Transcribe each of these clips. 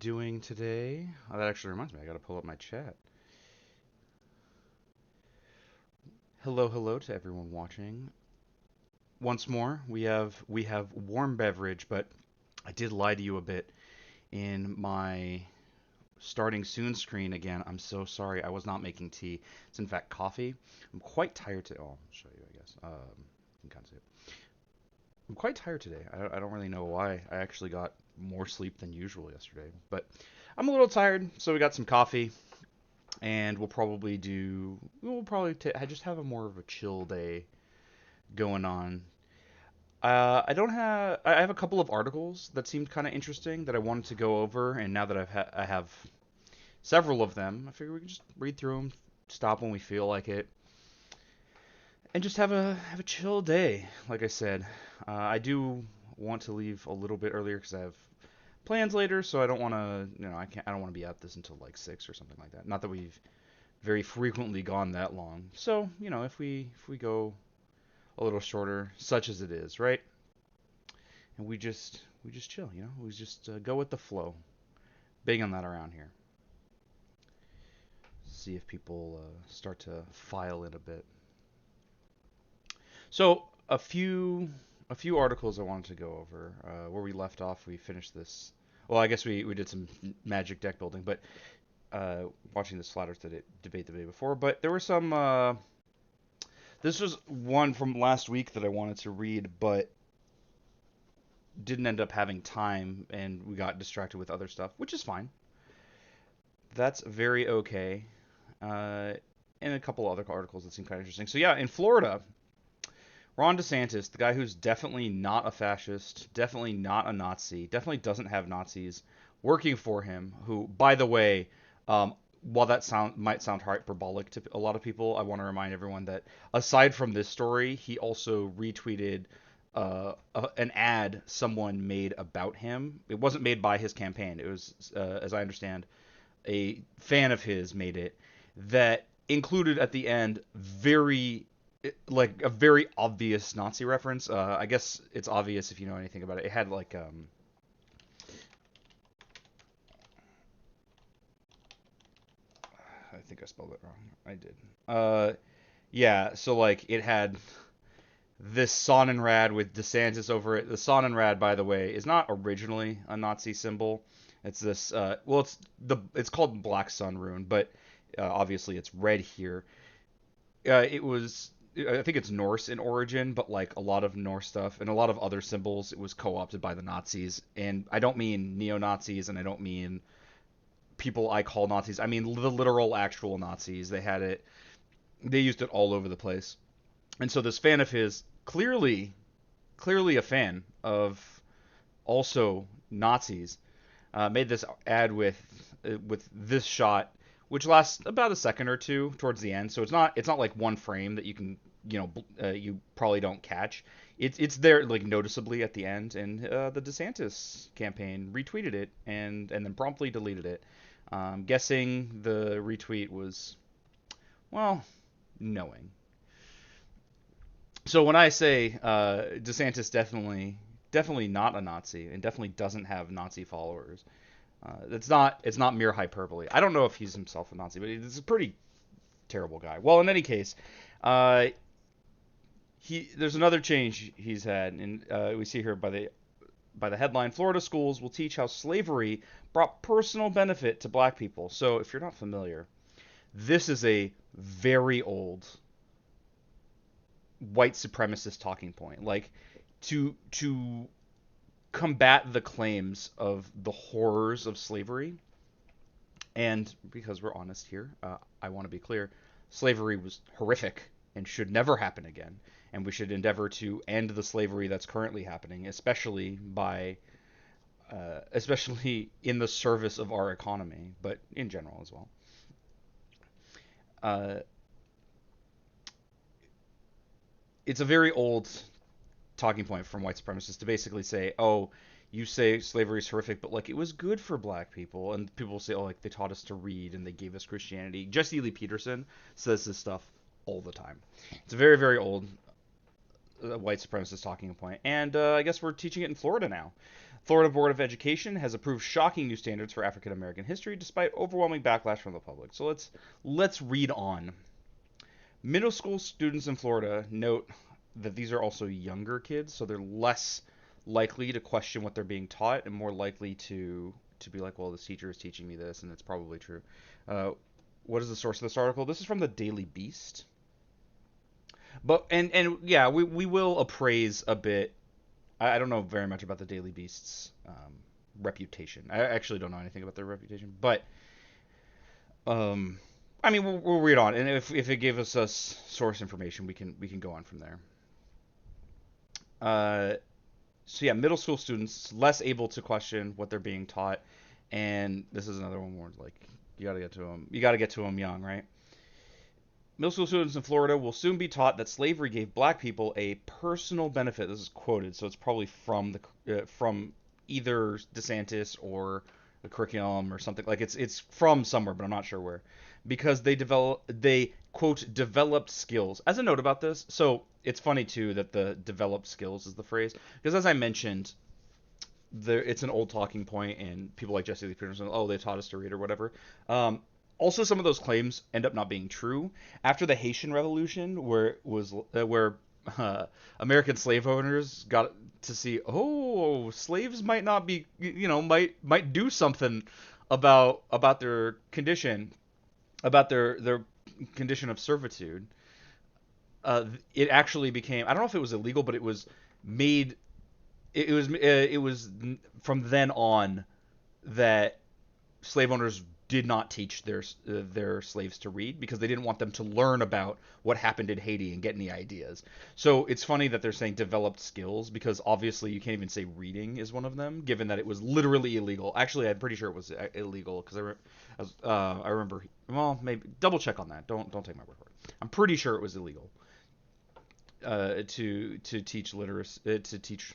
doing today? Oh, that actually reminds me, I gotta pull up my chat. Hello, hello to everyone watching. Once more, we have warm beverage, but I did lie to you a bit in my starting soon screen again. I'm so sorry. I was not making tea. It's in fact coffee. I'm quite tired today. Oh, I'll show you, I guess. You can kind of see it. I'm quite tired today. I don't really know why. I actually got more sleep than usual yesterday, but I'm a little tired, so we got some coffee. And we'll probably just have a more of a chill day going on. I have a couple of articles that seemed kind of interesting that I wanted to go over, and now that I have several of them, I figure we can just read through them, stop when we feel like it, and just have a chill day. Like I said, I do want to leave a little bit earlier because I have plans later, so I don't want to, I don't want to be at this until like 6 or something like that. Not that we've very frequently gone that long. So, if we go a little shorter, such as it is, right? And we just chill, We just go with the flow. Big on that around here. See if people start to file in a bit. So, a few articles I wanted to go over. Where we left off, we finished this. Well, I guess we did some Magic deck building, but watching the Slatters debate the day before. But there were some this was one from last week that I wanted to read, but didn't end up having time, and we got distracted with other stuff, which is fine. That's very okay. Uh, and a couple other articles that seem kind of interesting. So yeah, in Florida, Ron DeSantis, the guy who's definitely not a fascist, definitely not a Nazi, definitely doesn't have Nazis working for him. Who, by the way, while that might sound hyperbolic to a lot of people, I want to remind everyone that aside from this story, he also retweeted an ad someone made about him. It wasn't made by his campaign. It was, as I understand, a fan of his made it that included at the end like a very obvious Nazi reference. I guess it's obvious if you know anything about it. It had like I think I spelled it wrong. I did. Yeah. So like it had this Sonnenrad with DeSantis over it. The Sonnenrad, by the way, is not originally a Nazi symbol. It's this. Well, it's called Black Sun rune, but obviously it's red here. It was. I think it's Norse in origin, but like a lot of Norse stuff and a lot of other symbols, it was co-opted by the Nazis. And I don't mean neo-Nazis, and I don't mean people I call Nazis. I mean the literal, actual Nazis. They had it. They used it all over the place. And so this fan of his, clearly a fan of also Nazis, made this ad with this shot, which lasts about a second or two towards the end. So it's not like one frame that you can you probably don't catch. It's there like noticeably at the end, and the DeSantis campaign retweeted it and then promptly deleted it. Guessing the retweet was, well, knowing. So when I say DeSantis definitely not a Nazi and definitely doesn't have Nazi followers, it's not mere hyperbole. I don't know if he's himself a Nazi, but he's a pretty terrible guy. Well, in any case, uh, there's another change he's had, and we see here by the headline: Florida schools will teach how slavery brought personal benefit to black people. So if you're not familiar, this is a very old white supremacist talking point. Like to combat the claims of the horrors of slavery. And because we're honest here, I want to be clear: slavery was horrific and should never happen again. And we should endeavor to end the slavery that's currently happening, especially in the service of our economy, but in general as well. Uh, it's a very old talking point from white supremacists to basically say, oh, you say slavery is horrific, but like it was good for black people, and people say, oh, like they taught us to read and they gave us Christianity. Jesse Lee Peterson says this stuff all the time. It's a very, very old a white supremacist talking point. And I guess we're teaching it in Florida now. Florida Board of Education has approved shocking new standards for African American history despite overwhelming backlash from the public. So let's read on. Middle school students in Florida note that these are also younger kids, so they're less likely to question what they're being taught and more likely to be like, well, this teacher is teaching me this, and it's probably true. Uh, what is the source of this article? This is from the Daily Beast. But and yeah, we will appraise a bit. I don't know very much about the Daily Beast's reputation. I actually don't know anything about their reputation, but um, I mean, we'll read on, and if it gives us source information, we can go on from there. Uh, so yeah, middle school students less able to question what they're being taught, and this is another one where like you got to get to them. You got to get to them young, right? Middle school students in Florida will soon be taught that slavery gave black people a personal benefit. This is quoted, so it's probably from either DeSantis or the curriculum or something. Like it's from somewhere, but I'm not sure where. Because they quote developed skills. As a note about this, so it's funny too that the developed skills is the phrase because as I mentioned, it's an old talking point, and people like Jesse Lee Peterson, oh, they taught us to read or whatever. Also, some of those claims end up not being true. After the Haitian Revolution, where American slave owners got to see, oh, slaves might not be, might do something about their condition, about their condition of servitude. It actually became, I don't know if it was illegal, but it was made. It was from then on that slave owners did not teach their slaves to read because they didn't want them to learn about what happened in Haiti and get any ideas. So it's funny that they're saying developed skills because obviously you can't even say reading is one of them, given that it was literally illegal. Actually, I'm pretty sure it was illegal because I remember. Well, maybe double check on that. Don't take my word for it. I'm pretty sure it was illegal to teach literacy to teach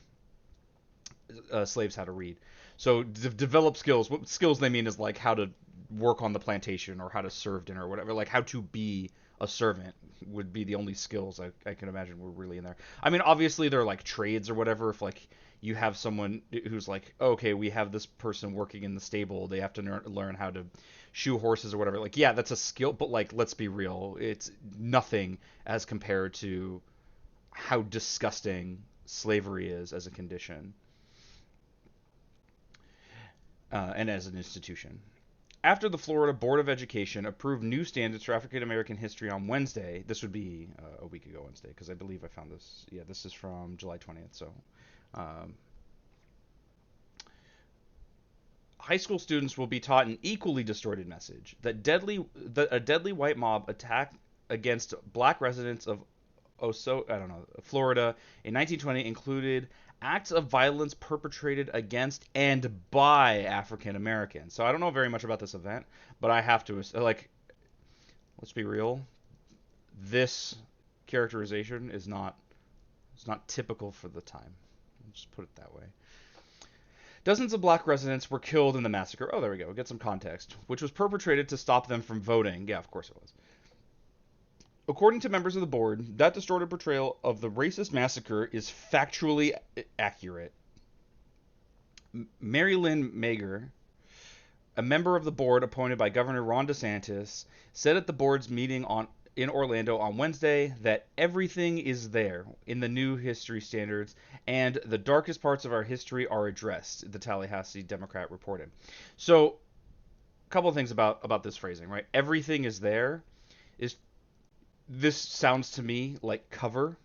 slaves how to read. So develop skills. What skills they mean is like how to work on the plantation or how to serve dinner or whatever. Like how to be a servant would be the only skills I can imagine were really in there. I mean, obviously they're like trades or whatever. If like you have someone who's like, okay, we have this person working in the stable, they have to learn how to shoe horses or whatever. Like, yeah, that's a skill, but like, let's be real, it's nothing as compared to how disgusting slavery is as a condition and as an institution. After the Florida Board of Education approved new standards for African American history on Wednesday, this would be a week ago Wednesday, because I believe I found this. Yeah, this is from July 20th. So, um, high school students will be taught an equally distorted message that a deadly white mob attack against black residents of Florida in 1920 included acts of violence perpetrated against and by African Americans. So I don't know very much about this event, but I have to like, let's be real. This characterization is not it's not typical for the time. Let's just put it that way. Dozens of black residents were killed in the massacre. Oh, there we go. Get some context. Which was perpetrated to stop them from voting. Yeah, of course it was. According to members of the board, that distorted portrayal of the racist massacre is factually accurate. Mary Lynn Mager, a member of the board appointed by Governor Ron DeSantis, said at the board's meeting in Orlando on Wednesday that everything is there in the new history standards and the darkest parts of our history are addressed, the Tallahassee Democrat reported. So, a couple of things about this phrasing, right? Everything is there is this sounds to me like cover,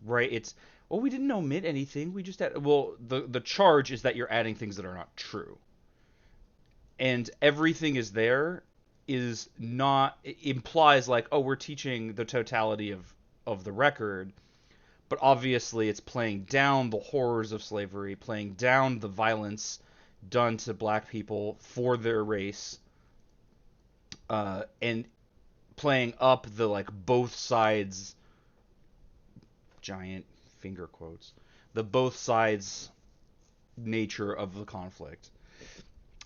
right? It's, well, we didn't omit anything. We just had, well, the charge is that you're adding things that are not true. And everything is there is not, it implies like, oh, we're teaching the totality of the record, but obviously it's playing down the horrors of slavery, playing down the violence done to black people for their race, and playing up the like both sides, giant finger quotes, the both sides nature of the conflict.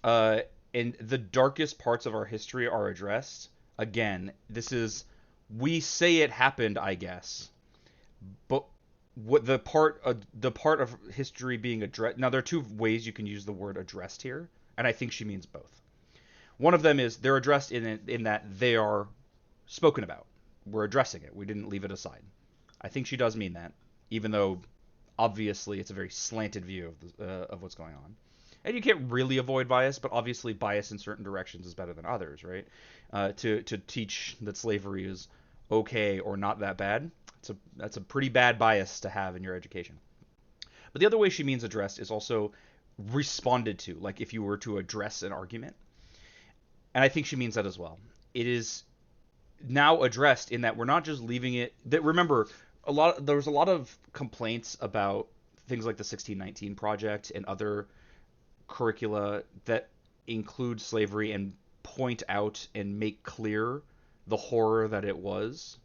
And the darkest parts of our history are addressed. Again, this is, we say it happened, I guess, but what the part of history being addressed. Now there are two ways you can use the word addressed here, and I think she means both. One of them is they're addressed in that they are spoken about. We're addressing it. We didn't leave it aside. I think she does mean that, even though obviously it's a very slanted view of what's going on. And you can't really avoid bias, but obviously bias in certain directions is better than others, right? To teach that slavery is okay or not that bad, that's a pretty bad bias to have in your education. But the other way she means addressed is also responded to, like if you were to address an argument. And I think she means that as well. It is now addressed in that we're not just leaving it. That remember, there was a lot of complaints about things like the 1619 project and other curricula that include slavery and point out and make clear the horror that it was.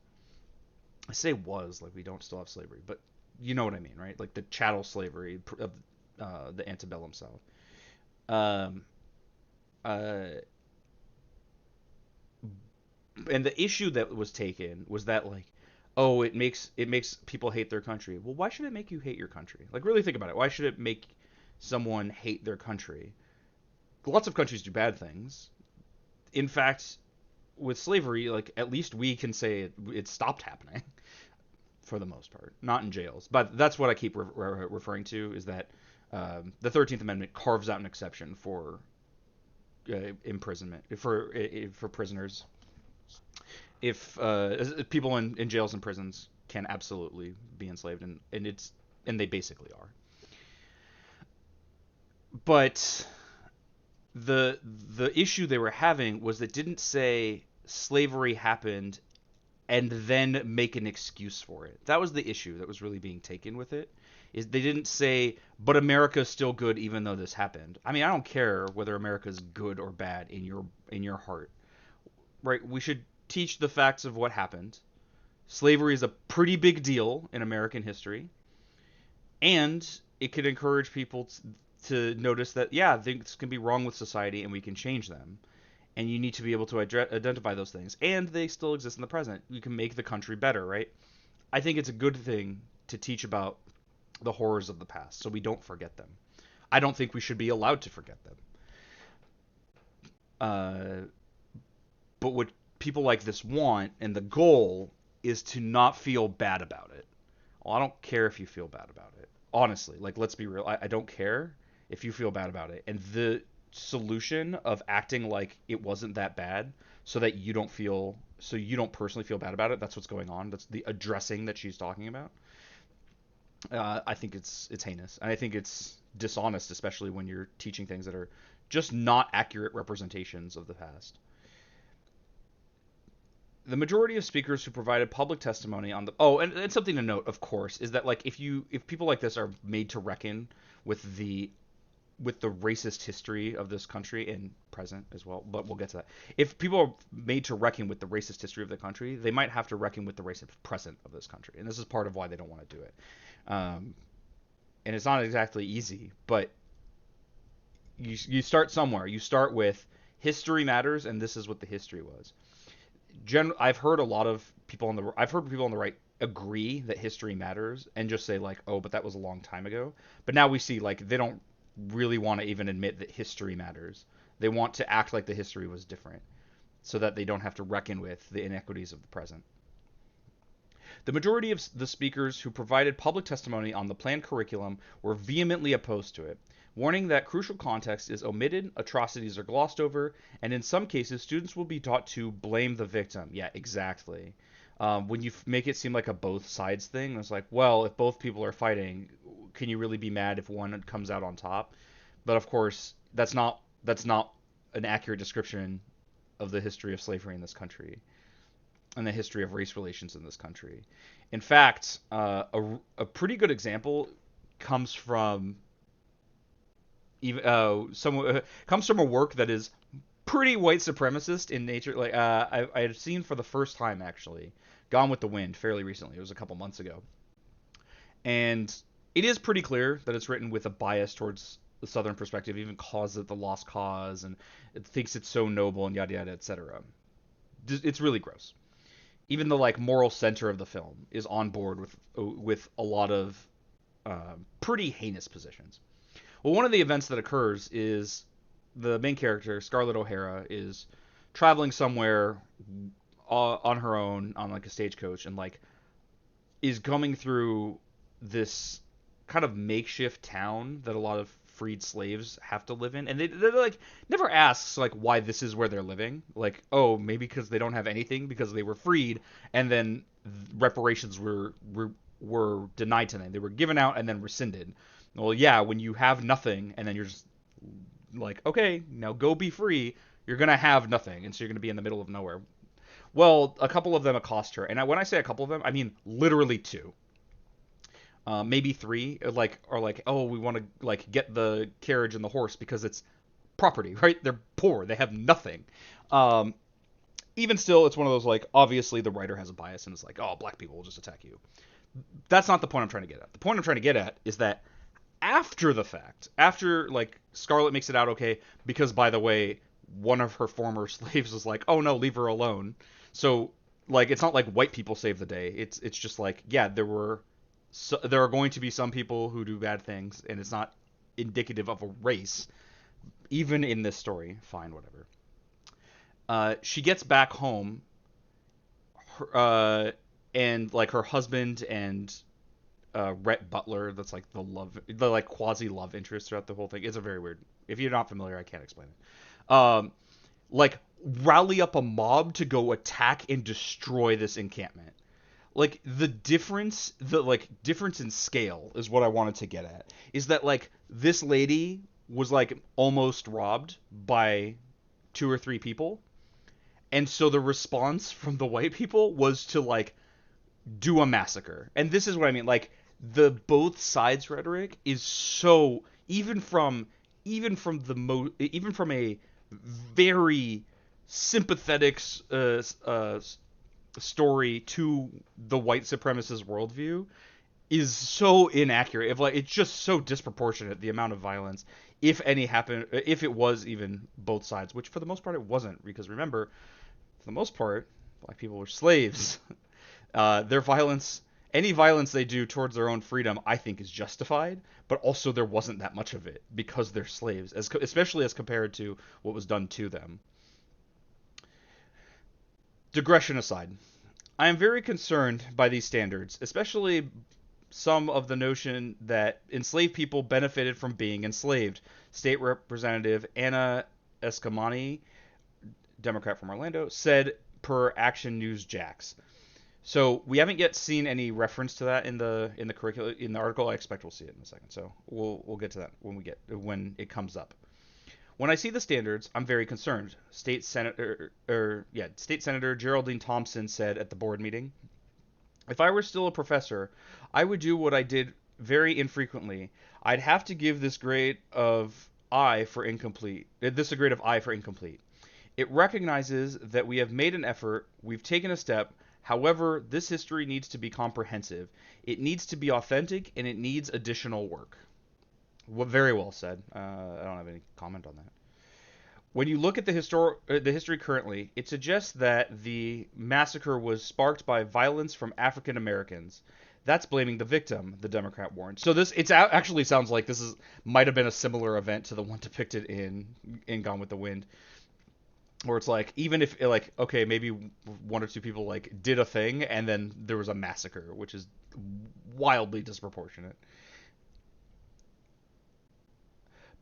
I say was like we don't still have slavery, but you know what I mean, right? Like the chattel slavery of the antebellum South. Um, uh, and the issue that was taken was that like, oh, it makes people hate their country. Well, why should it make you hate your country? Like really think about it. Why should it make someone hate their country? Lots of countries do bad things. In fact, with slavery, like at least we can say it stopped happening for the most part, not in jails. But that's what I keep referring to is that the 13th Amendment carves out an exception for imprisonment for prisoners. If people in jails and prisons can absolutely be enslaved, and they basically are. But the issue they were having was that didn't say slavery happened and then make an excuse for it. That was the issue that was really being taken with it. Is they didn't say, but America's still good even though this happened. I mean, I don't care whether America's good or bad in your heart, right? We should teach the facts of what happened. Slavery is a pretty big deal in American history, and it could encourage people to notice that yeah, things can be wrong with society and we can change them. And you need to be able to identify those things, and they still exist in the present. You can make the country better, right? I think it's a good thing to teach about the horrors of the past so we don't forget them. I don't think we should be allowed to forget them. Uh, but what people like this want, and the goal, is to not feel bad about it. Well, I don't care if you feel bad about it. Honestly, like let's be real. I don't care if you feel bad about it. And the solution of acting like it wasn't that bad so that you don't personally feel bad about it, that's what's going on. That's the addressing that she's talking about. I think it's heinous. And I think it's dishonest, especially when you're teaching things that are just not accurate representations of the past. The majority of speakers who provided public testimony on the and something to note, of course, is that like if people like this are made to reckon with the racist history of this country and present as well, but we'll get to that. If people are made to reckon with the racist history of the country, they might have to reckon with the racist present of this country, and this is part of why they don't want to do it. Um, and it's not exactly easy, but you start somewhere. You start with history matters, and this is what the history was. I've heard people on the right agree that history matters and just say like, oh, but that was a long time ago. But now we see like they don't really want to even admit that history matters. They want to act like the history was different so that they don't have to reckon with the inequities of the present. The majority of the speakers who provided public testimony on the planned curriculum were vehemently opposed to it, warning that crucial context is omitted, atrocities are glossed over, and in some cases, students will be taught to blame the victim. Yeah, exactly. When you make it seem like a both sides thing, it's like, well, if both people are fighting, can you really be mad if one comes out on top? But of course, that's not an accurate description of the history of slavery in this country and the history of race relations in this country. In fact, a pretty good example comes from even comes from a work that is pretty white supremacist in nature. Like I had seen for the first time actually, Gone with the Wind fairly recently. It was a couple months ago, and it is pretty clear that it's written with a bias towards the Southern perspective. Even calls it the lost cause, and it thinks it's so noble and yada yada etc. It's really gross. even the like moral center of the film is on board with a lot of pretty heinous positions. Well, one of the events that occurs is the main character, Scarlett O'Hara, is traveling somewhere on her own on like a stagecoach, and like is coming through this kind of makeshift town that a lot of freed slaves have to live in, and they're like never asks like why this is where they're living. Like, oh, maybe because they don't have anything because they were freed, and then reparations were denied to them. They were given out and then rescinded. Well, yeah, when you have nothing and then you're just like, okay, now go be free, you're gonna have nothing, and so you're gonna be in the middle of nowhere. Well, a couple of them accost her, and when I say a couple of them, I mean literally two, maybe three. Like are like, oh, we want to like get the carriage and the horse because it's property, right? They're poor, they have nothing. Um, Even still, it's one of those like obviously the writer has a bias and it's like, oh, black people will just attack you. That's not the point I'm trying to get at. The point I'm trying to get at is that after the fact, after like Scarlett makes it out okay, because by the way, one of her former slaves was like, "Oh no, leave her alone." So like it's not like white people save the day. It's just like yeah, there are going to be some people who do bad things, and it's not indicative of a race, even in this story. Fine, whatever. She gets back home, and like her husband and Rhett Butler, that's like the like quasi love interest throughout the whole thing. It's a very weird. If you're not familiar, I can't explain it. Like rally up a mob to go attack and destroy this encampment. Like the like difference in scale is what I wanted to get at. Is that like this lady was like almost robbed by two or three people, and so the response from the white people was to like do a massacre. And this is what I mean. Like the both sides rhetoric is so even from a very sympathetic story to the white supremacist worldview is so inaccurate. If like it's just so disproportionate the amount of violence, if any, happened, if it was even both sides, which for the most part it wasn't, because remember, for the most part, black people were slaves. Their violence, any violence they do towards their own freedom, I think is justified, but also there wasn't that much of it because they're slaves, especially as compared to what was done to them. Digression aside, I am very concerned by these standards, especially some of the notion that enslaved people benefited from being enslaved. State Representative Anna Eskamani, Democrat from Orlando, said per Action News Jax. So we haven't yet seen any reference to that in the curriculum in the article. I expect we'll see it in a second. So we'll get to that when it comes up. When I see the standards, I'm very concerned. State Senator Geraldine Thompson said at the board meeting, "If I were still a professor, I would do what I did very infrequently. I'd have to give this grade of I for incomplete. This a grade of I for incomplete. It recognizes that we have made an effort, we've taken a step. However, this history needs to be comprehensive. It needs to be authentic, and it needs additional work." Well, very well said. I don't have any comment on that. When you look at the history currently, it suggests that the massacre was sparked by violence from African Americans. That's blaming the victim, the Democrat warned. So actually sounds like this is might have been a similar event to the one depicted in Gone with the Wind, where it's like even if like okay maybe one or two people like did a thing and then there was a massacre, which is wildly disproportionate.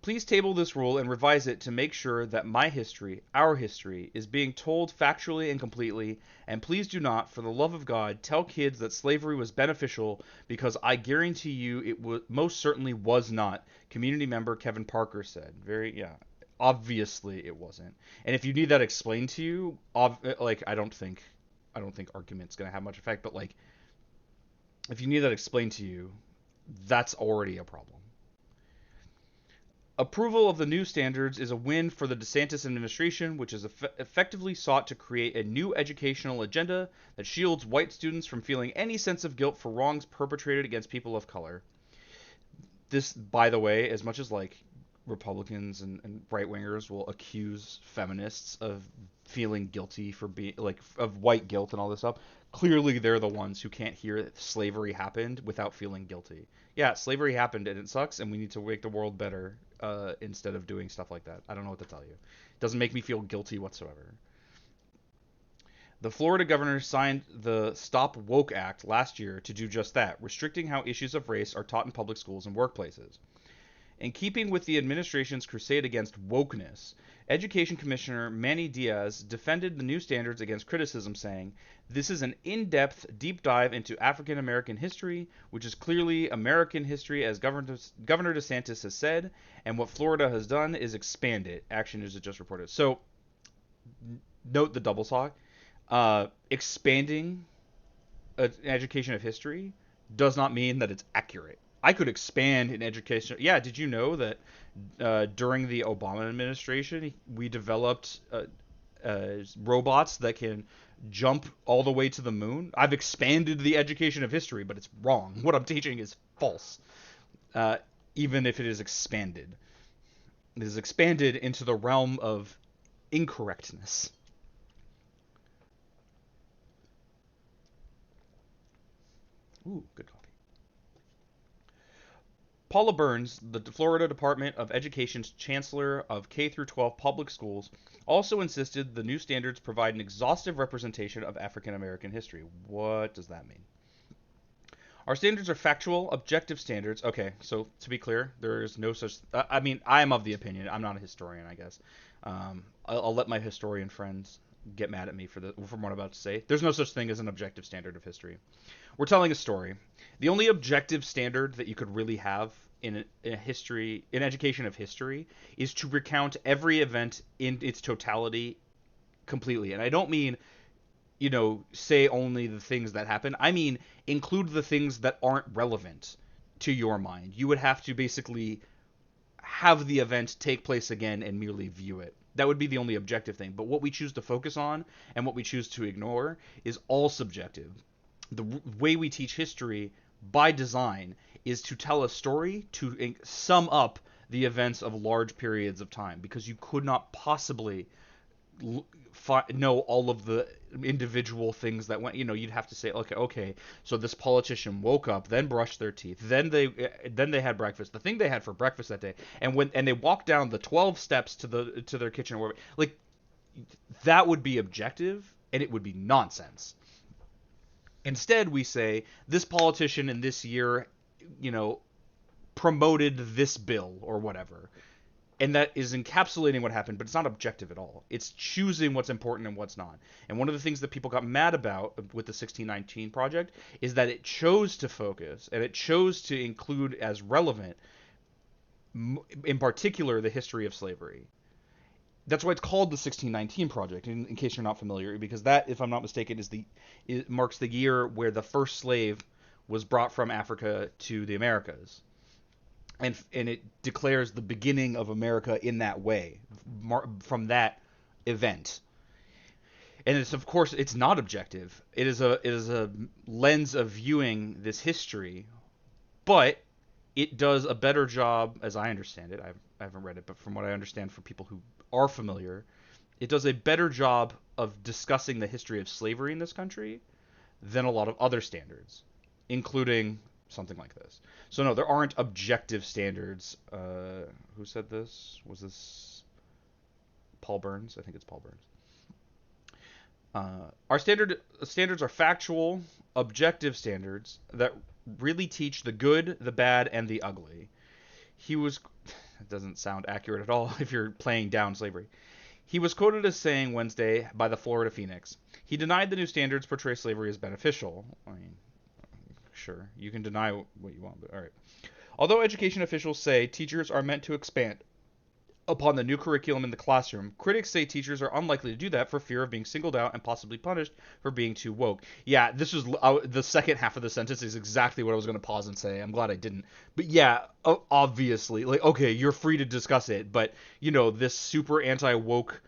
Please table this rule and revise it to make sure that my history, our history, is being told factually and completely, and please do not, for the love of God, tell kids that slavery was beneficial, because I guarantee you most certainly was not, community member Kevin Parker said. Yeah, obviously it wasn't. And if you need that explained to you, like I don't think argument's going to have much effect, but like if you need that explained to you, that's already a problem. Approval of the new standards is a win for the DeSantis administration, which has effectively sought to create a new educational agenda that shields white students from feeling any sense of guilt for wrongs perpetrated against people of color. This, by the way, as much as like Republicans and right wingers will accuse feminists of feeling guilty for being like of white guilt and all this stuff. Clearly, they're the ones who can't hear that slavery happened without feeling guilty. Yeah, slavery happened and it sucks, and we need to make the world better instead of doing stuff like that. I don't know what to tell you. It doesn't make me feel guilty whatsoever. The Florida governor signed the Stop Woke Act last year to do just that, restricting how issues of race are taught in public schools and workplaces. In keeping with the administration's crusade against wokeness, Education Commissioner Manny Diaz defended the new standards against criticism, saying, "This is an in-depth, deep dive into African American history, which is clearly American history, as Governor DeSantis has said, and what Florida has done is expand it." Action News has just reported. So, note the double talk. Expanding an education of history does not mean that it's accurate. I could expand in education. Yeah, did you know that during the Obama administration, we developed robots that can jump all the way to the moon? I've expanded the education of history, but it's wrong. What I'm teaching is false, even if it is expanded. It is expanded into the realm of incorrectness. Ooh, good coffee. Paula Burns, the Florida Department of Education's chancellor of K through 12 public schools, also insisted the new standards provide an exhaustive representation of African American history. What does that mean? Our standards are factual, objective standards. Okay, so to be clear, there is no such. I mean, I am of the opinion. I'm not a historian, I guess. I'll let my historian friends get mad at me from what I'm about to say. There's no such thing as an objective standard of history. We're telling a story. The only objective standard that you could really have in education of history, is to recount every event in its totality completely. And I don't mean, say only the things that happen. I mean, include the things that aren't relevant to your mind. You would have to basically have the event take place again and merely view it. That would be the only objective thing. But what we choose to focus on and what we choose to ignore is all subjective. The way we teach history by design is to tell a story to sum up the events of large periods of time, because you could not possibly know all of the individual things that went. You'd have to say, okay, so this politician woke up, then brushed their teeth, then they had breakfast, the thing they had for breakfast that day, and they walked down the 12 steps to their kitchen, or like, that would be objective, and it would be nonsense. Instead, we say this politician in this year, promoted this bill or whatever. And that is encapsulating what happened, but it's not objective at all. It's choosing what's important and what's not. And one of the things that people got mad about with the 1619 Project is that it chose to focus and it chose to include as relevant, in particular, the history of slavery. That's why it's called the 1619 Project, in case you're not familiar, because that, if I'm not mistaken, it marks the year where the first slave was brought from Africa to the Americas. And it declares the beginning of America in that way, from that event. And of course it's not objective. It is a lens of viewing this history, but it does a better job, as I understand it. I haven't read it, but from what I understand from people who are familiar, it does a better job of discussing the history of slavery in this country than a lot of other standards, including something like this. So no, there aren't objective standards. Who said this? Was this Paul Burns? I think it's Paul Burns. Our standards are factual, objective standards that really teach the good, the bad, and the ugly. It doesn't sound accurate at all if you're playing down slavery. He was quoted as saying Wednesday by the Florida Phoenix, he denied the new standards portray slavery as beneficial. I mean, sure, you can deny what you want, but all right. Although education officials say teachers are meant to expand upon the new curriculum in the classroom, critics say teachers are unlikely to do that for fear of being singled out and possibly punished for being too woke. Yeah, this was the second half of the sentence is exactly what I was going to pause and say. I'm glad I didn't. But yeah, obviously, like, okay, you're free to discuss it, but this super anti-woke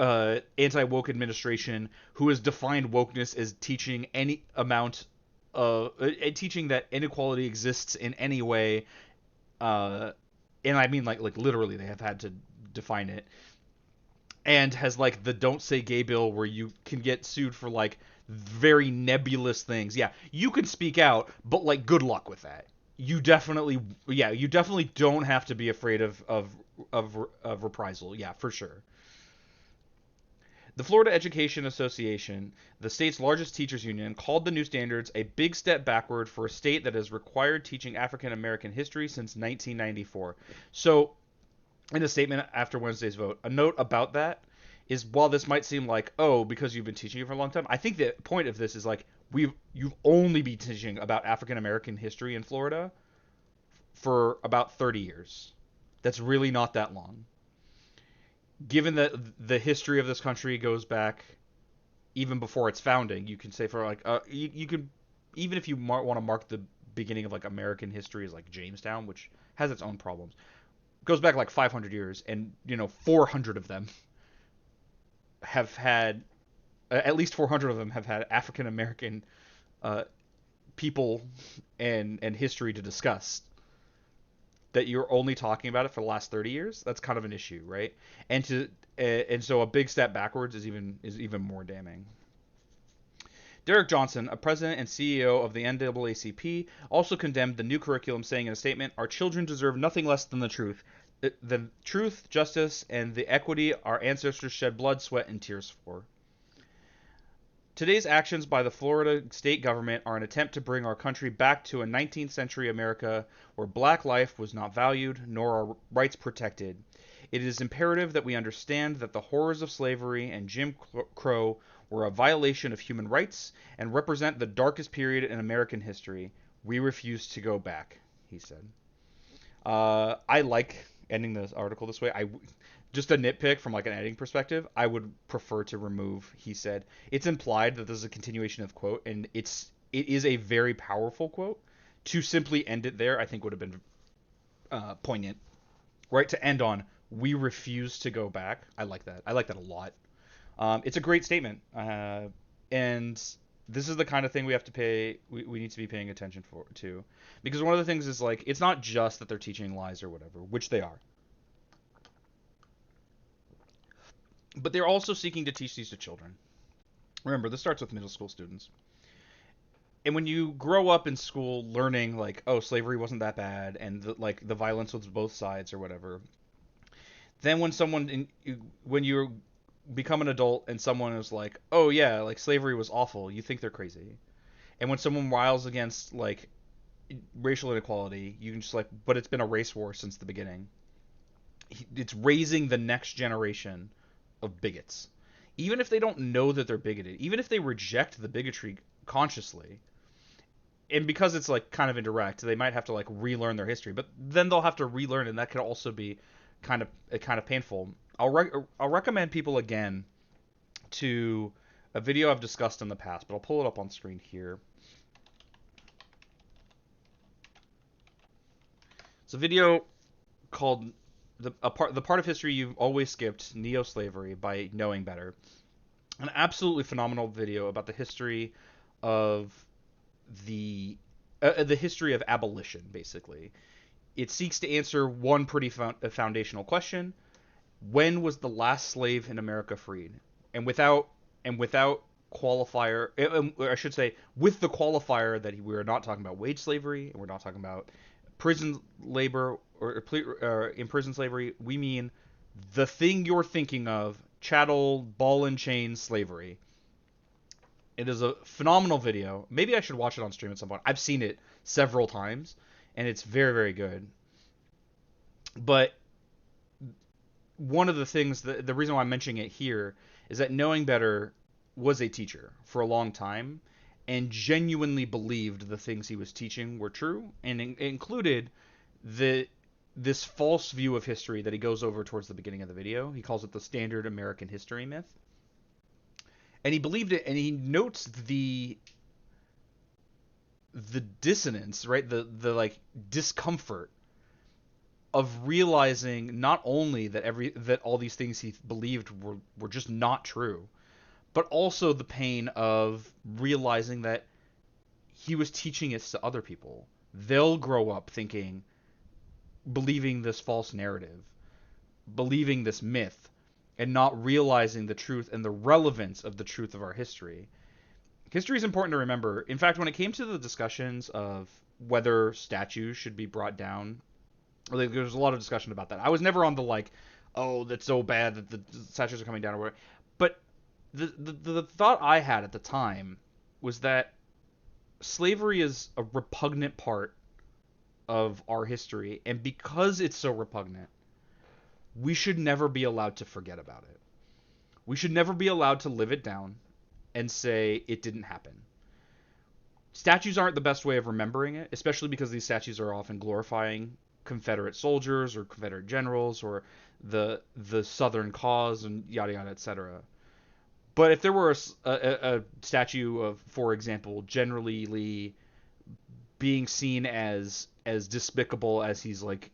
administration who has defined wokeness as teaching any amount of teaching that inequality exists in any way, and I mean like literally they have had to define it, and has like the don't say gay bill where you can get sued for like very nebulous things. Yeah, you can speak out, but like good luck with that. You definitely, yeah, you definitely don't have to be afraid of reprisal. Yeah, for sure. The Florida Education Association, the state's largest teachers union, called the new standards a big step backward for a state that has required teaching African American history since 1994. So, in a statement after Wednesday's vote, a note about that is while this might seem like, oh, because you've been teaching it for a long time, I think the point of this is like you've only been teaching about African American history in Florida for about 30 years. That's really not that long. Given that the history of this country goes back even before its founding, you can say for like you could, even if you want to mark the beginning of like American history as like Jamestown, which has its own problems, goes back like 500 years, and 400 of them have had at least 400 of them have had African American uh, people and history to discuss. That you're only talking about it for the last 30 years, that's kind of an issue, right? And so a big step backwards is even more damning. Derek Johnson, a president and CEO of the NAACP, also condemned the new curriculum, saying in a statement, "Our children deserve nothing less than the truth, justice, and the equity our ancestors shed blood, sweat, and tears for. Today's actions by the Florida state government are an attempt to bring our country back to a 19th century America where black life was not valued nor our rights protected. It is imperative that we understand that the horrors of slavery and Jim Crow were a violation of human rights and represent the darkest period in American history. We refuse to go back," he said. I like ending this article this way. Just a nitpick from like an editing perspective, I would prefer to remove "he said." It's implied that this is a continuation of quote, and it is a very powerful quote. To simply end it there, I think would have been poignant. Right, to end on "we refuse to go back." I like that. I like that a lot. It's a great statement, and this is the kind of thing we have to pay. We need to be paying attention to, because one of the things is like it's not just that they're teaching lies or whatever, which they are, but they're also seeking to teach these to children. Remember, this starts with middle school students. And when you grow up in school learning like, oh, slavery wasn't that bad, and the violence was both sides or whatever, then when you become an adult and someone is like, oh yeah, like slavery was awful, you think they're crazy. And when someone riles against like racial inequality, you can just like, but it's been a race war since the beginning. It's raising the next generation of bigots. Even if they don't know that they're bigoted, even if they reject the bigotry consciously, and because it's like kind of indirect, they might have to like relearn their history, but then they'll have to relearn, and that could also be kind of painful. I'll recommend people again to a video I've discussed in the past, but I'll pull it up on screen here. It's a video called the part of history you've always skipped, Neo-Slavery by Knowing Better. An absolutely phenomenal video about the history of the history of abolition. Basically, it seeks to answer one pretty foundational question: when was the last slave in America freed? And without qualifier, I should say, with the qualifier that we are not talking about wage slavery, and we're not talking about prison labor or in prison slavery. We mean the thing you're thinking of: chattel, ball and chain slavery. It is a phenomenal video. Maybe I should watch it on stream at some point. I've seen it several times, and it's very, very good. But one of the things, the reason why I'm mentioning it here is that Knowing Better was a teacher for a long time and genuinely believed the things he was teaching were true, and included this false view of history that he goes over towards the beginning of the video. He calls it the standard American history myth. And he believed it, and he notes the dissonance, right? The like discomfort of realizing not only that all these things he believed were just not true, but also the pain of realizing that he was teaching it to other people. They'll grow up thinking believing this false narrative, believing this myth, and not realizing the truth and the relevance of the truth of our history. History is important to remember. In fact, when it came to the discussions of whether statues should be brought down, like, there's a lot of discussion about that. I was never on the like, oh, that's so bad that the statues are coming down or whatever. But the thought I had at the time was that slavery is a repugnant part of our history, and because it's so repugnant, we should never be allowed to forget about it. We should never be allowed to live it down and say it didn't happen. Statues aren't the best way of remembering it, especially because these statues are often glorifying Confederate soldiers or Confederate generals or the Southern cause and yada yada, etc. But if there were a statue of, for example, Generally Lee being seen as despicable as he's like,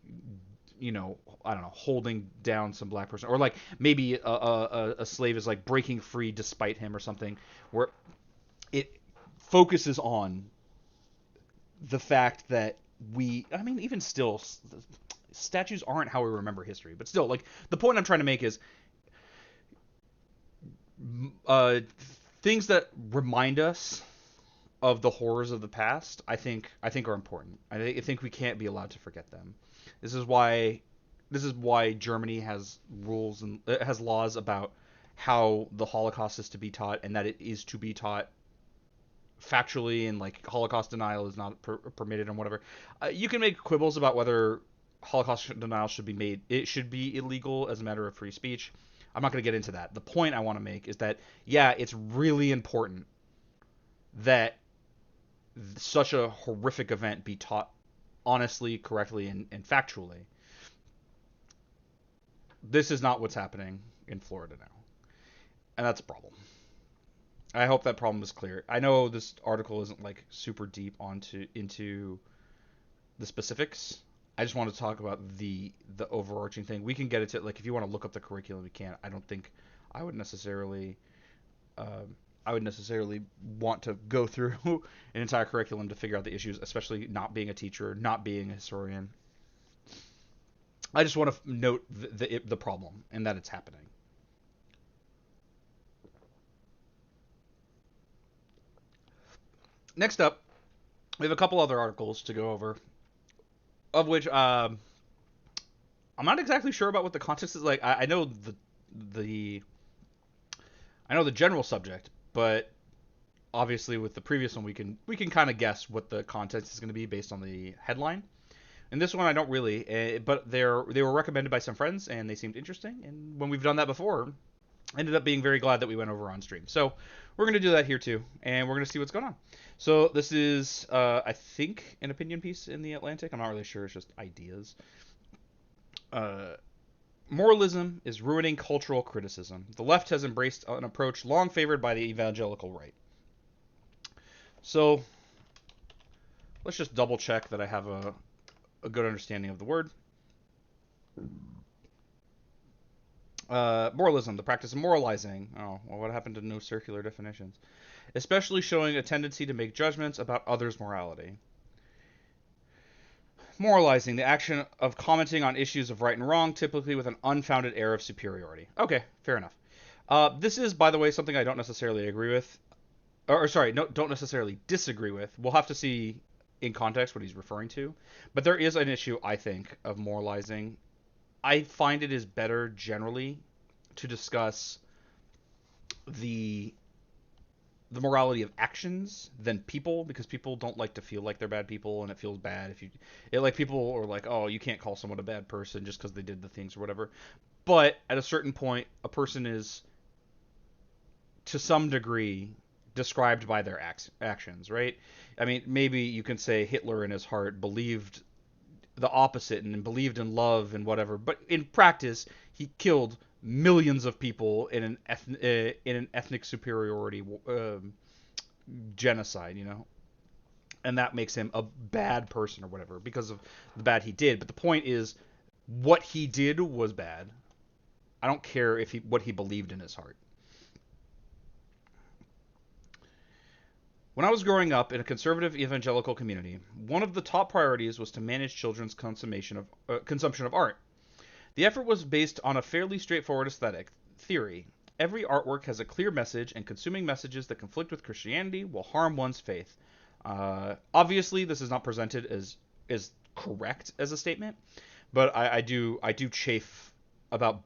I don't know, holding down some black person, or like maybe a slave is like breaking free despite him or something, where it focuses on the fact that I mean, even still, statues aren't how we remember history, but still, like, the point I'm trying to make is uh, things that remind us of the horrors of the past, I think are important. I think we can't be allowed to forget them. This is why Germany has rules and has laws about how the Holocaust is to be taught, and that it is to be taught factually, and like Holocaust denial is not permitted and whatever. You can make quibbles about whether Holocaust denial should be made. It should be illegal as a matter of free speech. I'm not going to get into that. The point I want to make is that, yeah, it's really important that such a horrific event be taught honestly, correctly, and factually. This is not what's happening in Florida now, and that's a problem. I hope that problem is clear. I know this article isn't like super deep onto into the specifics. I just want to talk about the overarching thing. We can get into, like, if you want to look up the curriculum, we can. I don't think I would necessarily want to go through an entire curriculum to figure out the issues, especially not being a teacher, not being a historian. I just want to note the problem and that it's happening. Next up, we have a couple other articles to go over, of which I'm not exactly sure about what the context is. Like, I know the I know the general subject, but obviously with the previous one, we can kind of guess what the context is going to be based on the headline. And this one I don't really, but they were recommended by some friends and they seemed interesting. And when we've done that before, I ended up being very glad that we went over on stream. So we're going to do that here too, and we're going to see what's going on. So this is, I think, an opinion piece in the Atlantic. I'm not really sure. It's just ideas. Uh, Moralism is ruining cultural criticism. The left has embraced an approach long favored by the evangelical right. So let's just double check that I have a good understanding of the word. Moralism, the practice of moralizing. Oh, well, what happened to no circular definitions? Especially showing a tendency to make judgments about others' morality. Moralizing, the action of commenting on issues of right and wrong, typically with an unfounded air of superiority. Okay, fair enough. This is, by the way, something I don't necessarily agree with. Or sorry, no, don't necessarily disagree with. We'll have to see in context what he's referring to. But there is an issue, I think, of moralizing. I find it is better generally to discuss the morality of actions than people, because people don't like to feel like they're bad people, and it feels bad if you like, people are like, oh, you can't call someone a bad person just because they did the things or whatever. But at a certain point, a person is to some degree described by their actions, right? I mean, maybe you can say Hitler in his heart believed the opposite and believed in love and whatever, but in practice he killed millions of people in an ethnic superiority genocide, and that makes him a bad person or whatever because of the bad he did. But the point is, what he did was bad. I don't care what he believed in his heart. When I was growing up in a conservative evangelical community, one of the top priorities was to manage children's consumption of art. The effort was based on a fairly straightforward aesthetic theory. Every artwork has a clear message, and consuming messages that conflict with Christianity will harm one's faith. Obviously, this is not presented as correct as a statement, but I do chafe about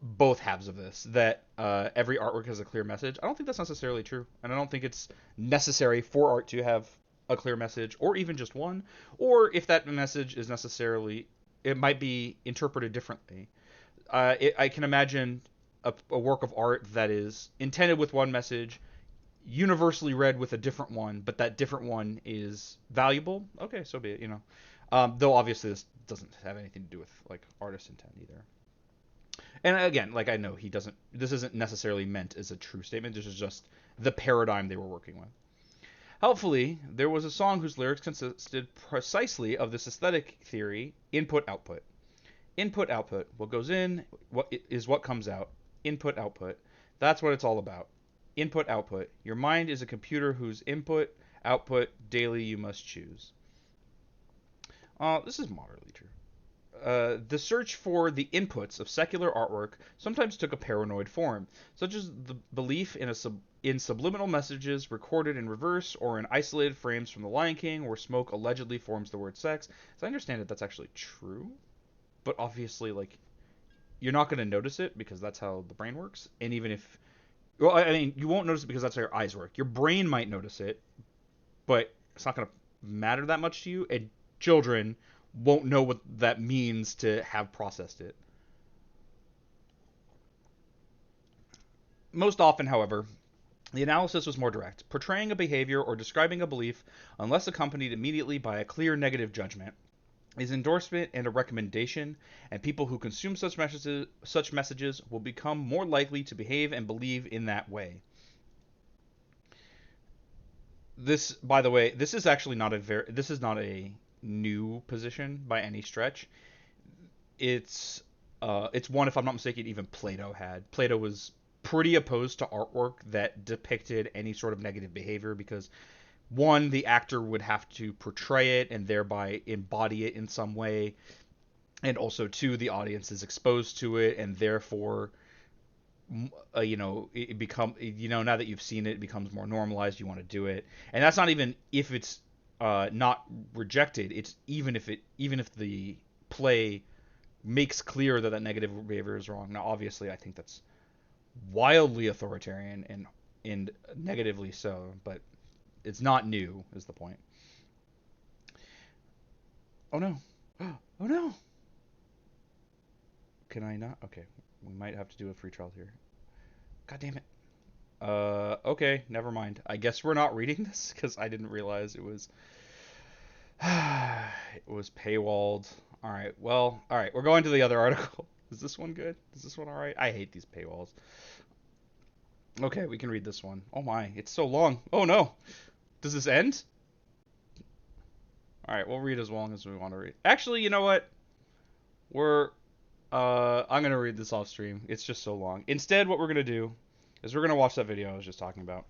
both halves of this. That every artwork has a clear message. I don't think that's necessarily true, and I don't think it's necessary for art to have a clear message, or even just one, or if that message is necessarily, it might be interpreted differently. I can imagine a work of art that is intended with one message, universally read with a different one, but that different one is valuable. Okay, so be it. Though obviously this doesn't have anything to do with like artist intent either. And again, like I know he doesn't. This isn't necessarily meant as a true statement. This is just the paradigm they were working with. Helpfully, there was a song whose lyrics consisted precisely of this aesthetic theory: input output. Input output. What goes in what comes out. Input output. That's what it's all about. Input output. Your mind is a computer whose input output daily you must choose. This is moderately true. The search for the inputs of secular artwork sometimes took a paranoid form, such as the belief in subliminal messages recorded in reverse or in isolated frames from The Lion King, where smoke allegedly forms the word sex. As I understand it, that's actually true, but obviously, like, you're not going to notice it because that's how the brain works. And even if, well, I mean, you won't notice it because that's how your eyes work. Your brain might notice it, but it's not going to matter that much to you. And children won't know what that means to have processed it. Most often, however, the analysis was more direct, portraying a behavior or describing a belief, unless accompanied immediately by a clear negative judgment, is endorsement and a recommendation, and people who consume such messages will become more likely to behave and believe in that way. This, by the way, this is actually not a new position by any stretch. It's one, if I'm not mistaken, even Plato had. Plato was pretty opposed to artwork that depicted any sort of negative behavior because, one, the actor would have to portray it and thereby embody it in some way, and also two, the audience is exposed to it and therefore now that you've seen it, it becomes more normalized, you want to do it. And that's not even if it's not rejected. It's even if the play makes clear that negative behavior is wrong. Now, obviously, I think that's wildly authoritarian and negatively so, but it's not new, is the point. Oh no! Oh no! Can I not? Okay, we might have to do a free trial here. God damn it. Okay, never mind. I guess we're not reading this because I didn't realize it was paywalled. All right. Well, all right. We're going to the other article. Is this one good? Is this one all right? I hate these paywalls. Okay, we can read this one. Oh my, it's so long. Oh no. Does this end? All right, we'll read as long as we want to read. Actually, you know what? I'm gonna read this off stream. It's just so long. Instead, what we're gonna do is we're gonna watch that video I was just talking about.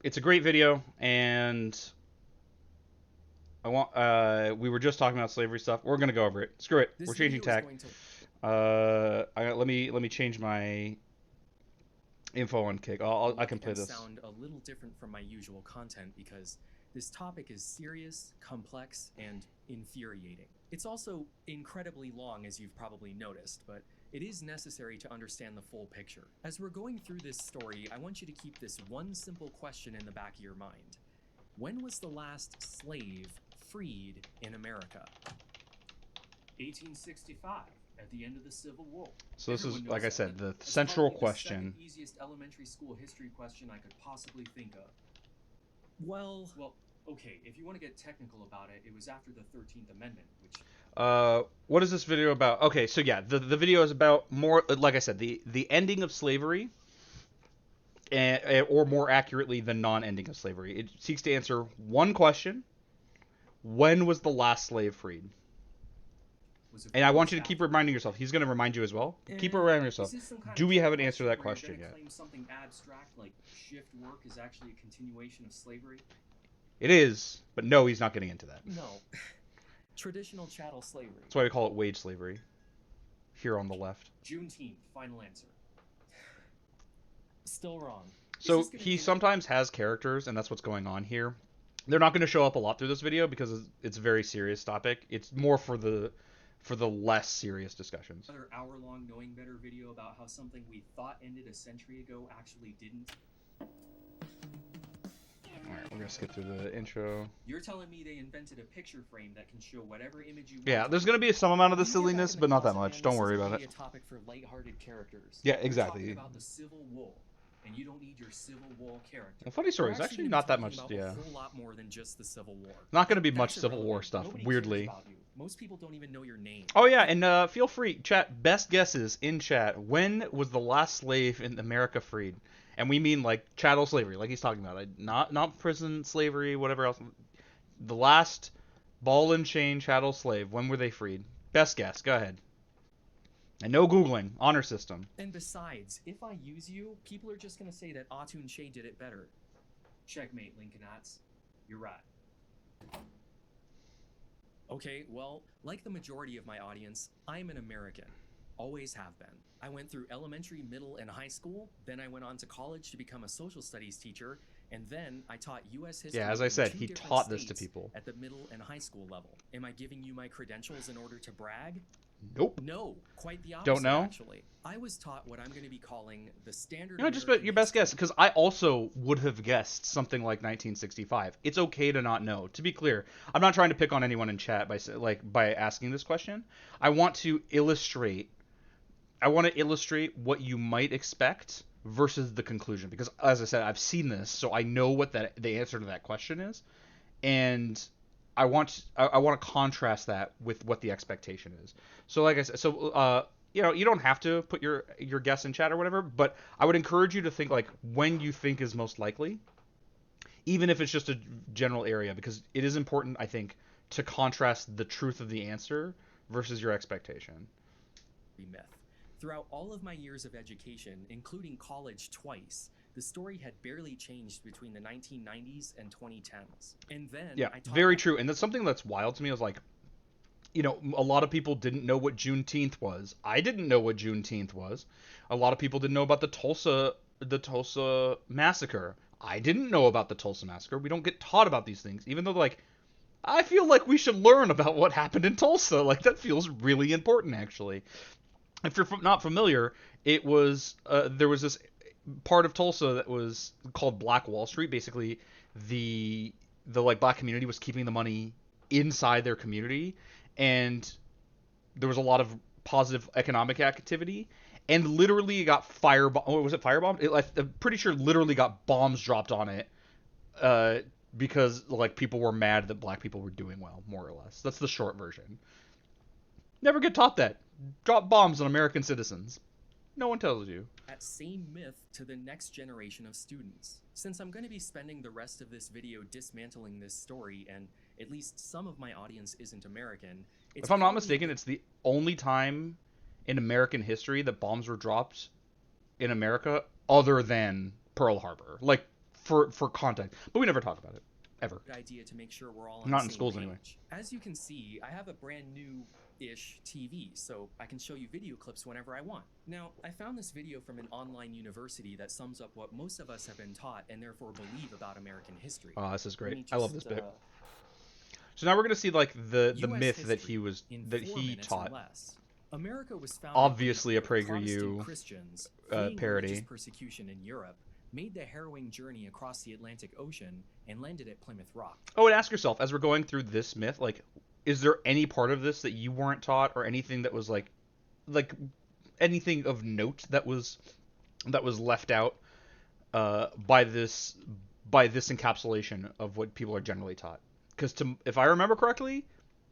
It's a great video, and we were just talking about slavery stuff. We're gonna go over it. Screw it. We're changing tack. Let me change my info on Kick. I can play this. Sound a little different from my usual content because this topic is serious, complex, and infuriating. It's also incredibly long, as you've probably noticed, but it is necessary to understand the full picture. As we're going through this story, I want you to keep this one simple question in the back of your mind. When was the last slave freed in America? 1865, at the end of the Civil War. So this is, like I said, the central question. The easiest elementary school history question I could possibly think of. Well, okay, if you want to get technical about it, it was after the 13th Amendment, which... What is this video about? Okay, so yeah, the video is about more, like I said, the ending of slavery, or more accurately, the non-ending of slavery. It seeks to answer one question: when was the last slave freed? was a And I want few you to keep chapters. reminding yourself. He's going to remind you as well. Keep Eh, reminding Is yourself. this some kind Do of we have an trick answer to that question question where you're yet? gonna claim something abstract like shift work is actually a continuation of slavery? It is, but no, he's not getting into that. No. Traditional chattel slavery. That's why we call it wage slavery. Here on the left. Juneteenth, final answer. Still wrong. So This is gonna he be- sometimes has characters, and that's what's going on here. They're not going to show up a lot through this video because it's a very serious topic. It's more for the less serious discussions. Another hour-long Knowing Better video about how something we thought ended a century ago actually didn't. All right, we're gonna skip through the intro. You're telling me they invented a picture frame that can show whatever image you want? Yeah, there's gonna be some amount of the When you get back silliness, in the but not that closet, much. man, Don't this worry isn't about really it. a topic for lighthearted characters. Yeah, We're exactly. talking about the Civil War, and you don't need your Civil War character. Well, funny story. We're It's actually gonna be not that talking much. about Yeah, a whole lot more than just the Civil War. not gonna be That's much Civil War irrelevant. stuff. Nobody Weirdly. cares about you. Most people don't even know your name. Oh yeah, and feel free, chat. Best guesses in chat. When was the last slave in America freed? And we mean like chattel slavery, like he's talking about. Not prison slavery, whatever else. The last ball and chain chattel slave. When were they freed? Best guess. Go ahead. And no googling. Honor system. And besides, if I use you, people are just gonna say that Atun Shea did it better. Checkmate, Lincolnats. You're right. Okay, well, like the majority of my audience, I'm an American. Always have been. I went through elementary, middle, and high school, then I went on to college to become a social studies teacher, and then I taught U.S. history. Yeah, as I in said, 2 he different taught this to states people. at the middle and high school level. Am I giving you my credentials in order to brag? Nope. No, quite the opposite. Don't know? Actually, I was taught what I'm going to be calling the standard. You know, just American your best guess, history. because I also would have guessed something like 1965. It's okay to not know. To be clear, I'm not trying to pick on anyone in chat by asking this question. I want to illustrate what you might expect versus the conclusion, because as I said, I've seen this, so I know what the answer to that question is, and I want to contrast that with what the expectation is. So like I said, you know, you don't have to put your guess in chat or whatever, but I would encourage you to think like when you think is most likely, even if it's just a general area, because it is important, I think, to contrast the truth of the answer versus your expectation. Myth. Throughout all of my years of education, including college twice, the story had barely changed between the 1990s and 2010s. And then Yeah, I taught very true. And that's something that's wild to me. Is like, you know, a lot of people didn't know what Juneteenth was. I didn't know what Juneteenth was. A lot of people didn't know about the Tulsa massacre. I didn't know about the Tulsa massacre. We don't get taught about these things, even though like I feel like we should learn about what happened in Tulsa. Like that feels really important, actually. If you're not familiar, it was there was this part of Tulsa that was called Black Wall Street. Basically, the like black community was keeping the money inside their community, and there was a lot of positive economic activity. And literally got firebombed. Oh, was it firebombed? I'm pretty sure literally got bombs dropped on it, because like people were mad that black people were doing well, more or less. That's the short version. Never get taught that. Drop bombs on American citizens. No one tells you. that same myth to the next generation of students. Since I'm going to be spending the rest of this video dismantling this story, and at least some of my audience isn't American, If I'm not probably mistaken, it's the only time in American history that bombs were dropped in America other than Pearl Harbor. Like, for context. But we never talk about it. Ever. good idea to make sure we're all on Not the in same schools page. anyway. As you can see, I have a brand new-ish TV, so I can show you video clips whenever I want. Now, I found this video from an online university that sums up what most of us have been taught and therefore believe about American history. Oh, this is Let me great. I love this just, bit. So now we're gonna see like the US myth that history in that 4 he minutes or taught. less. America was founded Obviously a by Protestant PragerU, Christians parody. fleeing religious persecution in Europe, made the harrowing journey across the Atlantic Ocean, and landed at Plymouth Rock. Oh, and ask yourself as we're going through this myth, like, is there any part of this that you weren't taught, or anything that was like anything of note that was left out by this encapsulation of what people are generally taught? Because if I remember correctly,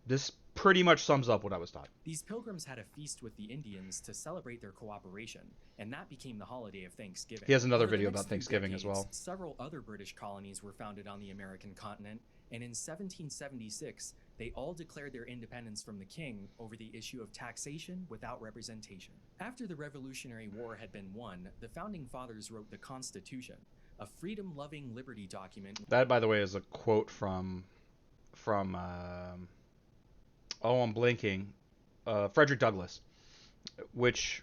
this pretty much sums up what I was taught. These pilgrims had a feast with the Indians to celebrate their cooperation, and that became the holiday of Thanksgiving. He has another Over the video next about few Thanksgiving as decades, well. Several other British colonies were founded on the American continent, and in 1776, They all declared their independence from the king over the issue of taxation without representation. After the Revolutionary War had been won, the Founding Fathers wrote the Constitution, a freedom-loving liberty document. That, by the way, is a quote from oh, I'm blanking, Frederick Douglass, which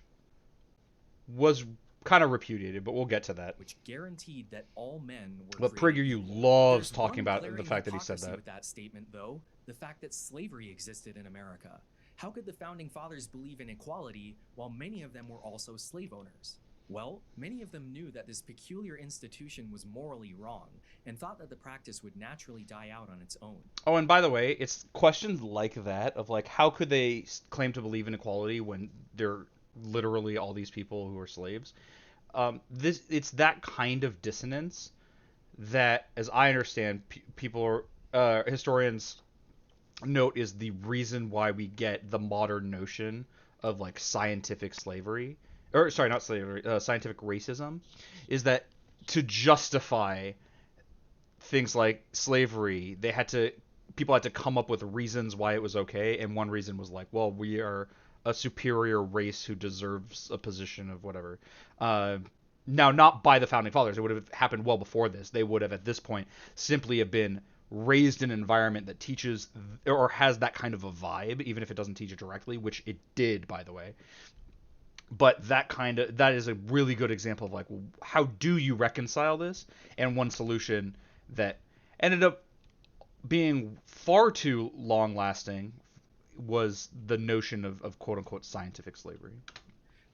was kind of repudiated, but we'll get to that. Which guaranteed that all men were But created PragerU equal. loves There's talking one about the glaring fact that he said hypocrisy that. with that statement, though, the fact that slavery existed in America. How could the Founding Fathers believe in equality while many of them were also slave owners? Well, many of them knew that this peculiar institution was morally wrong and thought that the practice would naturally die out on its own. Oh, and by the way, it's questions like that of like, how could they claim to believe in equality when they're literally all these people who are slaves? It's that kind of dissonance that, as I understand, people are historians note is the reason why we get the modern notion of like scientific slavery, or sorry, not slavery, scientific racism, is that to justify things like slavery, people had to come up with reasons why it was okay, and one reason was like, well, we are a superior race who deserves a position of whatever. Now, not by the Founding Fathers. It would have happened well before this. They would have, at this point, simply have been raised in an environment that teaches or has that kind of a vibe, even if it doesn't teach it directly, which it did, by the way. But that is a really good example of like, how do you reconcile this? And one solution that ended up being far too long lasting was the notion of quote unquote scientific slavery.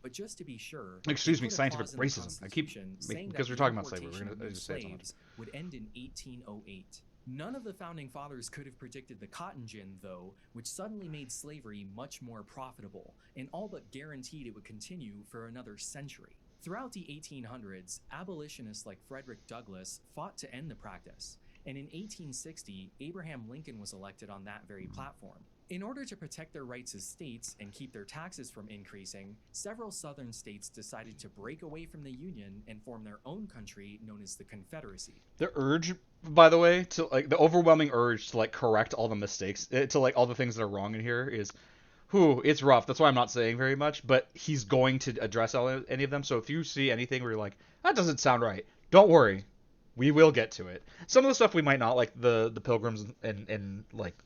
But just to be sure, Excuse me, they put a scientific clause in the racism. I keep Constitution saying because that we're the talking about slavery. We're importation gonna of just say it so much. slaves would end in 1808. None of the Founding Fathers could have predicted the cotton gin, though, which suddenly made slavery much more profitable, and all but guaranteed it would continue for another century. Throughout the 1800s, abolitionists like Frederick Douglass fought to end the practice, and in 1860, Abraham Lincoln was elected on that very platform. In order to protect their rights as states and keep their taxes from increasing, several southern states decided to break away from the Union and form their own country known as the Confederacy. The urge, by the way, to like the overwhelming urge to like correct all the mistakes, to like all the things that are wrong in here is, it's rough. That's why I'm not saying very much, but he's going to address any of them. So if you see anything where you're like, that doesn't sound right, don't worry. We will get to it. Some of the stuff we might not, like the Pilgrims and like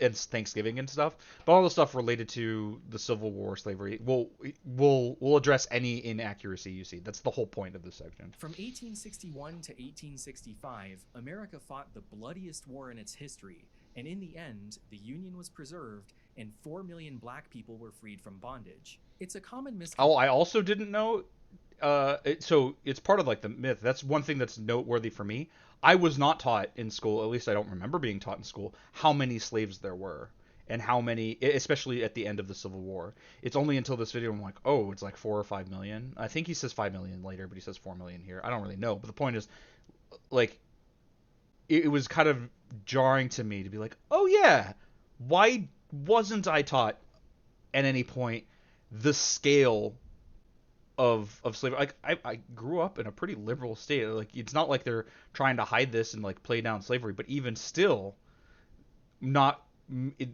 and Thanksgiving and stuff, but all the stuff related to the Civil War, slavery, we'll address any inaccuracy you see. That's the whole point of this section. From 1861 to 1865, America fought the bloodiest war in its history, and in the end, the Union was preserved and 4 million black people were freed from bondage. It's a common misconception. Oh, I also didn't know. So it's part of like the myth. That's one thing that's noteworthy for me. I was not taught in school, at least I don't remember being taught in school, how many slaves there were and how many, especially at the end of the Civil War. It's only until this video I'm like, oh, it's like 4 or 5 million. I think he says 5 million later, but he says 4 million here. I don't really know, but the point is, like, it was kind of jarring to me to be like, oh yeah, why wasn't I taught at any point the scale of slavery? Like I grew up in a pretty liberal state. Like it's not like they're trying to hide this and like play down slavery, but even still, not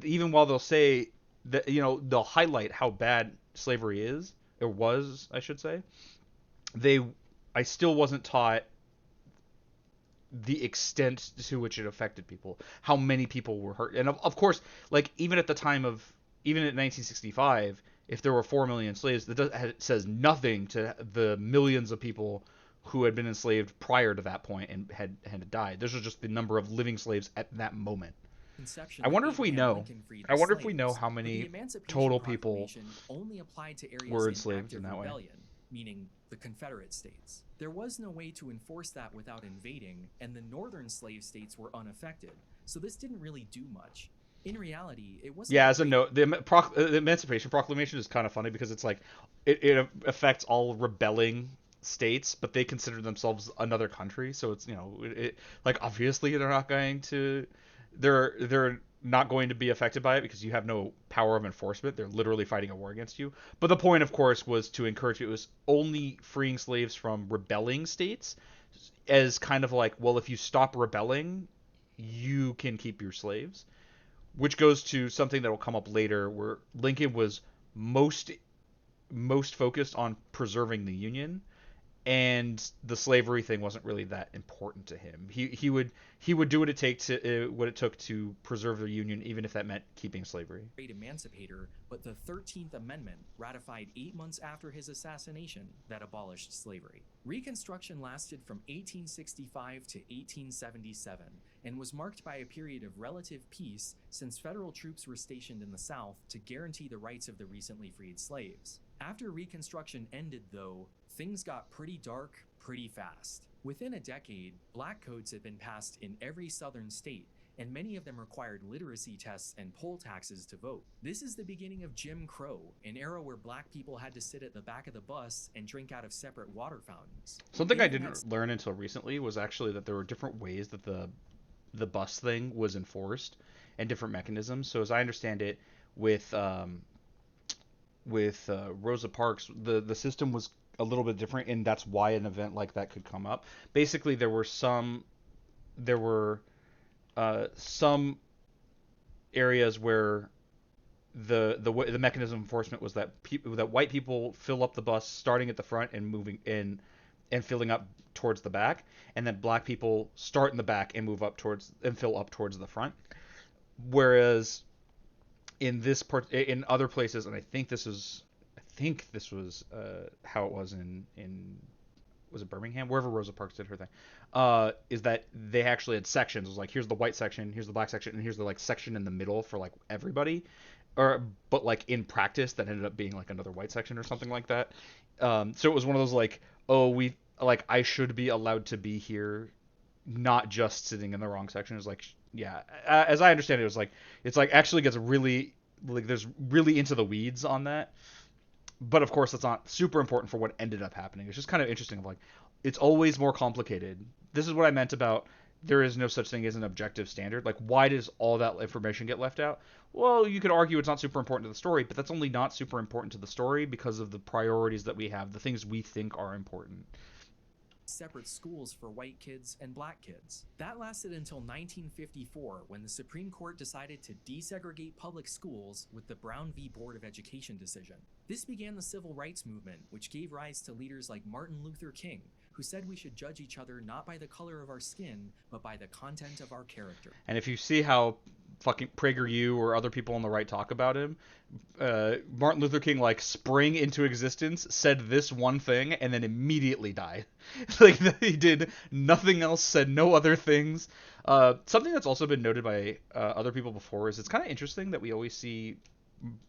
even while they'll say that, they'll highlight how bad slavery is or was, I should say. I still wasn't taught the extent to which it affected people, how many people were hurt, and of course, like even at the time of even in 1965. If there were 4 million slaves, that says nothing to the millions of people who had been enslaved prior to that point and had died. This was just the number of living slaves at that moment. I wonder if we know. I wonder if we know how many total people only applied to areas were enslaved in that way. Rebellion, meaning the Confederate States. There was no way to enforce that without invading, and the northern slave states were unaffected. So this didn't really do much. In reality, it wasn't. Yeah, as a note, the Emancipation Proclamation is kind of funny because it's like it affects all rebelling states, but they consider themselves another country. So it's like obviously they're not going to be affected by it because you have no power of enforcement. They're literally fighting a war against you. But the point, of course, was to encourage it was only freeing slaves from rebelling states, as kind of like, well, if you stop rebelling, you can keep your slaves. which goes to something that will come up later, where Lincoln was most focused on preserving the Union, and the slavery thing wasn't really that important to him. He would do what it took to preserve the Union, even if that meant keeping slavery. Great emancipator, but the 13th Amendment, ratified 8 months after his assassination, that abolished slavery. Reconstruction lasted from 1865 to 1877 and was marked by a period of relative peace since federal troops were stationed in the South to guarantee the rights of the recently freed slaves. After Reconstruction ended, though, things got pretty dark pretty fast. Within a decade, black codes had been passed in every southern state, and many of them required literacy tests and poll taxes to vote. This is the beginning of Jim Crow, an era where black people had to sit at the back of the bus and drink out of separate water fountains. Something I didn't learn until recently was actually that there were different ways that the bus thing was enforced and different mechanisms. So as I understand it, with Rosa Parks, the system was a little bit different, and that's why an event like that could come up. Basically, there were some areas where the mechanism of enforcement was that white people fill up the bus starting at the front and moving in and filling up towards the back, and then black people start in the back and move up towards and fill up towards the front. Whereas in other places, and I think this was how it was in was it Birmingham, wherever Rosa Parks did her thing, is that they actually had sections. It was like, here's the white section, here's the black section, and here's the like section in the middle for like everybody. But like in practice, that ended up being like another white section or something like that. So it was one of those like, I should be allowed to be here, not just sitting in the wrong section. It was like, yeah, as I understand it, it's like actually gets really like there's really into the weeds on that. But of course, that's not super important for what ended up happening. It's just kind of interesting. Of like, it's always more complicated. This is what I meant about there is no such thing as an objective standard. Like, why does all that information get left out? Well, you could argue it's not super important to the story, but that's only not super important to the story because of the priorities that we have, the things we think are important. Separate schools for white kids and black kids. That lasted until 1954, when the Supreme Court decided to desegregate public schools with the Brown v. Board of Education decision. This began the civil rights movement, which gave rise to leaders like Martin Luther King, who said we should judge each other not by the color of our skin, but by the content of our character. And if you see how fucking PragerU or other people on the right talk about him, Martin Luther King like sprang into existence, said this one thing, and then immediately died. Like, he did nothing else, said no other things. Something that's also been noted by other people before is it's kind of interesting that we always see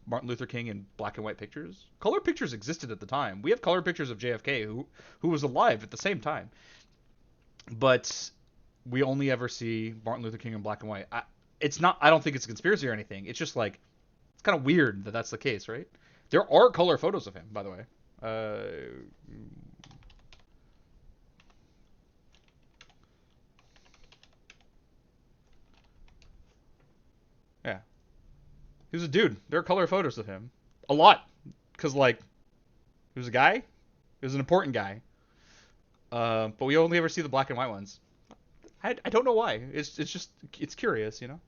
Martin Luther King in black and white pictures. Color pictures existed at the time. We have color pictures of JFK, who was alive at the same time. But we only ever see Martin Luther King in black and white. I don't think it's a conspiracy or anything. It's just like, it's kind of weird that that's the case, right? There are color photos of him, by the way. Yeah. He was a dude. There are color photos of him. A lot. Because, like, he was a guy. He was an important guy. But we only ever see the black and white ones. I don't know why. It's just, it's curious, you know?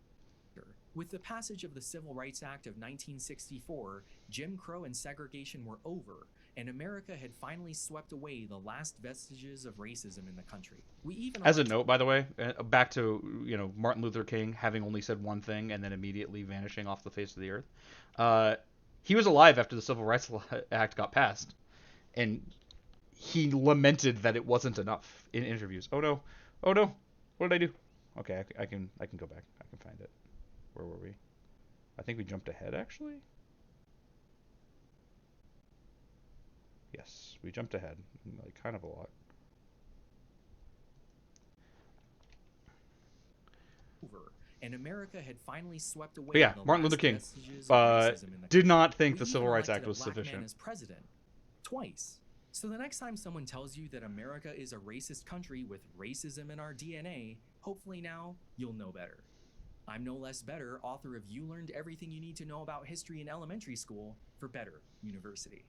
With the passage of the Civil Rights Act of 1964, Jim Crow and segregation were over, and America had finally swept away the last vestiges of racism in the country. We even As a note, by the way, back to, Martin Luther King having only said one thing and then immediately vanishing off the face of the earth. He was alive after the Civil Rights Act got passed, and he lamented that it wasn't enough in interviews. Oh no, what did I do? Okay, I can go back. I can find it. Where were we? I think we jumped ahead, actually. Yes, we jumped ahead, like kind of a lot. And America had finally swept away. But yeah, Martin Luther King did not think the Civil Rights Act was sufficient. As president twice. So the next time someone tells you that America is a racist country with racism in our DNA, hopefully now you'll know better. I'm No Less Better, author of You Learned Everything You Need to Know About History in Elementary School for Better University.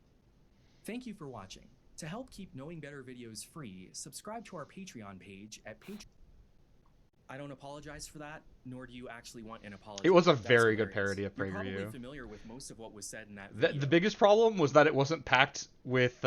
Thank you for watching. To help keep Knowing Better videos free, subscribe to our Patreon page at Patreon. I don't apologize for that, nor do you actually want an apology. It was a That's very good hilarious. parody of You're probably PragerU. familiar with most of what was said in that The video. biggest problem was that it wasn't packed with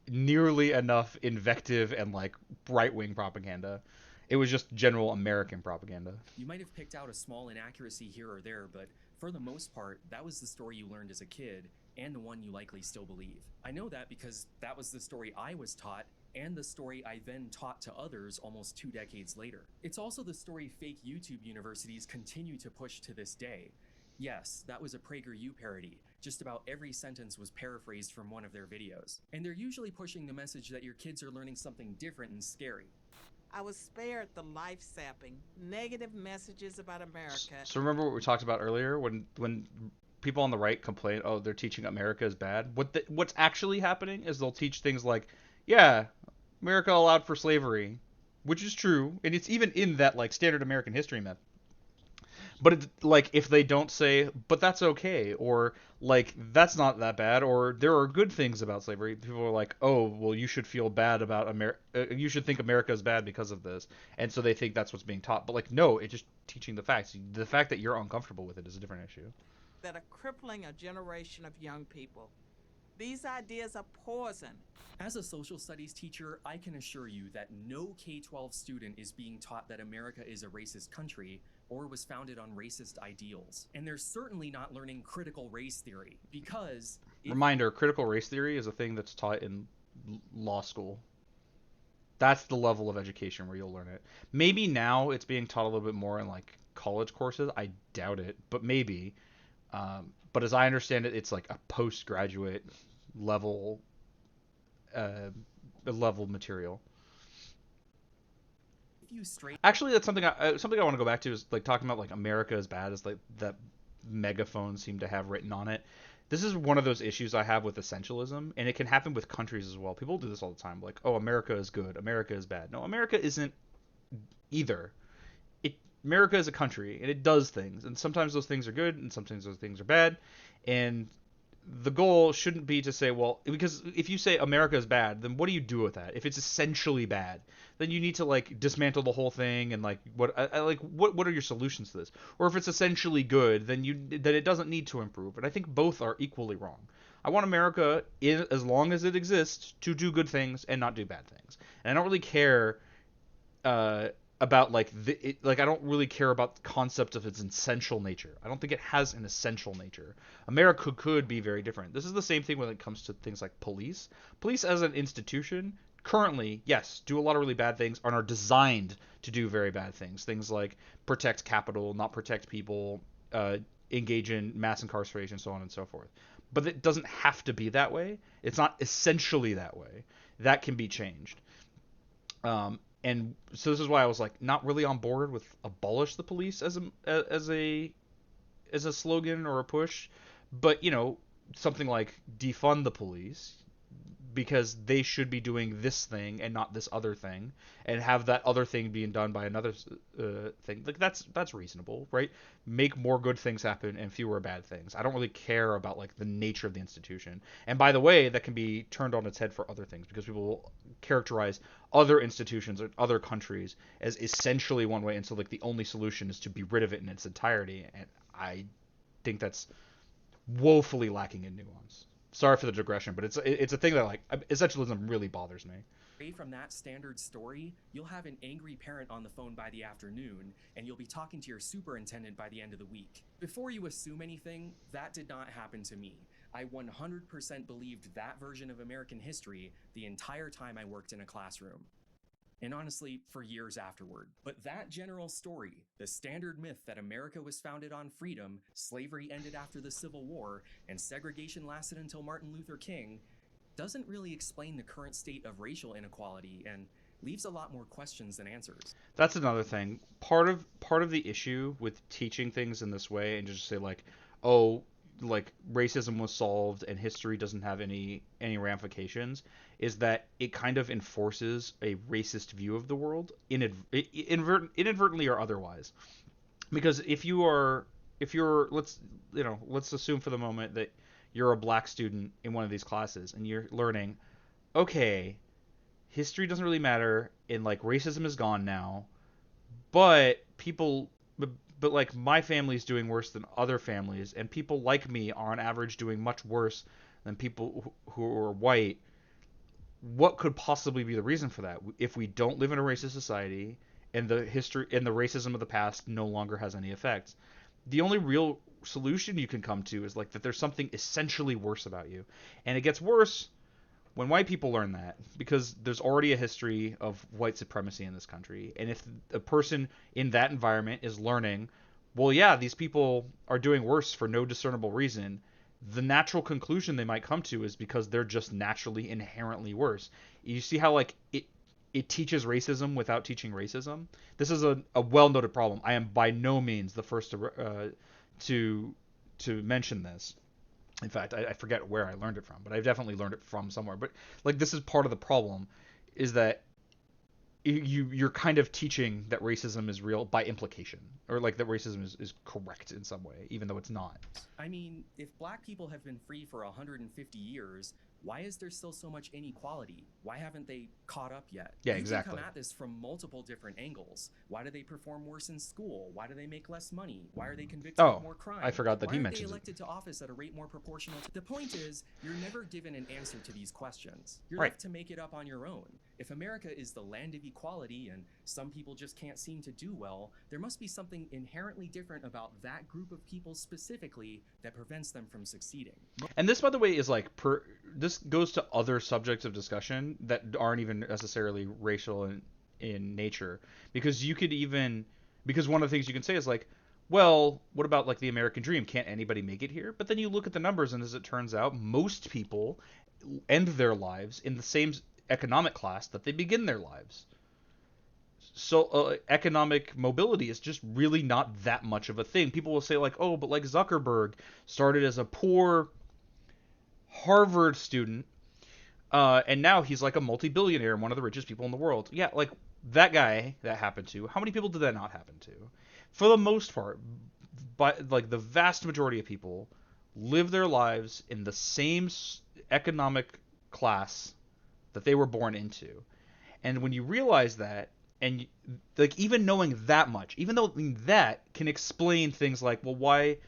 nearly enough invective and like right-wing propaganda. It was just general American propaganda. You might have picked out a small inaccuracy here or there, but for the most part, that was the story you learned as a kid, and the one you likely still believe. I know that because that was the story I was taught, and the story I then taught to others almost 2 decades later. It's also the story fake YouTube universities continue to push to this day. Yes, that was a PragerU parody. Just about every sentence was paraphrased from one of their videos. And they're usually pushing the message that your kids are learning something different and scary. I was spared the life-sapping, negative messages about America. So remember what we talked about earlier when people on the right complain, oh, they're teaching America is bad. What's actually happening is they'll teach things like, yeah, America allowed for slavery, which is true, and it's even in that like standard American history myth. But it's like if they don't say, but that's okay, or like that's not that bad, or there are good things about slavery, people are like, oh, well, you should feel bad about America. You should think America is bad because of this, and so they think that's what's being taught. But like, no, it's just teaching the facts. The fact that you're uncomfortable with it is a different issue. That are crippling a generation of young people. These ideas are poison. As a social studies teacher, I can assure you that no K-12 student is being taught that America is a racist country or was founded on racist ideals. And they're certainly not learning critical race theory because... Reminder, critical race theory is a thing that's taught in law school. That's the level of education where you'll learn it. Maybe now it's being taught a little bit more in like college courses. I doubt it, but maybe. But as I understand it, it's like a postgraduate level material. Actually, that's something I want to go back to is like talking about like America is bad as like that megaphones seem to have written on it. This is one of those issues I have with essentialism, and it can happen with countries as well. People do this all the time, like, oh, America is good, America is bad. No, America isn't either. America is a country, and it does things, and sometimes those things are good, and sometimes those things are bad, and the goal shouldn't be to say, well, because if you say America is bad, then what do you do with that? If it's essentially bad, then you need to like dismantle the whole thing, and like what are your solutions to this? Or if it's essentially good, then it doesn't need to improve. And I think both are equally wrong. I want America, as long as it exists, to do good things and not do bad things. And I don't really care about like I don't really care about the concept of its essential nature. I don't think it has an essential nature. America could be very different. This is the same thing when it comes to things like police. Police as an institution currently, yes, do a lot of really bad things and are designed to do very bad things. Things like protect capital, not protect people, engage in mass incarceration, so on and so forth. But it doesn't have to be that way. It's not essentially that way. That can be changed. And so this is why I was like not really on board with abolish the police as a slogan or a push, but you know, something like defund the police because they should be doing this thing and not this other thing, and have that other thing being done by another thing. Like that's reasonable, right? Make more good things happen and fewer bad things. I don't really care about like the nature of the institution. And by the way, that can be turned on its head for other things because people will characterize other institutions or other countries as essentially one way, and so like the only solution is to be rid of it in its entirety. And I think that's woefully lacking in nuance. Sorry for the digression, but it's a thing that like essentialism really bothers me. From that standard story, you'll have an angry parent on the phone by the afternoon, and you'll be talking to your superintendent by the end of the week. Before you assume anything, that did not happen to me. I 100% believed that version of American history the entire time I worked in a classroom. And honestly, for years afterward. But that general story, the standard myth that America was founded on freedom, slavery ended after the Civil War, and segregation lasted until Martin Luther King, doesn't really explain the current state of racial inequality and leaves a lot more questions than answers. That's another thing. Part of the issue with teaching things in this way and just say like, oh, like racism was solved and history doesn't have any ramifications is that it kind of enforces a racist view of the world inadvertently or otherwise. Because if you're let's assume for the moment that you're a black student in one of these classes and you're learning, okay, history doesn't really matter and like racism is gone now, but people, but like my family's doing worse than other families, and people like me are on average doing much worse than people who are white. What could possibly be the reason for that? If we don't live in a racist society and the history and the racism of the past no longer has any effects, the only real solution you can come to is like that there's something essentially worse about you. And it gets worse when white people learn that, because there's already a history of white supremacy in this country. And if a person in that environment is learning, well, yeah, these people are doing worse for no discernible reason, the natural conclusion they might come to is because they're just naturally inherently worse. You see how like it teaches racism without teaching racism. This is a well noted problem. I am by no means the first to mention this. In fact, I forget where I learned it from, but I've definitely learned it from somewhere. But like this is part of the problem, is that you're kind of teaching that racism is real by implication, or like that racism is correct in some way, even though it's not. I mean, if black people have been free for 150 years, why is there still so much inequality? Why haven't they caught up yet? Yeah, You exactly. can come at this from multiple different angles. Why do they perform worse in school? Why do they make less money? Why are they convicted Oh, of more crime? I forgot that Why he aren't mentions they it. elected to office at a rate more proportional? The point is, you're never given an answer to these questions. You're Right. left to make it up on your own. If America is the land of equality and some people just can't seem to do well, there must be something inherently different about that group of people specifically that prevents them from succeeding. And this, by the way, is like this goes to other subjects of discussion that aren't even necessarily racial in nature, because you could even, because one of the things you can say is like, well, what about like the American dream? Can't anybody make it here? But then you look at the numbers, and as it turns out, most people end their lives in the same economic class that they begin their lives. So economic mobility is just really not that much of a thing. People will say like, oh, but like Zuckerberg started as a poor Harvard student, and now he's like a multi-billionaire and one of the richest people in the world. Yeah, like that guy that happened to. How many people did that not happen to? For the most part, but like the vast majority of people live their lives in the same economic class that they were born into. And when you realize that, and like even knowing that much, even though that can explain things like, well, why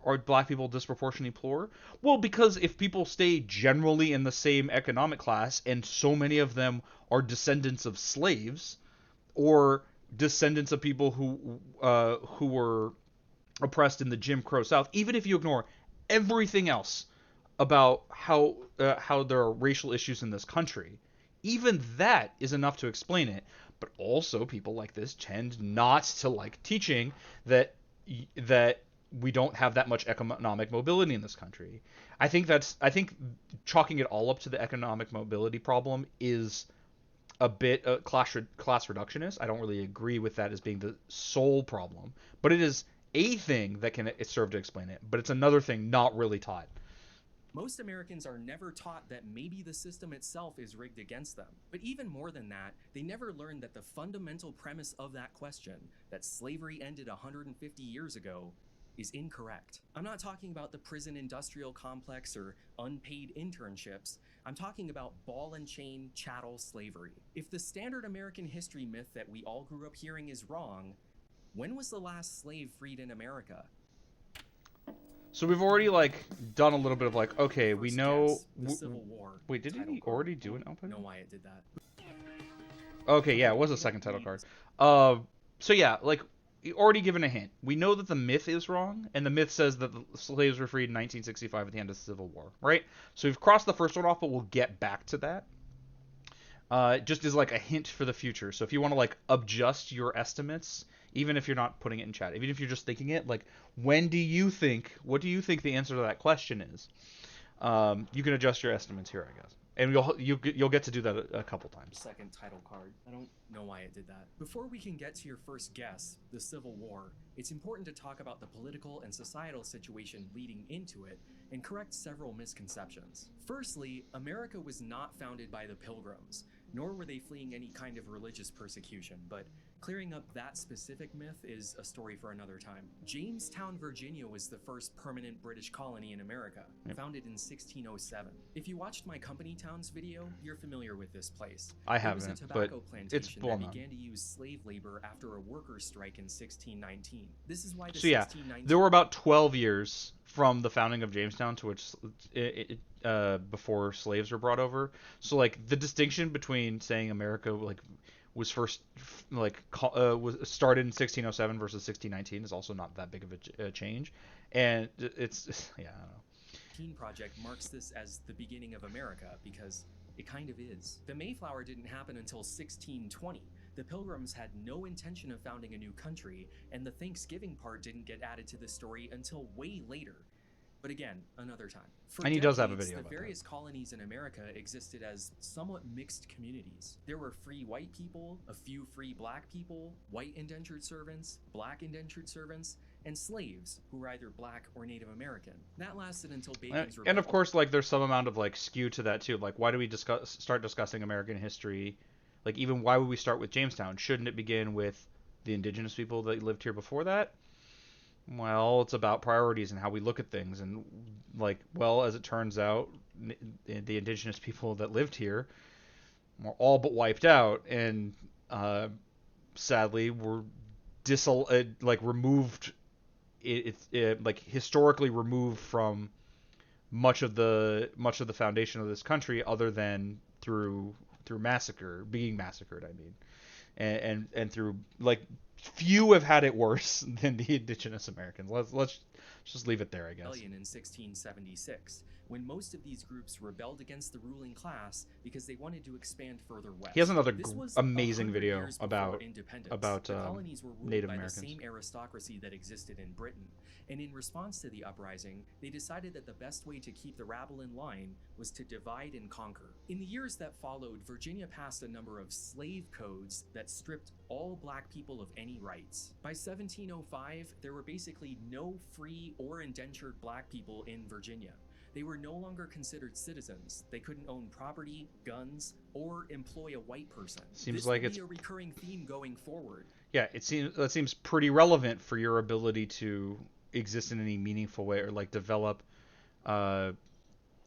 are black people disproportionately poor? Well, because if people stay generally in the same economic class, and so many of them are descendants of slaves or descendants of people who were oppressed in the Jim Crow South, even if you ignore everything else about how there are racial issues in this country, even that is enough to explain it. But also, people like this tend not to like teaching that we don't have that much economic mobility in this country. I think chalking it all up to the economic mobility problem is a bit class reductionist. I don't really agree with that as being the sole problem, but it is a thing that can serve to explain it. But it's another thing not really taught. Most Americans are never taught that maybe the system itself is rigged against them. But even more than that, they never learn that the fundamental premise of that question, that slavery ended 150 years ago, is incorrect. I'm not talking about the prison industrial complex or unpaid internships. I'm talking about ball and chain chattel slavery. If the standard American history myth that we all grew up hearing is wrong, when was the last slave freed in America? So we've already like done a little bit of like, okay, we First know. guess, the Civil War. Wait, did title he card. already do an opening? Know why it did that. Okay, yeah, it was a second title card. So yeah, like already given a hint. We know that the myth is wrong, and the myth says that the slaves were freed in 1965 at the end of the Civil War, right? So we've crossed the first one off, but we'll get back to that. Just as like a hint for the future. So if you want to like adjust your estimates, even if you're not putting it in chat, even if you're just thinking it, like what do you think the answer to that question is? You can adjust your estimates here, I guess. And you'll get to do that a couple times. Second title card. I don't know why it did that. Before we can get to your first guess, the Civil War, it's important to talk about the political and societal situation leading into it and correct several misconceptions. Firstly, America was not founded by the Pilgrims, nor were they fleeing any kind of religious persecution, but Clearing up that specific myth is a story for another time. Jamestown, Virginia was the first permanent British colony in America, founded in 1607. If you watched my Company Towns video, you're familiar with this place. I It was a haven't, tobacco but plantation it's well that known. began to use slave labor after a workers' strike in 1619. This is why the So yeah, 1619 there were about 12 years from the founding of Jamestown to which before slaves were brought over. So like the distinction between saying America like was first was started in 1607 versus 1619 is also not that big of a change, and it's yeah, I don't know. Project marks this as the beginning of America because it kind of is. The Mayflower didn't happen until 1620. The Pilgrims had no intention of founding a new country, and the Thanksgiving part didn't get added to the story until way later. But again, another time. For And he does have a decades, video the about various colonies in America existed as somewhat mixed communities. There were free white people, a few free black people, white indentured servants, black indentured servants, and slaves who were either black or Native American. That lasted until Bacon's And of Rebellion. course, like there's some amount of like skew to that too. Like, why do we start discussing American history? Like, even why would we start with Jamestown? Shouldn't it begin with the indigenous people that lived here before that? Well, it's about priorities and how we look at things. And like, well, as it turns out, the indigenous people that lived here were all but wiped out, and sadly were removed. Like historically removed from much of the foundation of this country, other than through being massacred. I mean, and through like few have had it worse than the indigenous Americans. Let's just leave it there, I guess. Rebellion in 1676, when most of these groups rebelled against the ruling class because they wanted to expand further west. He has another This was amazing 100 video years before about independence. about the colonies were ruled Native by Americans. the same aristocracy that existed in Britain, and in response to the uprising, they decided that the best way to keep the rabble in line was to divide and conquer. In the years that followed, Virginia passed a number of slave codes that stripped all black people of any rights. By 1705, there were basically no free or indentured black people in Virginia. They were no longer considered citizens. They couldn't own property, guns, or employ a white person. Seems this like will it's be a recurring theme going forward. Yeah, that seems pretty relevant for your ability to exist in any meaningful way, or like develop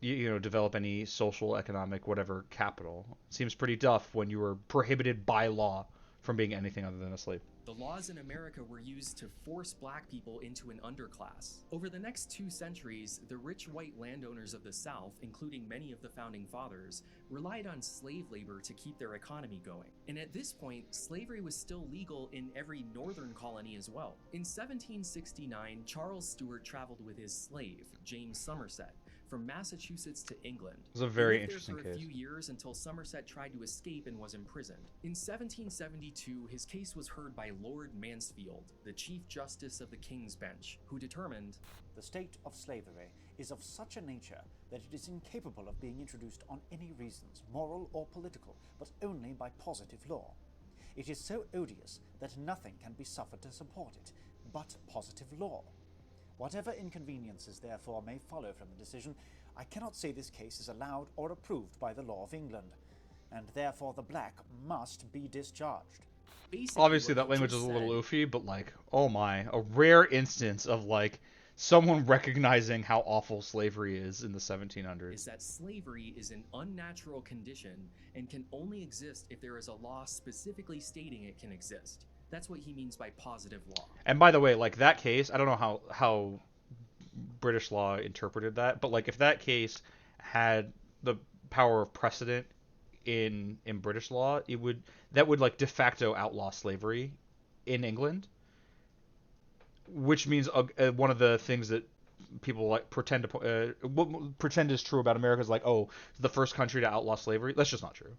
develop any social, economic, whatever capital. It seems pretty tough when you were prohibited by law from being anything other than a slave. The laws in America were used to force black people into an underclass. Over the next 2 centuries, the rich white landowners of the South, including many of the founding fathers, relied on slave labor to keep their economy going. And at this point, slavery was still legal in every northern colony as well. In 1769, Charles Stuart traveled with his slave, James Somerset, from Massachusetts to England. It was a very He lived interesting there for a case. few years until Somerset tried to escape and was imprisoned. In 1772, his case was heard by Lord Mansfield, the Chief Justice of the King's Bench, who determined, The state of slavery is of such a nature that it is incapable of being introduced on any reasons, moral or political, but only by positive law. It is so odious that nothing can be suffered to support it but positive law. Whatever inconveniences therefore may follow from the decision, I cannot say this case is allowed or approved by the law of England, and therefore the black must be discharged. basically Obviously, what that he language just is a little said oofy, but like, oh my, a rare instance of like someone recognizing how awful slavery is in the 1700s. is that slavery is an unnatural condition and can only exist if there is a law specifically stating it can exist. That's what he means by positive law. And by the way, like that case, I don't know how British law interpreted that, but like if that case had the power of precedent in British law, that would like de facto outlaw slavery in England, which means one of the things that people like pretend is true about America is like, oh, the first country to outlaw slavery. That's just not true.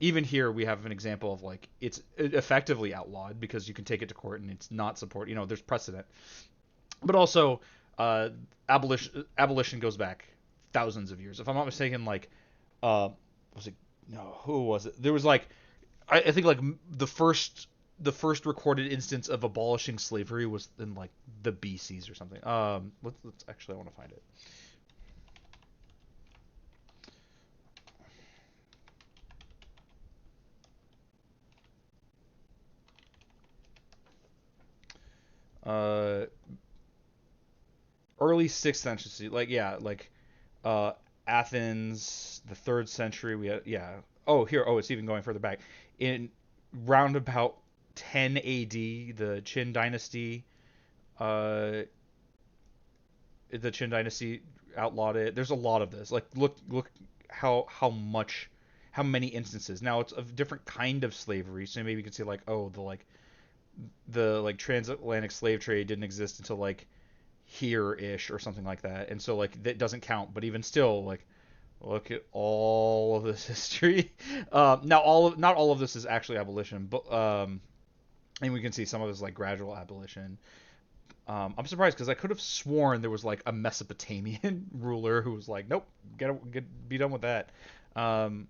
Even here, we have an example of like it's effectively outlawed because you can take it to court and it's not support. There's precedent. But also, abolition goes back thousands of years. If I'm not mistaken, like, who was it? There was like, I think like the first recorded instance of abolishing slavery was in like the BCs or something. Let's actually, I want to find it. uh, early 6th century, uh, Athens, the 3rd century. We had, yeah. Oh, here. Oh, it's even going further back. In round about 10 AD, uh, the Qin dynasty outlawed it. There's a lot of this. Like, look how many instances. Now it's a different kind of slavery, so maybe you could say like, oh, the transatlantic slave trade didn't exist until like here-ish or something like that, and so like that doesn't count. But even still, like, look at all of this history. Now not all of this is actually abolition, but and we can see some of this like gradual abolition. I'm surprised because I could have sworn there was like a Mesopotamian ruler who was like, nope, be done with that. Um,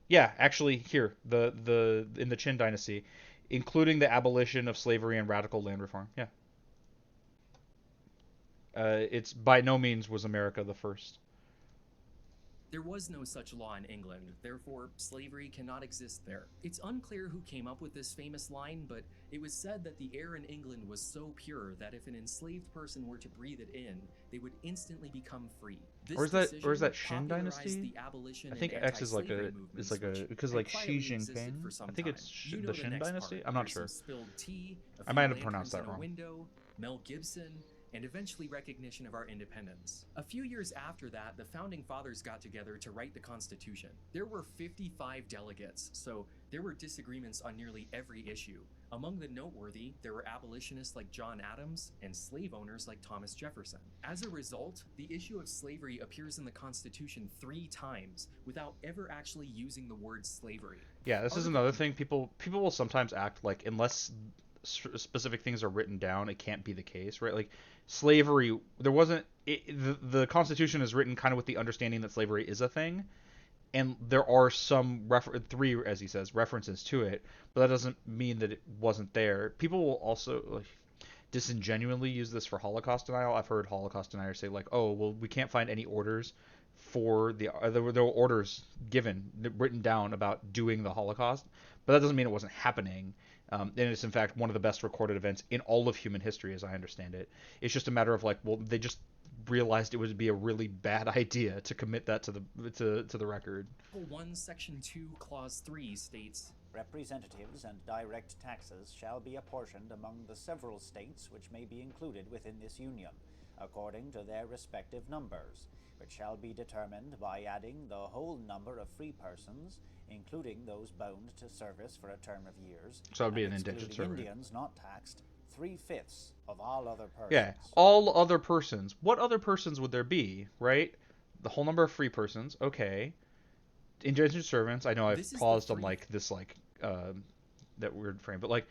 yeah, actually, here the in the Qin dynasty, including the abolition of slavery and radical land reform. Yeah, it's by no means was America the first. There was no such law in England, therefore slavery cannot exist there. It's unclear who came up with this famous line, but it was said that the air in England was so pure that if an enslaved person were to breathe it in, they would instantly become free. This Or is that decision Qin popularized dynasty? the abolition I think and X is like a anti-slavery movements, because which like had Xi quietly existed for Jinping. some I think time. it's You know the the Qin next dynasty. part. I'm not There's sure. some spilled tea, a I few might have lanterns pronounced that in a wrong. window, Mel Gibson, and eventually recognition of our independence. A few years after that, the Founding Fathers got together to write the Constitution. There were 55 delegates, so there were disagreements on nearly every issue. Among the noteworthy, there were abolitionists like John Adams and slave owners like Thomas Jefferson. As a result, the issue of slavery appears in the Constitution 3 times without ever actually using the word slavery. Yeah, this is another thing. People will sometimes act like unless specific things are written down, it can't be the case, right? Like slavery, there wasn't the Constitution is written kind of with the understanding that slavery is a thing, and there are some three, as he says, references to it, but that doesn't mean that it wasn't there. People will also like disingenuously use this for Holocaust denial. I've heard Holocaust deniers say like, "Oh, well, we can't find any orders for there were orders given written down about doing the Holocaust, but that doesn't mean it wasn't happening." And it's in fact one of the best recorded events in all of human history, as I understand it. It's just a matter of like, well, they just realized it would be a really bad idea to commit that to the record. Article 1, Section 2, Clause 3 states, Representatives and direct taxes shall be apportioned among the several states which may be included within this union, according to their respective numbers, which shall be determined by adding the whole number of free persons, including those bound to service for a term of years, So that would be and an indentured excluding servant. Indians not taxed, 3/5 of all other persons. Yeah, all other persons. What other persons would there be, right? The whole number of free persons, okay. Indentured servants, I know I've This is the paused on free- like this that weird frame, but like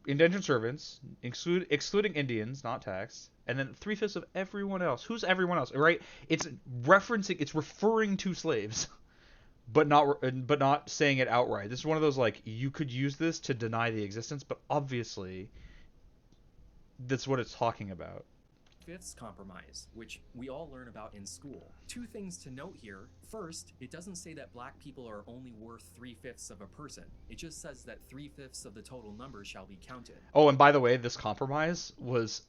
indentured servants, excluding Indians, not taxed, and then 3/5 of everyone else. Who's everyone else, right? It's referring to slaves, but not saying it outright. This is one of those like you could use this to deny the existence, but obviously that's what it's talking about. Fifths compromise, which we all learn about in school. Two things to note here. First, it doesn't say that black people are only worth 3/5 of a person. It just says that 3/5 of the total number shall be counted. Oh, and by the way, this compromise was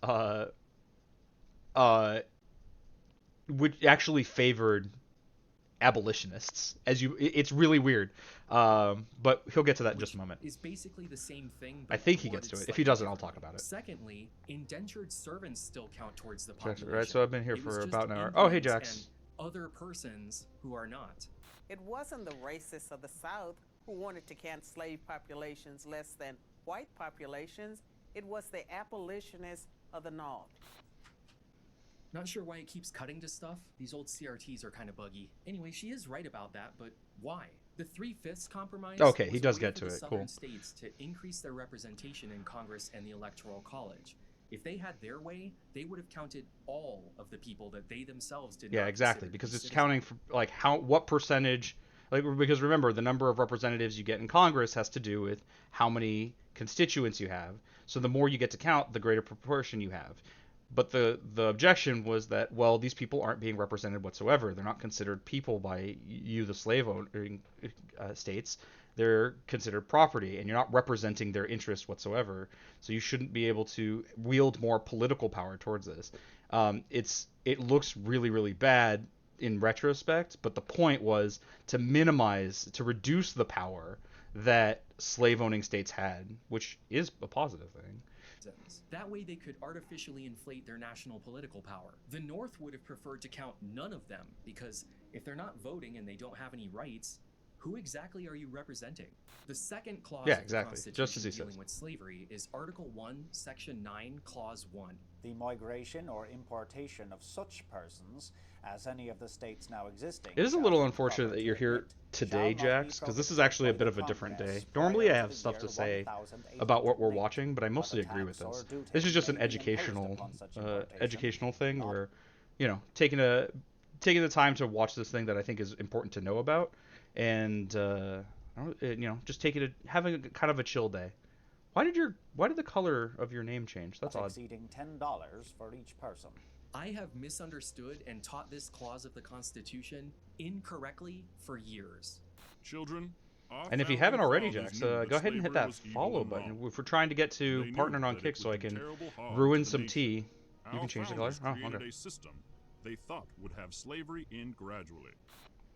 which actually favored abolitionists. It's really weird. But he'll get to that in just a moment. Is basically the same thing. I But think he gets to worded it. If he slightly doesn't, I'll differently. talk about it. Secondly, indentured servants still count towards the Jackson, population. right, so I've been here It was for just about an hour. Oh, hey, Indians Jax. and other persons who are not. It wasn't the racists of the South who wanted to count slave populations less than white populations. It was the abolitionists of the North. Not sure why it keeps cutting to stuff. These old CRTs are kind of buggy. Anyway, she is right about that, but why? The 3/5 compromise. Okay, he was a does way get for to the it. Southern Cool. states to increase their representation in Congress and the Electoral College. If they had their way, they would have counted all of the people that they themselves did Yeah, not exactly, consider to because be it's citizens. counting for like what percentage, like because remember the number of representatives you get in Congress has to do with how many constituents you have. So the more you get to count, the greater proportion you have. But the objection was that, well, these people aren't being represented whatsoever. They're not considered people by you, the slave owning states. they're considered property, and you're not representing their interests whatsoever. So you shouldn't be able to wield more political power towards this. It looks really, really bad in retrospect, but the point was to reduce the power that slave owning states had, which is a positive thing. That way they could artificially inflate their national political power. The North would have preferred to count none of them, because if they're not voting and they don't have any rights, who exactly are you representing? The second clause Yeah, of the exactly. Constitution Just as he dealing says. with slavery is Article 1, Section 9, Clause 1. The migration or importation of such persons as any of the states now existing. It is a shall little be unfortunate proper that to you're here admit, today, shall not be Jax, because this is prohibited actually a by bit the of a different Congress day. prior Normally I to have the stuff to year say 1808, about what we're watching, but I but mostly a agree with tax or this. duty This is just an may be imposed educational, upon such importation, educational thing not where, taking the time to watch this thing that I think is important to know about, and just having a kind of a chill day. Why did the color of your name change? That's not odd. exceeding $10 for each person. I have misunderstood and taught this clause of the Constitution incorrectly for years. Children, our And if you founding haven't already, fathers Jax, knew that go ahead and hit slavery that was evil follow and button. wrong. If we're trying to get They to knew partnering on that it Kick so would I do can terrible harm ruin to the some nation. tea. You Our can change the color. founders Oh, created okay. a system they thought would have slavery in gradually.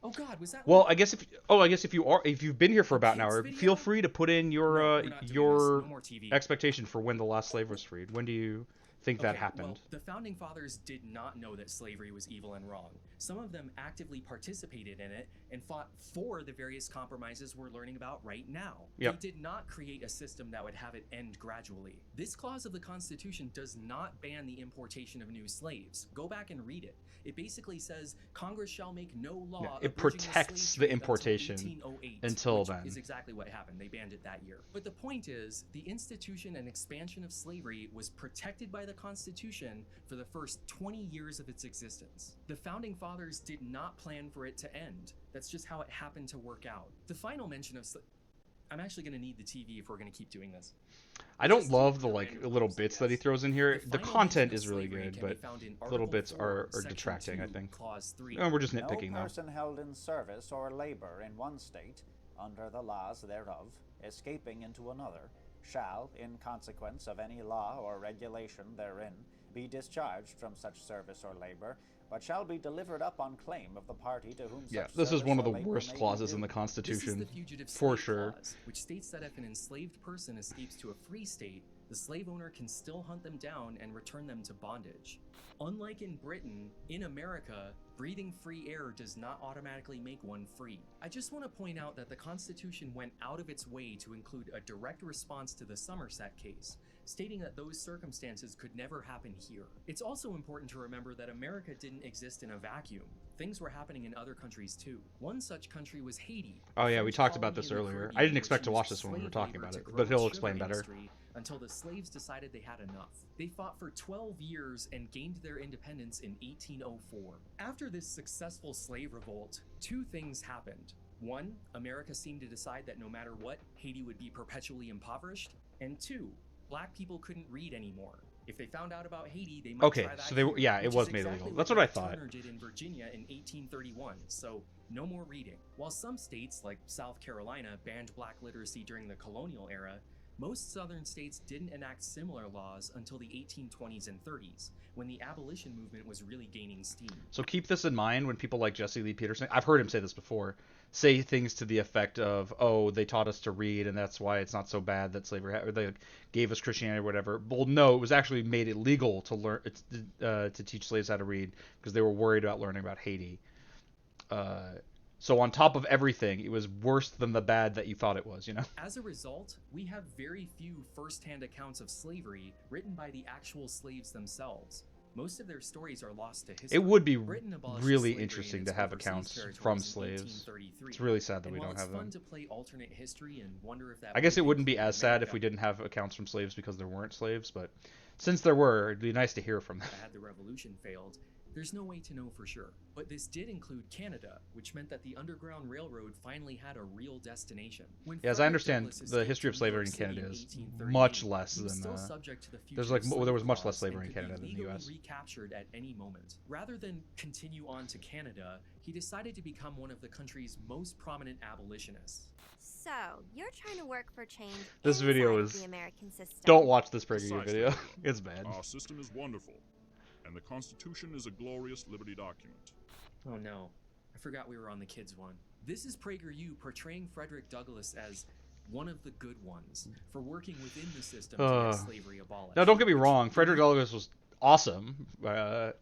Oh God, was that? Well, I guess if you've been here for about an Kids hour, video? feel free to put in No, your we're not doing this. your No more TV. expectation for when the last slave was freed. When do you think that Okay, happened? Well, the founding fathers did not know that slavery was evil and wrong. Some of them actively participated in it and fought for the various compromises we're learning about right now. Yep. They did not create a system that would have it end gradually. This clause of the Constitution does not ban the importation of new slaves. Go back and read it. It basically says Congress shall make no law. Yeah, it abridging the protects slave the trade importation until 1808, until which then. is exactly what happened. They banned it that year. But the point is, the institution and expansion of slavery was protected by the Constitution for the first 20 years of its existence. The founding fathers did not plan for it to end. That's just how it happened to work out. The final mention of I'm actually going to need the TV if we're going to keep doing this. I don't love the little bits that he throws in here. The final content mention of is really slavery good, can be but found in little Article bits 4, are Section detracting, I 2, think. Clause 3. And we're just No nitpicking though. person held in service or labor in one state, under the laws thereof, escaping into another, shall, in consequence of any law or regulation therein, be discharged from such service or labor, but shall be delivered up on claim of the party to whom Yeah, such this is service one of or the labor worst may be clauses in due. the Constitution, This is the Fugitive for Slave sure. Clause, which states that if an enslaved person escapes to a free state, the slave owner can still hunt them down and return them to bondage. Unlike in Britain, in America, breathing free air does not automatically make one free. I just want to point out that the Constitution went out of its way to include a direct response to the Somerset case, stating that those circumstances could never happen here. It's also important to remember that America didn't exist in a vacuum. Things were happening in other countries too. One such country was Haiti. Oh, yeah, we French talked about colony this in the earlier. I Caribbean, didn't expect which to watch used this when we were slave talking labor about to it, grow but he'll its sugar explain better. industry until the slaves decided they had enough. They fought for 12 years and gained their independence in 1804. After this successful slave revolt, two things happened. One, America seemed to decide that no matter what, Haiti would be perpetually impoverished. And two, black people couldn't read anymore. If they found out about Haiti, they might Okay, try that so they here, yeah, it which was is made exactly illegal. what That's what I Nat thought. Turner did in Virginia in 1831. So no more reading. While some states, like South Carolina, banned black literacy during the colonial era, most southern states didn't enact similar laws until the 1820s and 30s, when the abolition movement was really gaining steam. So keep this in mind when people like Jesse Lee Peterson, I've heard him say this before, say things to the effect of, "Oh, they taught us to read, and that's why it's not so bad that slavery or they gave us Christianity or whatever." Well, no, it was actually made illegal to learn to teach slaves how to read because they were worried about learning about Haiti. So on top of everything, it was worse than the bad that you thought it was, you know? As a result, we have very few first-hand accounts of slavery written by the actual slaves themselves. Most of their stories are lost to history. It would be Britain abolished really slavery in interesting its to have overseas accounts territories from in slaves. 1833. It's really sad that And we while don't it's have fun them. to play alternate history and wonder if that I guess it would wouldn't be include as sad if America, we didn't have accounts from slaves because there weren't slaves, but since there were, it'd be nice to hear from them. had the revolution failed, There's no way to know for sure, but this did include Canada, which meant that the Underground Railroad finally had a real destination. When Yeah, as I Frederick understand, Douglass the escaped history of to New slavery York in City Canada in is 1838, much less he was than, still subject to the there's fugitive there was slave much less clause slavery in and could Canada be than the legally US. recaptured at any moment. Rather than continue on to Canada, he decided to become one of the country's most prominent abolitionists. So, you're trying to work for change This video inside of is- the American system. Don't watch this PragerU Precisely. video. It's bad. Our system is wonderful, and the Constitution is a glorious liberty document. Oh no, I forgot we were on the kids one. This is PragerU portraying Frederick Douglass as one of the good ones for working within the system to get slavery abolished. Now, don't get me which wrong. the Frederick Douglass was awesome.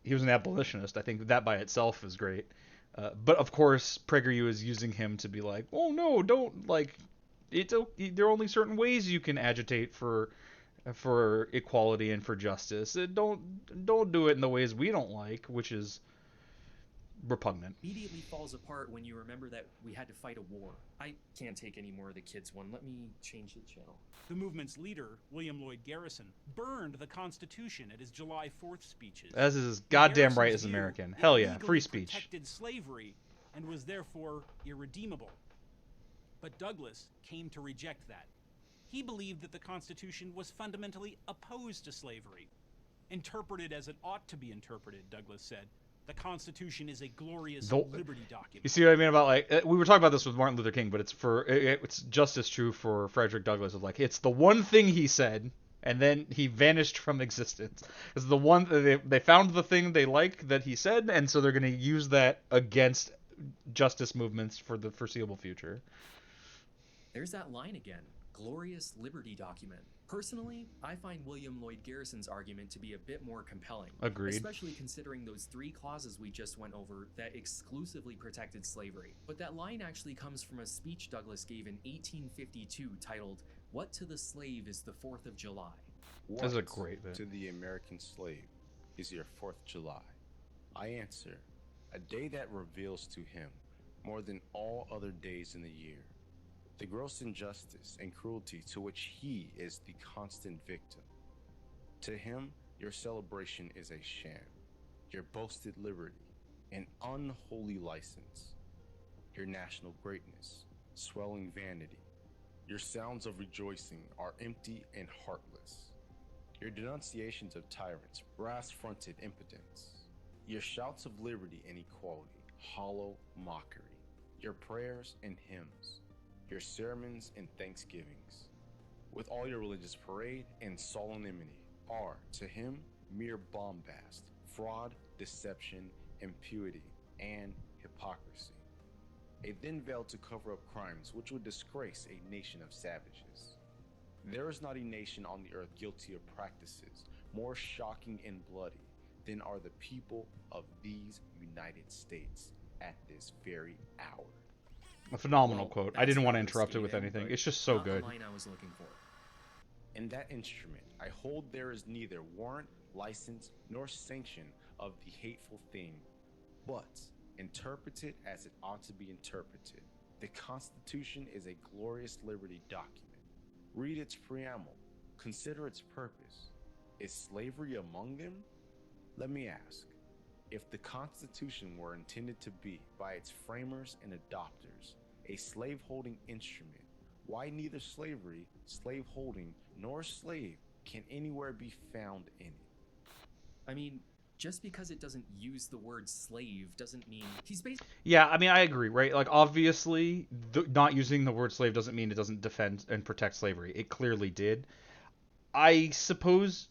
He was an abolitionist. I think that by itself is great. But of course, PragerU is using him to be like, oh no, don't like. There are only certain ways you can agitate for equality and for justice. Don't do it in the ways we don't like, which is repugnant. immediately falls apart when you remember that we had to fight a war. I can't take any more of the kids one. Let me change the channel. The movement's leader, William Lloyd Garrison, burned the Constitution at his July 4th speeches. As is goddamn right Garrison's as view, American. it Hell yeah, legally free speech. protected slavery and was therefore irredeemable. But Douglass came to reject that. He believed that the Constitution was fundamentally opposed to slavery. Interpreted as it ought to be interpreted, Douglass said, the Constitution is a glorious liberty document. You see what I mean about, like, we were talking about this with Martin Luther King, but it's just as true for Frederick Douglass. Of like, it's the one thing he said, and then he vanished from existence. It's the one they found the thing they like that he said, and so they're going to use that against justice movements for the foreseeable future. There's that line again. Glorious liberty document. Personally, I find William Lloyd Garrison's argument to be a bit more compelling. Agreed. Especially considering those 3 clauses we just went over that exclusively protected slavery. But that line actually comes from a speech Douglass gave in 1852 titled, "What to the Slave is the 4th of July?" That's a What great bit. to the American slave is your 4th July? I answer, a day that reveals to him, more than all other days in the year, the gross injustice and cruelty to which he is the constant victim. To him, your celebration is a sham, your boasted liberty, an unholy license, your national greatness, swelling vanity. Your sounds of rejoicing are empty and heartless. Your denunciations of tyrants, brass-fronted impotence. Your shouts of liberty and equality, hollow mockery. Your prayers and hymns. Your sermons and thanksgivings, with all your religious parade and solemnity, are to him mere bombast, fraud, deception, impunity, and hypocrisy. A thin veil to cover up crimes which would disgrace a nation of savages. There is not a nation on the earth guilty of practices more shocking and bloody than are the people of these United States at this very hour. A phenomenal Well, quote. I that's didn't want to not interrupt it with stated, anything. but It's just so not the good. line I was looking for. In that instrument, I hold there is neither warrant, license, nor sanction of the hateful thing, but interpreted as it ought to be interpreted. The Constitution is a glorious liberty document. Read its preamble. Consider its purpose. Is slavery among them? Let me ask, if the Constitution were intended to be, by its framers and adopters, a slave-holding instrument, why neither slavery, slave-holding, nor slave can anywhere be found in it? I mean, just because it doesn't use the word slave doesn't mean he's basically Yeah, I mean, I agree, right? Like, obviously, not using the word slave doesn't mean it doesn't defend and protect slavery. It clearly did. I suppose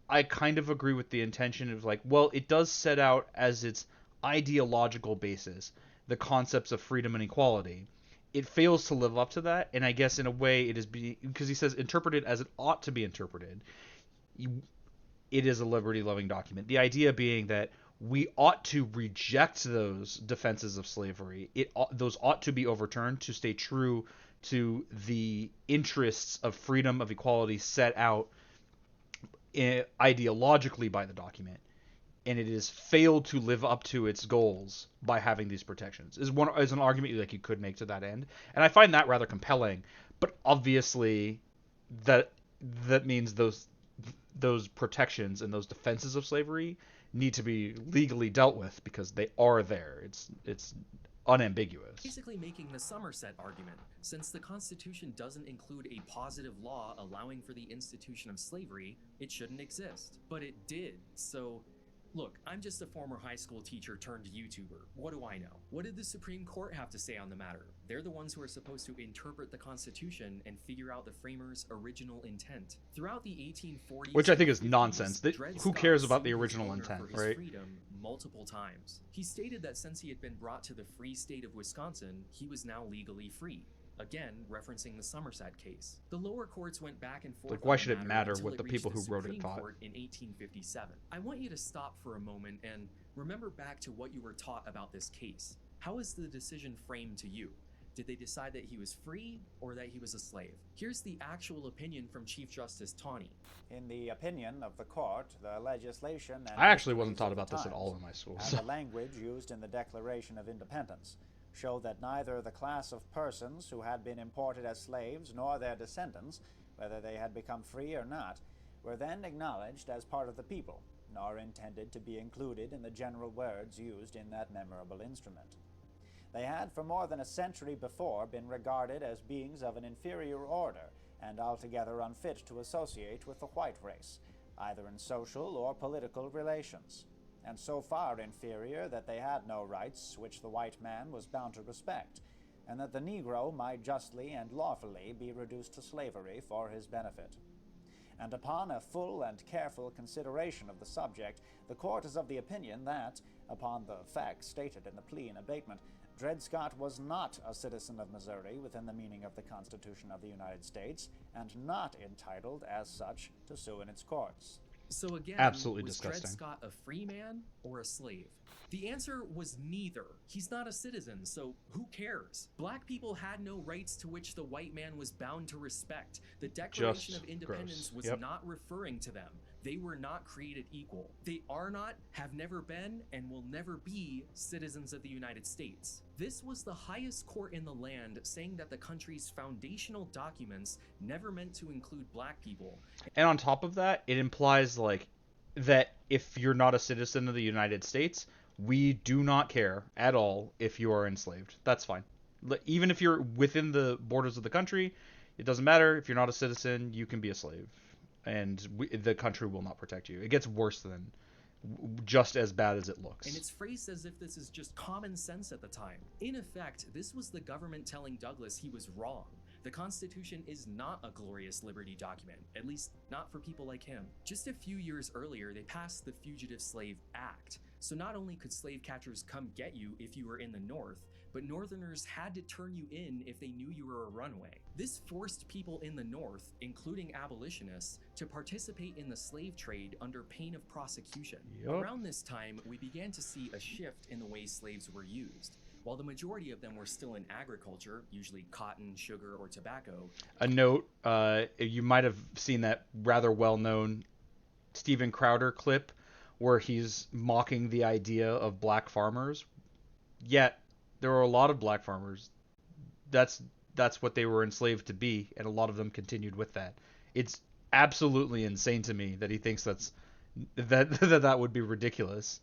I kind of agree with the intention of, like, well, it does set out as its ideological basis the concepts of freedom and equality. It fails to live up to that, and I guess in a way it is because he says interpreted as it ought to be interpreted. It is a liberty-loving document. The idea being that we ought to reject those defenses of slavery. Those ought to be overturned to stay true to the interests of freedom, of equality set out ideologically by the document, and it has failed to live up to its goals by having these protections. Is an argument like you could make to that end, and I find that rather compelling. But obviously, that means those protections and those defenses of slavery need to be legally dealt with because they are there. It's unambiguous. Basically making the Somerset argument. Since the Constitution doesn't include a positive law allowing for the institution of slavery, it shouldn't exist. But it did, so... Look, I'm just a former high school teacher turned YouTuber. What do I know? What did the Supreme Court have to say on the matter? They're the ones who are supposed to interpret the Constitution and figure out the framers' original intent. Throughout the 1840s, Which I think is and 50s, nonsense. Dred Who Scott cares about the sued his original owner intent, for his right? freedom multiple times. He stated that since he had been brought to the free state of Wisconsin, he was now legally free. Again, referencing the Somerset case. The lower courts went back and forth. Like, why on should the it matter matter until what the reached people who wrote it Supreme thought? Court in 1857. I want you to stop for a moment and remember back to what you were taught about this case. How is the decision framed to you? Did they decide that he was free or that he was a slave? Here's the actual opinion from Chief Justice Taney. In the opinion of the court, the legislation and I actually wasn't histories taught of the about this at all times in my school. and the language used in the Declaration of Independence show that neither the class of persons who had been imported as slaves nor their descendants, whether they had become free or not, were then acknowledged as part of the people, nor intended to be included in the general words used in that memorable instrument. They had for more than a century before been regarded as beings of an inferior order and altogether unfit to associate with the white race, either in social or political relations, and so far inferior that they had no rights which the white man was bound to respect, and that the Negro might justly and lawfully be reduced to slavery for his benefit. And upon a full and careful consideration of the subject, the court is of the opinion that, upon the facts stated in the plea in abatement, Dred Scott was not a citizen of Missouri within the meaning of the Constitution of the United States, and not entitled, as such, to sue in its courts. So again, Absolutely was disgusting. Dred Scott a free man or a slave? The answer was neither. He's not a citizen, so who cares? Black people had no rights to which the white man was bound to respect. The Declaration Just of Independence gross. was Yep. not referring to them. They were not created equal. They are not, have never been, and will never be citizens of the United States. This was the highest court in the land saying that the country's foundational documents never meant to include black people. And on top of that, it implies like that if you're not a citizen of the United States, we do not care at all if you are enslaved. That's fine. Even if you're within the borders of the country, it doesn't matter. If you're not a citizen, you can be a slave, and the country will not protect you. It gets worse than just as bad as it looks. And it's phrased as if this is just common sense at the time. In effect, this was the government telling Douglas he was wrong. The Constitution is not a glorious liberty document, at least not for people like him. Just a few years earlier, they passed the Fugitive Slave Act. So not only could slave catchers come get you if you were in the North, but Northerners had to turn you in if they knew you were a runaway. This forced people in the North, including abolitionists, to participate in the slave trade under pain of prosecution. Yup. Around this time, we began to see a shift in the way slaves were used. While the majority of them were still in agriculture, usually cotton, sugar, or tobacco. A note, you might have seen that rather well-known Steven Crowder clip where he's mocking the idea of black farmers. Yet, there are a lot of black farmers. That's what they were enslaved to be, and a lot of them continued with that. It's absolutely insane to me that he thinks that would be ridiculous.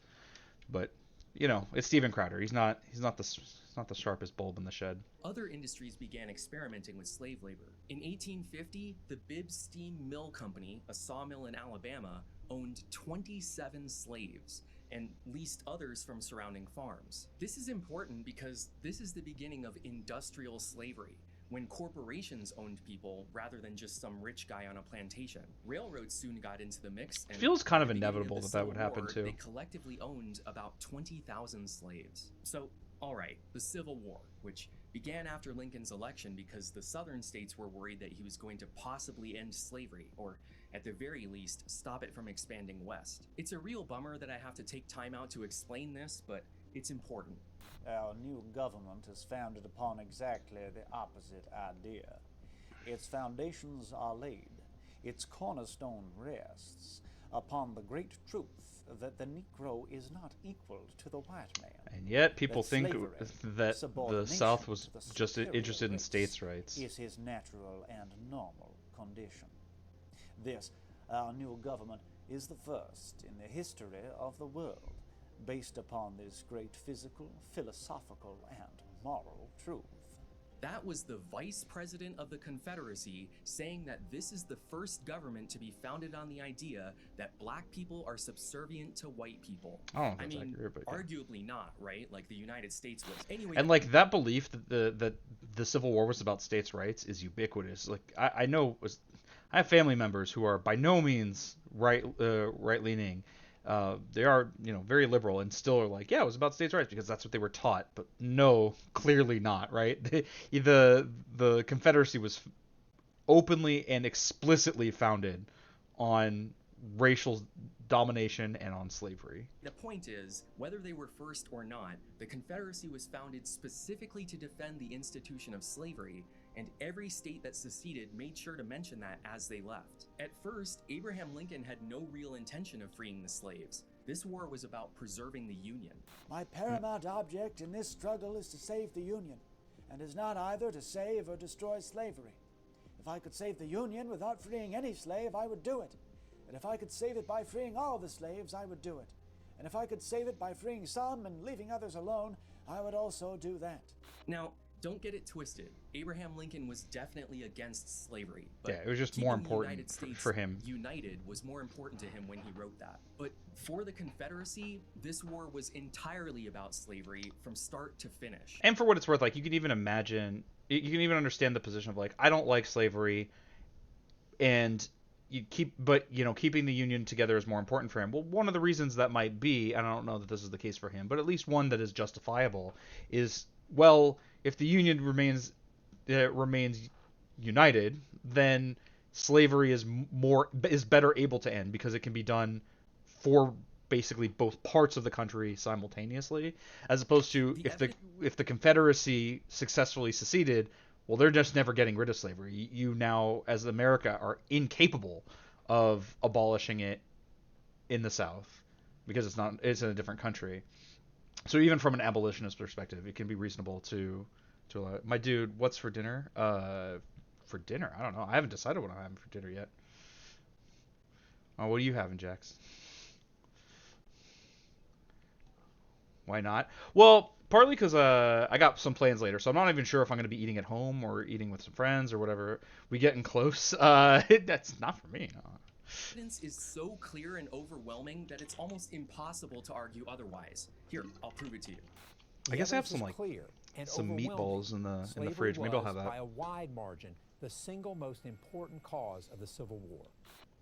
But you know, it's Steven Crowder. He's not the sharpest bulb in the shed. Other industries began experimenting with slave labor. In 1850, the Bibb Steam Mill Company, a sawmill in Alabama, owned 27 slaves and leased others from surrounding farms. This is important because this is the beginning of industrial slavery, when corporations owned people rather than just some rich guy on a plantation. Railroads soon got into the mix. And It feels kind at of the beginning inevitable the that would Civil happen War, too. They collectively owned about 20,000 slaves. So, all right, the Civil War, which began after Lincoln's election because the southern states were worried that he was going to possibly end slavery, or at the very least, stop it from expanding west. It's a real bummer that I have to take time out to explain this, but it's important. Our new government is founded upon exactly the opposite idea. Its foundations are laid, its cornerstone rests upon the great truth that the Negro is not equal to the white man. And yet people That think slavery, that the subordination South was to the just superior interested in race states' rights. is his natural and normal condition. This, Our new government is the first in the history of the world, based upon this great physical, philosophical, and moral truth. That was the Vice President of the Confederacy saying that this is the first government to be founded on the idea that black people are subservient to white people. Oh, I that's mean, accurate, but yeah. Arguably not, right? Like the United States was. Anyway, And like that belief that the Civil War was about states' rights is ubiquitous. Like I know I have family members who are by no means right leaning. They are, very liberal and still are like, yeah, it was about states' rights because that's what they were taught. But no, clearly not, right? The Confederacy was openly and explicitly founded on racial domination and on slavery. the point is, whether they were first or not, the Confederacy was founded specifically to defend the institution of slavery, and every state that seceded made sure to mention that as they left. At first, Abraham Lincoln had no real intention of freeing the slaves. This war was about preserving the Union. My paramount object in this struggle is to save the Union, and is not either to save or destroy slavery. If I could save the Union without freeing any slave, I would do it. And if I could save it by freeing all the slaves, I would do it. And if I could save it by freeing some and leaving others alone, I would also do that. Now, don't get it twisted. Abraham Lincoln was definitely against slavery. But Yeah, it was just keeping more the important United States for him. united was more important to him when he wrote that. But for the Confederacy, this war was entirely about slavery from start to finish. And for what it's worth, like you can even understand the position of like, I don't like slavery, and keeping the Union together is more important for him. Well, one of the reasons that might be, and I don't know that this is the case for him, but at least one that is justifiable, is, well, if the Union remains united, then slavery is better able to end because it can be done for basically both parts of the country simultaneously, as opposed to if the Confederacy successfully seceded, well, they're just never getting rid of slavery. You now, as America, are incapable of abolishing it in the South because it's in a different country. So even from an abolitionist perspective, it can be reasonable to allow it. My dude, what's for dinner? For dinner, I don't know. I haven't decided what I'm having for dinner yet. Oh, what are you having, Jax? Why not? Well, partly because I got some plans later, so I'm not even sure if I'm going to be eating at home or eating with some friends or whatever. We getting close. That's not for me. No. Evidence is so clear and overwhelming that it's almost impossible to argue otherwise. Here, I'll prove it to you. I guess I have evidence some is like clear and some overwhelming. meatballs in the Slavery fridge. Maybe I'll was, have that. by a wide margin, the single most important cause of the Civil War.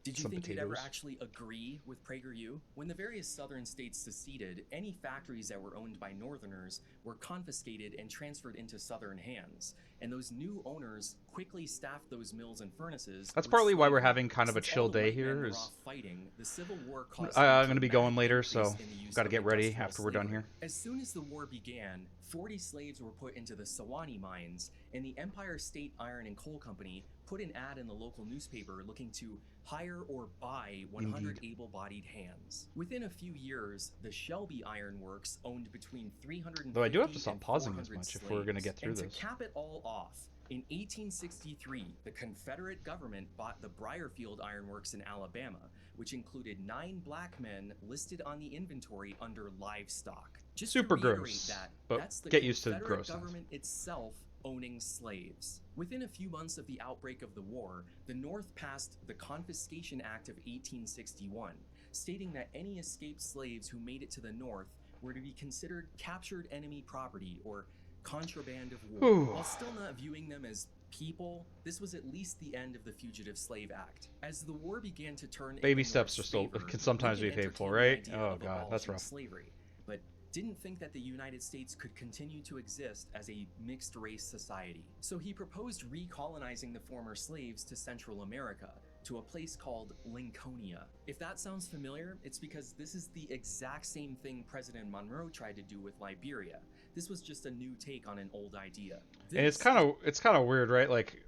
Did you Some think you'd ever potatoes. actually agree with PragerU? When the various southern states seceded, any factories that were owned by northerners were confiscated and transferred into southern hands, and those new owners quickly staffed those mills and furnaces. That's with partly why slave we're labor. having kind of a Since chill all the day white men here. were Is off fighting, the Civil War caused I'm a going to be going dramatic later, increase so in the use got to of get ready industrial after we're done slavery. here. As soon as the war began, 40 slaves were put into the Sewanee mines, and the Empire State Iron and Coal Company put an ad in the local newspaper looking to hire or buy 100 able-bodied hands. Within a few years, the Shelby Iron Works owned between 350 Though I do have to stop and pausing as 400 much if we're going to slaves. get through And this. to cap it all off, in 1863, the Confederate government bought the Briarfield Iron Works in Alabama, which included 9 black men listed on the inventory under livestock. Just Super to reiterate gross, that, but that's the get used to the Confederate grossness. government itself owning slaves. Within a few months of the outbreak of the war, the North passed the Confiscation Act of 1861, stating that any escaped slaves who made it to the North were to be considered captured enemy property or contraband of war. Whew. While still not viewing them as people, this was at least the end of the Fugitive Slave Act. As the war began to turn in Baby the steps North's are still favor, can sometimes be Lincoln painful, entertained the right? idea Oh of god, that's abolishing rough. slavery, but didn't think that the United States could continue to exist as a mixed race society. So he proposed recolonizing the former slaves to Central America, to a place called Lincolnia. If that sounds familiar, it's because this is the exact same thing President Monroe tried to do with Liberia. This was just a new take on an old idea. And it's This kind of weird, right? Like,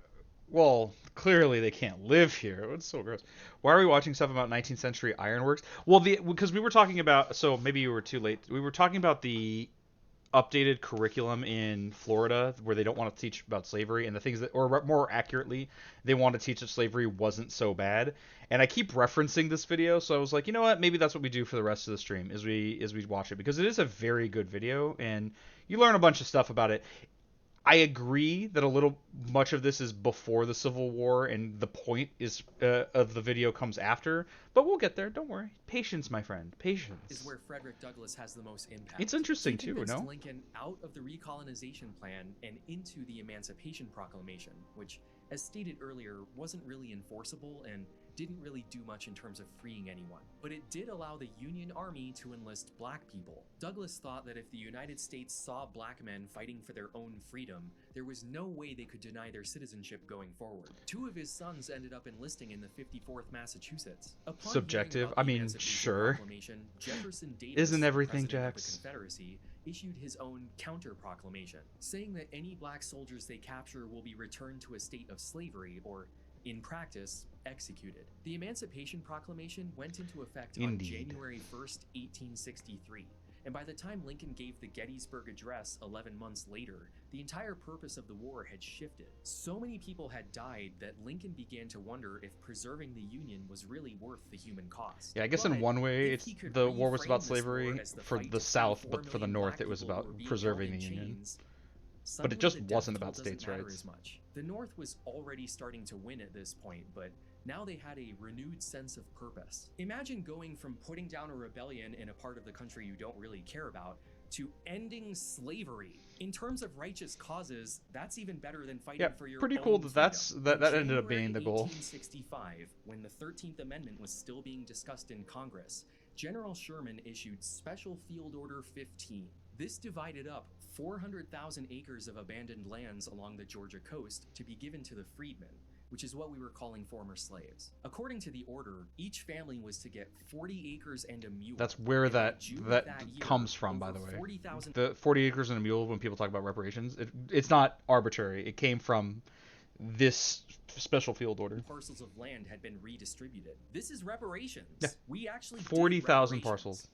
well, clearly they can't live here. It's so gross. Why are we watching stuff about 19th century ironworks? Well, because we were talking about, so maybe you were too late. We were talking about the updated curriculum in Florida where they don't want to teach about slavery, and the things that, or more accurately, they want to teach that slavery wasn't so bad. And I keep referencing this video, so I was like, you know what, maybe that's what we do for the rest of the stream, is we watch it, because it is a very good video and you learn a bunch of stuff about it. I agree that a little much of this is before the Civil War, and the point is of the video comes after. But we'll get there. Don't worry. Patience, my friend. Patience. Is where Frederick Douglass has the most impact. It's interesting He too, convinced no? Lincoln out of the recolonization plan and into the Emancipation Proclamation, which, as stated earlier, wasn't really enforceable and didn't really do much in terms of freeing anyone. But it did allow the Union Army to enlist black people. Douglas thought that if the United States saw black men fighting for their own freedom, there was no way they could deny their citizenship going forward. 2 of his sons ended up enlisting in the 54th Massachusetts. Upon Subjective. hearing about I the mean, Emancipation sure. Proclamation, Jefferson Davis, Isn't everything, the president of Jax? the Confederacy, issued his own counter-proclamation, saying that any black soldiers they capture will be returned to a state of slavery or, in practice, executed. The Emancipation Proclamation went into effect on Indeed. January 1st, 1863, and by the time Lincoln gave the Gettysburg Address 11 months later, the entire purpose of the war had shifted. So many people had died that Lincoln began to wonder if preserving the Union was really worth the human cost. Yeah, I guess But in one way, if it's he could the war was reframe about this war slavery as the for fight the to free South, 4 but for the million North, black it was people about who were being preserving held the in Union. chains, But it suddenly just the death wasn't about toll states' doesn't matter rights. as much. The North was already starting to win at this point, but now they had a renewed sense of purpose. Imagine going from putting down a rebellion in a part of the country you don't really care about to ending slavery. In terms of righteous causes, that's even better than fighting Yeah, for your pretty own cool that freedom. that In ended up January being the goal. 1865, when the 13th Amendment was still being discussed in Congress, General Sherman issued Special Field Order 15. This divided up 400,000 acres of abandoned lands along the Georgia coast to be given to the freedmen, which is what we were calling former slaves. According to the order, each family was to get 40 acres and a mule. That's where And by that June of that year, comes from, by over the way. 40,000 The 40 acres and a mule, when people talk about reparations, it's not arbitrary. It came from this special field order. parcels of land had been redistributed. This is reparations. Yeah. We actually did 40,000 reparations. parcels.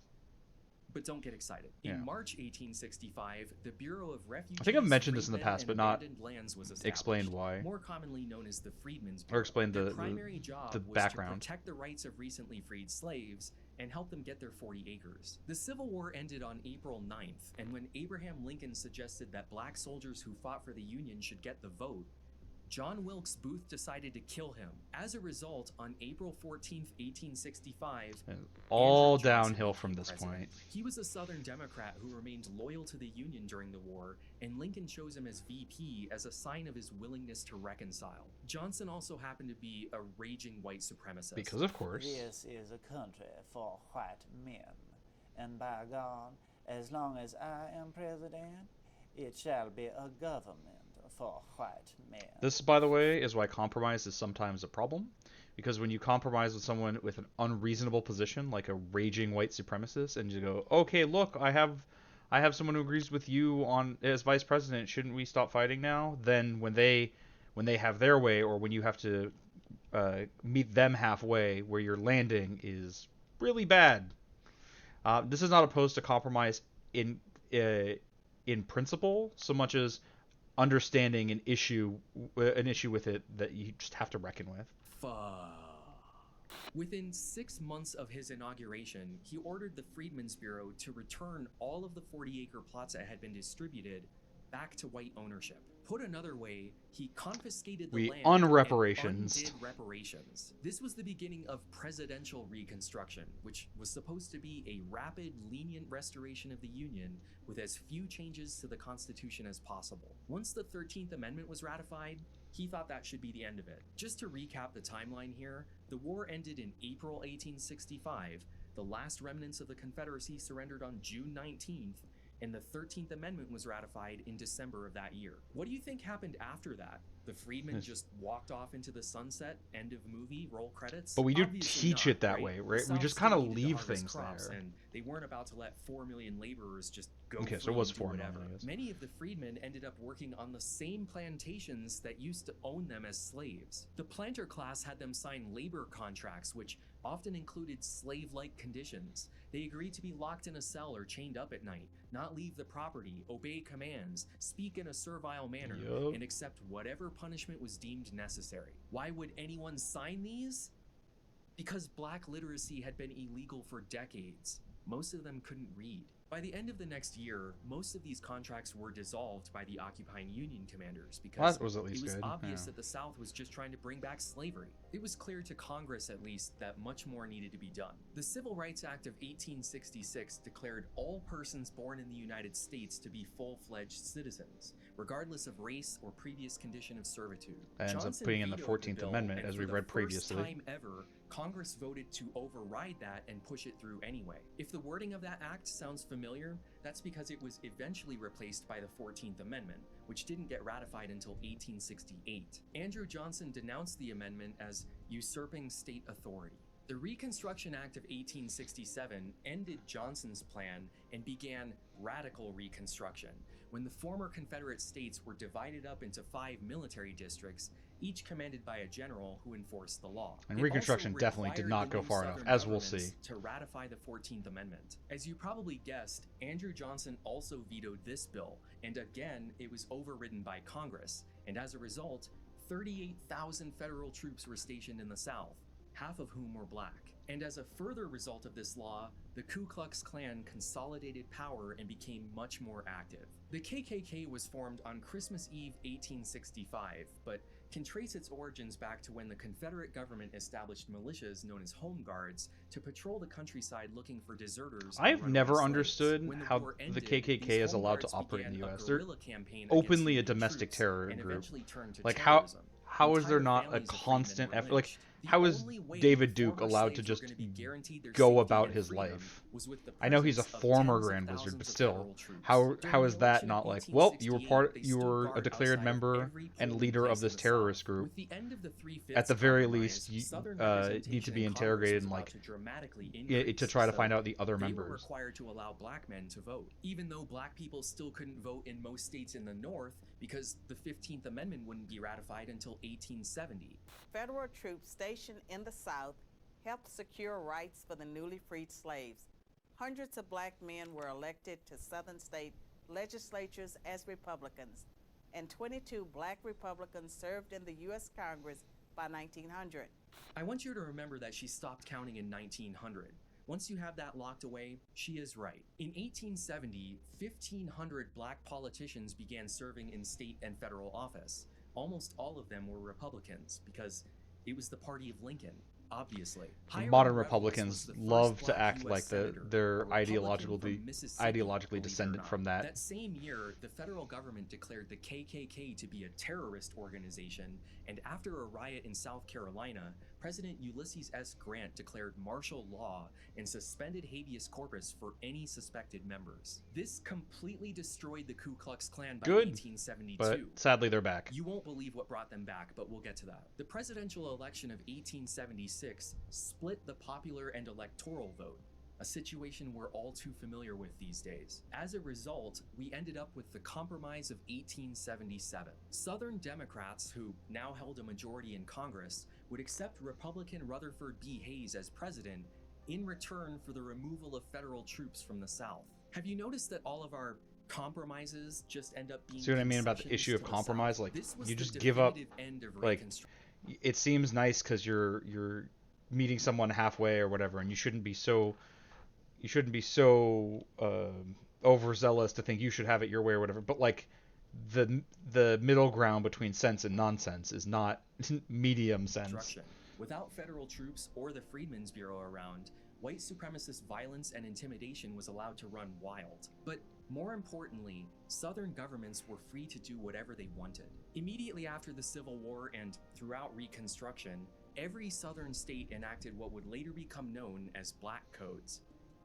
But don't get excited. Yeah. In March 1865, the Bureau of Refugees, I think I've mentioned this in the Freedmen, past, and but not Abandoned Lands was explained established, why. more commonly known as the Freedmen's Or Bureau. explained Their the primary job was background. to protect the rights of recently freed slaves and help them get their 40 acres. The Civil War ended on April 9th, and when Abraham Lincoln suggested that black soldiers who fought for the Union should get the vote, John Wilkes Booth decided to kill him. As a result, on April 14th, 1865, All Andrew Johnson downhill from became this president. point. He was a Southern Democrat who remained loyal to the Union during the war, and Lincoln chose him as VP as a sign of his willingness to reconcile. Johnson also happened to be a raging white supremacist. Because of course. This is a country for white men, and by God, as long as I am president, it shall be a government for white men. This, by the way, is why compromise is sometimes a problem. Because when you compromise with someone with an unreasonable position, like a raging white supremacist, and you go, okay, look, I have someone who agrees with you on as vice president, shouldn't we stop fighting now? Then when they have their way, or when you have to meet them halfway, where you're landing is really bad. This is not opposed to compromise in principle, so much as understanding an issue with it that you just have to reckon with. Within 6 months of his inauguration, he ordered the Freedmen's Bureau to return all of the 40-acre plots that had been distributed back to white ownership. Put another way, he confiscated the We land unreparations. and undid reparations. This was the beginning of presidential reconstruction, which was supposed to be a rapid, lenient restoration of the Union with as few changes to the Constitution as possible. Once the 13th Amendment was ratified, he thought that should be the end of it. Just to recap the timeline here, the war ended in April 1865, the last remnants of the Confederacy surrendered on June 19th, and the 13th Amendment was ratified in December of that year. What do you think happened after that? The freedmen just walked off into the sunset, end of movie, roll credits? But we do Obviously teach not, it that right? way, The right? We South just still kind of needed to leave harvest things crops, there. and they weren't about to let 4 million laborers just go Okay, free so it was and do 4 million, whatever. I guess. Many of the freedmen ended up working on the same plantations that used to own them as slaves. The planter class had them sign labor contracts, which often included slave-like conditions. They agreed to be locked in a cell or chained up at night, not leave the property, obey commands, speak in a servile manner, Yup. and accept whatever punishment was deemed necessary. Why would anyone sign these? Because black literacy had been illegal for decades. Most of them couldn't read. By the end of the next year, most of these contracts were dissolved by the occupying Union commanders because Well, that was at least it was good, obvious yeah. that the South was just trying to bring back slavery. It was clear to Congress, at least, that much more needed to be done. The Civil Rights Act of 1866 declared all persons born in the United States to be full-fledged citizens, regardless of race or previous condition of servitude. That ends up Johnson putting in the vetoed 14th bill, Amendment, and as for we've the read first previously. time ever, Congress voted to override that and push it through anyway. If the wording of that act sounds familiar, that's because it was eventually replaced by the 14th Amendment, which didn't get ratified until 1868. Andrew Johnson denounced the amendment as usurping state authority. The Reconstruction Act of 1867 ended Johnson's plan and began radical Reconstruction, when the former Confederate states were divided up into 5 military districts, each commanded by a general who enforced the law. And It Reconstruction also definitely did required not the go new far enough, Southern as we'll governments see. to ratify the 14th Amendment. As you probably guessed, Andrew Johnson also vetoed this bill, and again, it was overridden by Congress, and as a result, 38,000 federal troops were stationed in the South, half of whom were black. And as a further result of this law, the Ku Klux Klan consolidated power and became much more active. The KKK was formed on Christmas Eve 1865, but can trace its origins back to when the Confederate government established militias known as Home Guards to patrol the countryside looking for deserters. and I've runaway never slaves. understood When the how war the ended, KKK these is Home allowed to Guards operate in the began a US. They're guerrilla campaign against openly a Union domestic troops terror and group. eventually turned to Like terrorism. how is there Entire not a families of freedmen constant were effort? Like lynched. The how is only way David the Duke former allowed to slaves just were gonna be guaranteed their go safety about and his freedom life? was with the I know he's a presence of former tens of Grand Wizard, thousands but of still, federal troops. how During is the that election not of like, well, you were 1868, they you stood were a guard declared outside of member every and polling leader place of in this the terrorist South. group. With the end of the Three-Fifths At the very Compromise, least, you Southern need to representation be in Congress interrogated was and about like to dramatically to increase, try to so find out the other they were members. required to allow black men to vote, even though black people still couldn't vote in most states in the North because the 15th Amendment wouldn't be ratified until 1870. Federal troops stationed in the South helped secure rights for the newly freed slaves. Hundreds of black men were elected to Southern state legislatures as Republicans, and 22 black Republicans served in the U.S. Congress by 1900. I want you to remember that she stopped counting in 1900. Once you have that locked away, she is right. In 1870, 1,500 black politicians began serving in state and federal office. Almost all of them were Republicans because it was the party of Lincoln, obviously. Hiram Modern Revels Republicans was the first love to black act US like senator, they're a Republican ideologically from Mississippi, ideologically believe it or descended not. from that. That same year, the federal government declared the KKK to be a terrorist organization, and after a riot in South Carolina, President Ulysses S. Grant declared martial law and suspended habeas corpus for any suspected members. This completely destroyed the Ku Klux Klan by Good, 1872. but sadly they're back. You won't believe what brought them back, but we'll get to that. The presidential election of 1876 split the popular and electoral vote, a situation we're all too familiar with these days. As a result, we ended up with the Compromise of 1877. Southern Democrats, who now held a majority in Congress, would accept Republican Rutherford B. Hayes as president in return for the removal of federal troops from the South. Have you noticed that all of our compromises just end up being See what I mean about the concessions issue of to the compromise? South? Like This was you the just give up. definitive end of Like Reconstruction. it seems nice because you're meeting someone halfway or whatever, and you shouldn't be so overzealous to think you should have it your way or whatever. But like the middle ground between sense and nonsense is not medium sense. Without federal troops or the Freedmen's Bureau around, white supremacist violence and intimidation was allowed to run wild. But more importantly, Southern governments were free to do whatever they wanted. Immediately after the Civil War and throughout Reconstruction, every Southern state enacted what would later become known as Black Codes.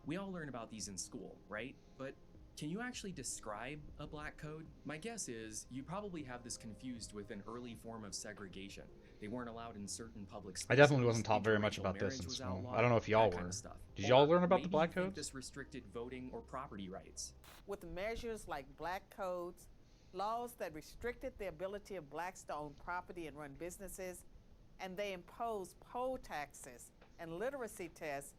We all learn about these in school, right? But can you actually describe a black code? My guess is you probably have this confused with an early form of segregation. They weren't allowed in certain public spaces. I definitely wasn't taught very much interracial about this marriage in was school. outlawed, I don't know if y'all that kind were. of stuff. Did y'all Or learn about the maybe black you think codes? this restricted voting or property rights. With measures like black codes, laws that restricted the ability of blacks to own property and run businesses, and they imposed poll taxes and literacy tests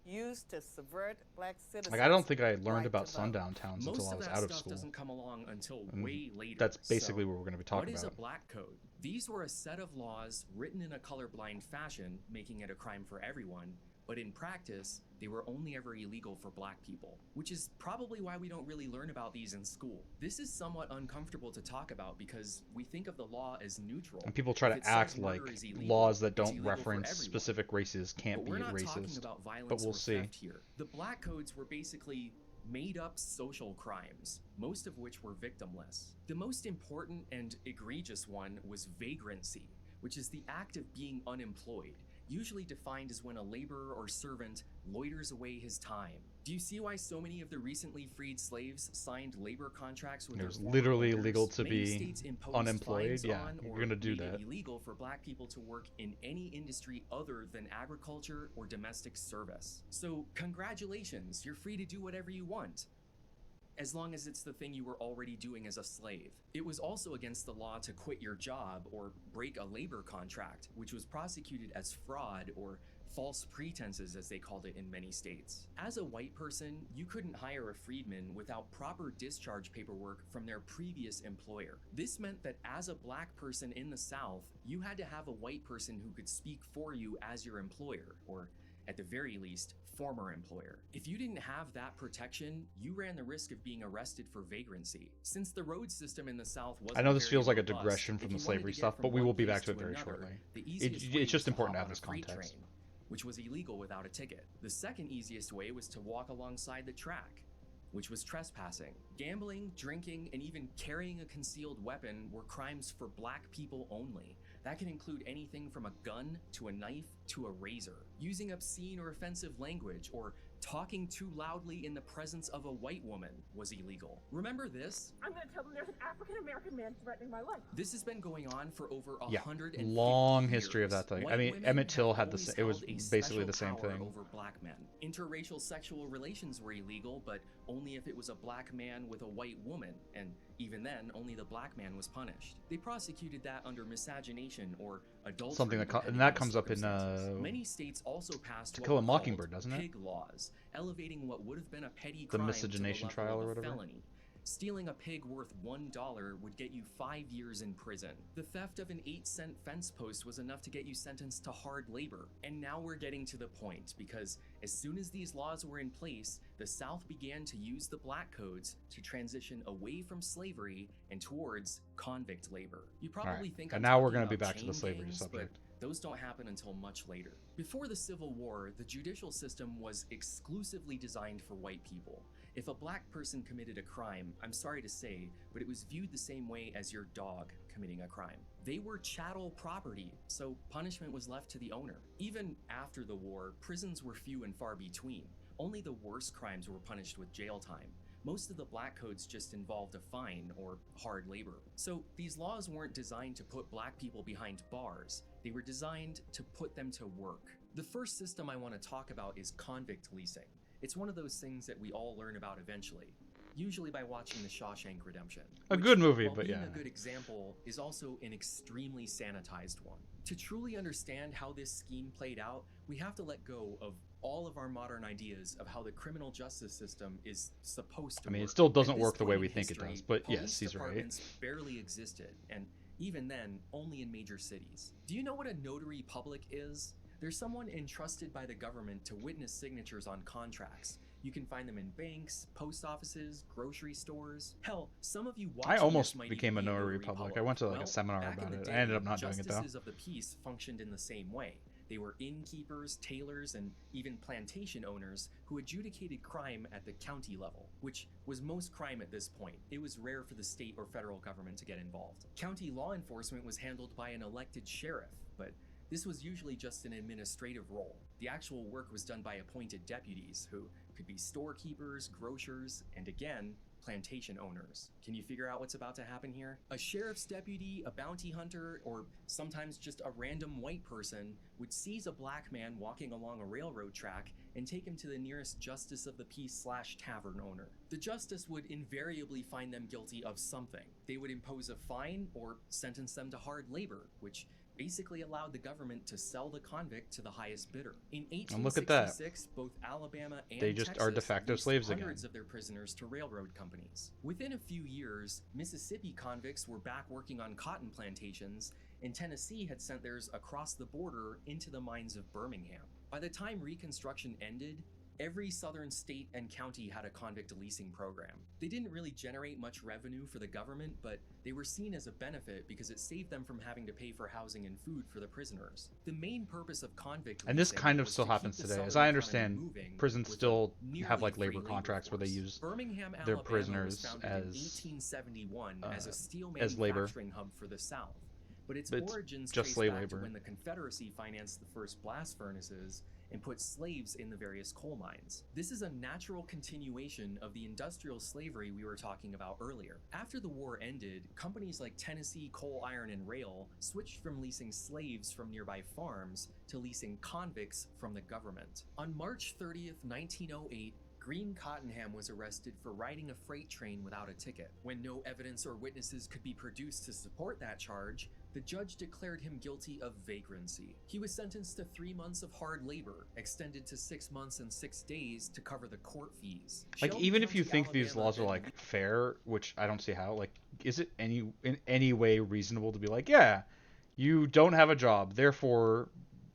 used to subvert black citizens. Like, I don't think I learned right about to vote. sundown towns Most until I of was that out of stuff school. doesn't come along until And way later. that's basically So, what we're going to be talking what is about. a black code? These were a set of laws written in a colorblind fashion, making it a crime for everyone, but in practice, they were only ever illegal for black people, which is probably why we don't really learn about these in school. This is somewhat uncomfortable to talk about because we think of the law as neutral. And people try If to it says act murder like is illegal, laws that it's don't illegal for reference everyone. specific races can't But be we're not talking racist. about violence But we'll or see. theft here. The black codes were basically made up social crimes, most of which were victimless. The most important and egregious one was vagrancy, which is the act of being unemployed, usually defined as when a laborer or servant loiters away his time. Do you see why so many of the recently freed slaves signed labor contracts with It their was former literally owners? illegal to Many be states imposed unemployed. fines Yeah, on you're or gonna do made that. it illegal for black people to work in any industry other than agriculture or domestic service. So congratulations, you're free to do whatever you want, as long as it's the thing you were already doing as a slave. It was also against the law to quit your job or break a labor contract, which was prosecuted as fraud or false pretenses, as they called it in many states. As a white person, you couldn't hire a freedman without proper discharge paperwork from their previous employer. This meant that as a black person in the South, you had to have a white person who could speak for you as your employer, or at the very least, former employer. If you didn't have that protection, you ran the risk of being arrested for vagrancy. Since the road system in the South wasn't I know this very feels like a robust, digression if from you the wanted slavery to get stuff, from but we one will be place back to it very another, shortly. the easiest way It's just was to important to hop have on this a freight context. train, which was illegal without a ticket. The second easiest way was to walk alongside the track, which was trespassing. Gambling, drinking, and even carrying a concealed weapon were crimes for black people only. That can include anything from a gun to a knife to a razor. Using obscene or offensive language or talking too loudly in the presence of a white woman was illegal. Remember this? I'm gonna tell them there's an African American man threatening my life. This has been going on for over Yeah, 150 long years. history of that thing. I White mean, women Emmett Till have had the always it was held a basically special the same power thing. over black men. Interracial sexual relations were illegal, but only if it was a black man with a white woman, and even then, only the black man was punished. They prosecuted that under miscegenation or adultery. Something that depending and that on the comes up in circumstances. Many states also passed To what Kill a were Mockingbird, called doesn't it? pig laws, elevating what would have been a petty The crime miscegenation to the level trial or of a whatever? felony. Stealing a pig worth $1 would get you 5 years in prison. The theft of an 8-cent fence post was enough to get you sentenced to hard labor. And now we're getting to the point, because as soon as these laws were in place, the South began to use the black codes to transition away from slavery and towards convict labor. You probably Alright, think and I'm now we're talking gonna be about back to the chain slavery gangs, subject. but those don't happen until much later. Before the Civil War, the judicial system was exclusively designed for white people. If a black person committed a crime, I'm sorry to say, but it was viewed the same way as your dog committing a crime. They were chattel property, so punishment was left to the owner. Even after the war, prisons were few and far between. Only the worst crimes were punished with jail time. Most of the black codes just involved a fine or hard labor. So these laws weren't designed to put black people behind bars. They were designed to put them to work. The first system I want to talk about is convict leasing. It's one of those things that we all learn about eventually, usually by watching The Shawshank Redemption. A which, good movie, while but being yeah. a good example, is also an extremely sanitized one. To truly understand how this scheme played out, we have to let go of all of our modern ideas of how the criminal justice system is supposed to work. I mean, it still doesn't At this work the way point we in think it history, does, but yes, police he's right. departments barely existed, and even then, only in major cities. Do you know what a notary public is? There's someone entrusted by the government to witness signatures on contracts. You can find them in banks, post offices, grocery stores. Hell, some of you watching I almost this might became a even be notary public. I went to like a Well, seminar back in about the it. day, I ended up not doing it though. Justices of the peace functioned in the same way. They were innkeepers, tailors, and even plantation owners who adjudicated crime at the county level, which was most crime at this point. It was rare for the state or federal government to get involved. County law enforcement was handled by an elected sheriff, but this was usually just an administrative role. The actual work was done by appointed deputies who could be storekeepers, grocers, and again, plantation owners. Can you figure out what's about to happen here? A sheriff's deputy, a bounty hunter, or sometimes just a random white person would seize a black man walking along a railroad track and take him to the nearest justice of the peace / tavern owner. The justice would invariably find them guilty of something. They would impose a fine or sentence them to hard labor, which basically allowed the government to sell the convict to the highest bidder. In And look at that. 1866, both Alabama and They just Texas are de facto leased slaves again. hundreds of their prisoners to railroad companies. Within a few years, Mississippi convicts were back working on cotton plantations, and Tennessee had sent theirs across the border into the mines of Birmingham. By the time Reconstruction ended, every southern state and county had a convict leasing program. They didn't really generate much revenue for the government, but they were seen as a benefit because it saved them from having to pay for housing and food for the prisoners. The main purpose of convict And this leasing kind of was still to keep happens the today. As southern I economy understand, moving prisons with a still nearly have like free labor contracts where they force. use Birmingham, their Alabama was prisoners founded in as 1871 as a steel as labor. manufacturing hub for the South. But its But it's origins just trace slave back labor. to when the Confederacy financed the first blast furnaces and put slaves in the various coal mines. This is a natural continuation of the industrial slavery we were talking about earlier. After the war ended, companies like Tennessee Coal, Iron, and Rail switched from leasing slaves from nearby farms to leasing convicts from the government. On March 30th, 1908, Green Cottonham was arrested for riding a freight train without a ticket. When no evidence or witnesses could be produced to support that charge, the judge declared him guilty of vagrancy. He was sentenced to 3 months of hard labor, extended to 6 months and 6 days to cover the court fees. Like, Shelby even if you County, think these Alabama, laws are and like fair, which I don't see how, like, is it in any way reasonable to be like, yeah, you don't have a job, therefore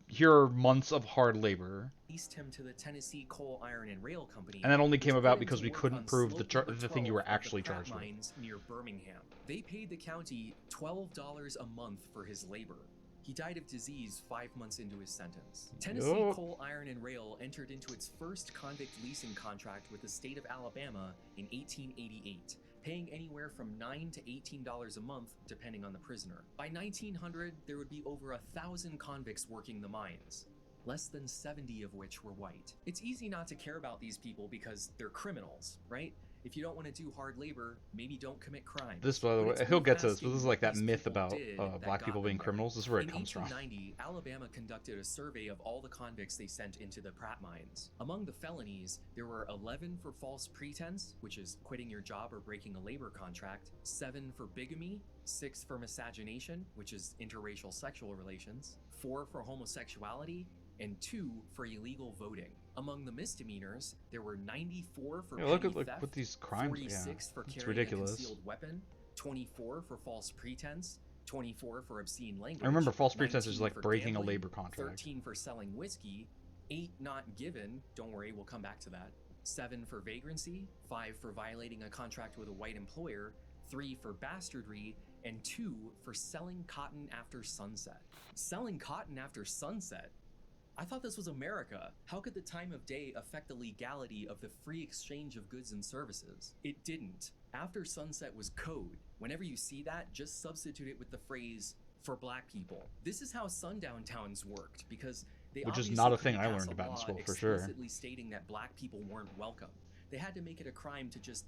here are months of hard labor, released him to the Tennessee Coal, Iron, and Rail Company, and that only which came put about him because to we work couldn't on prove slope the number thing you 12 were of the actually Pratt charged with. Mines near Birmingham. They paid the county $12 a month for his labor. He died of disease 5 months into his sentence. Tennessee Yup. Coal, Iron, and Rail entered into its first convict leasing contract with the state of Alabama in 1888, paying anywhere from $9 to $18 a month, depending on the prisoner. By 1900, there would be over 1,000 convicts working the mines, less than 70 of which were white. It's easy not to care about these people because they're criminals, right? If you don't want to do hard labor, maybe don't commit crimes. This, by the But way, it's he'll worth get to this, but asking this is like what that these myth people about did that black got people them being there. criminals. This is where it In comes from. 1890, Alabama conducted a survey of all the convicts they sent into the Pratt mines. Among the felonies, there were 11 for false pretense, which is quitting your job or breaking a labor contract, 7 for bigamy, 6 for miscegenation, which is interracial sexual relations, 4 for homosexuality, and 2 for illegal voting. Among the misdemeanors, there were 94 for Yeah, look petty at theft, what these crimes. 46 Yeah, for it's carrying ridiculous. a concealed weapon, 24 for false pretense, 24 for obscene language. I remember false pretense is 19 like for breaking a gambling, labor contract. 13 for selling whiskey, 8 not given, don't worry, we'll come back to that, 7 for vagrancy, 5 for violating a contract with a white employer, 3 for bastardry, and 2 for selling cotton after sunset. Selling cotton after sunset? I thought this was America. How could the time of day affect the legality of the free exchange of goods and services? It didn't. After sunset was code. Whenever you see that, just substitute it with the phrase, for black people. This is how sundown towns worked, because they Which is obviously not a thing couldn't I pass learned a about in law school, for sure. explicitly stating that black people weren't welcome. They had to make it a crime to just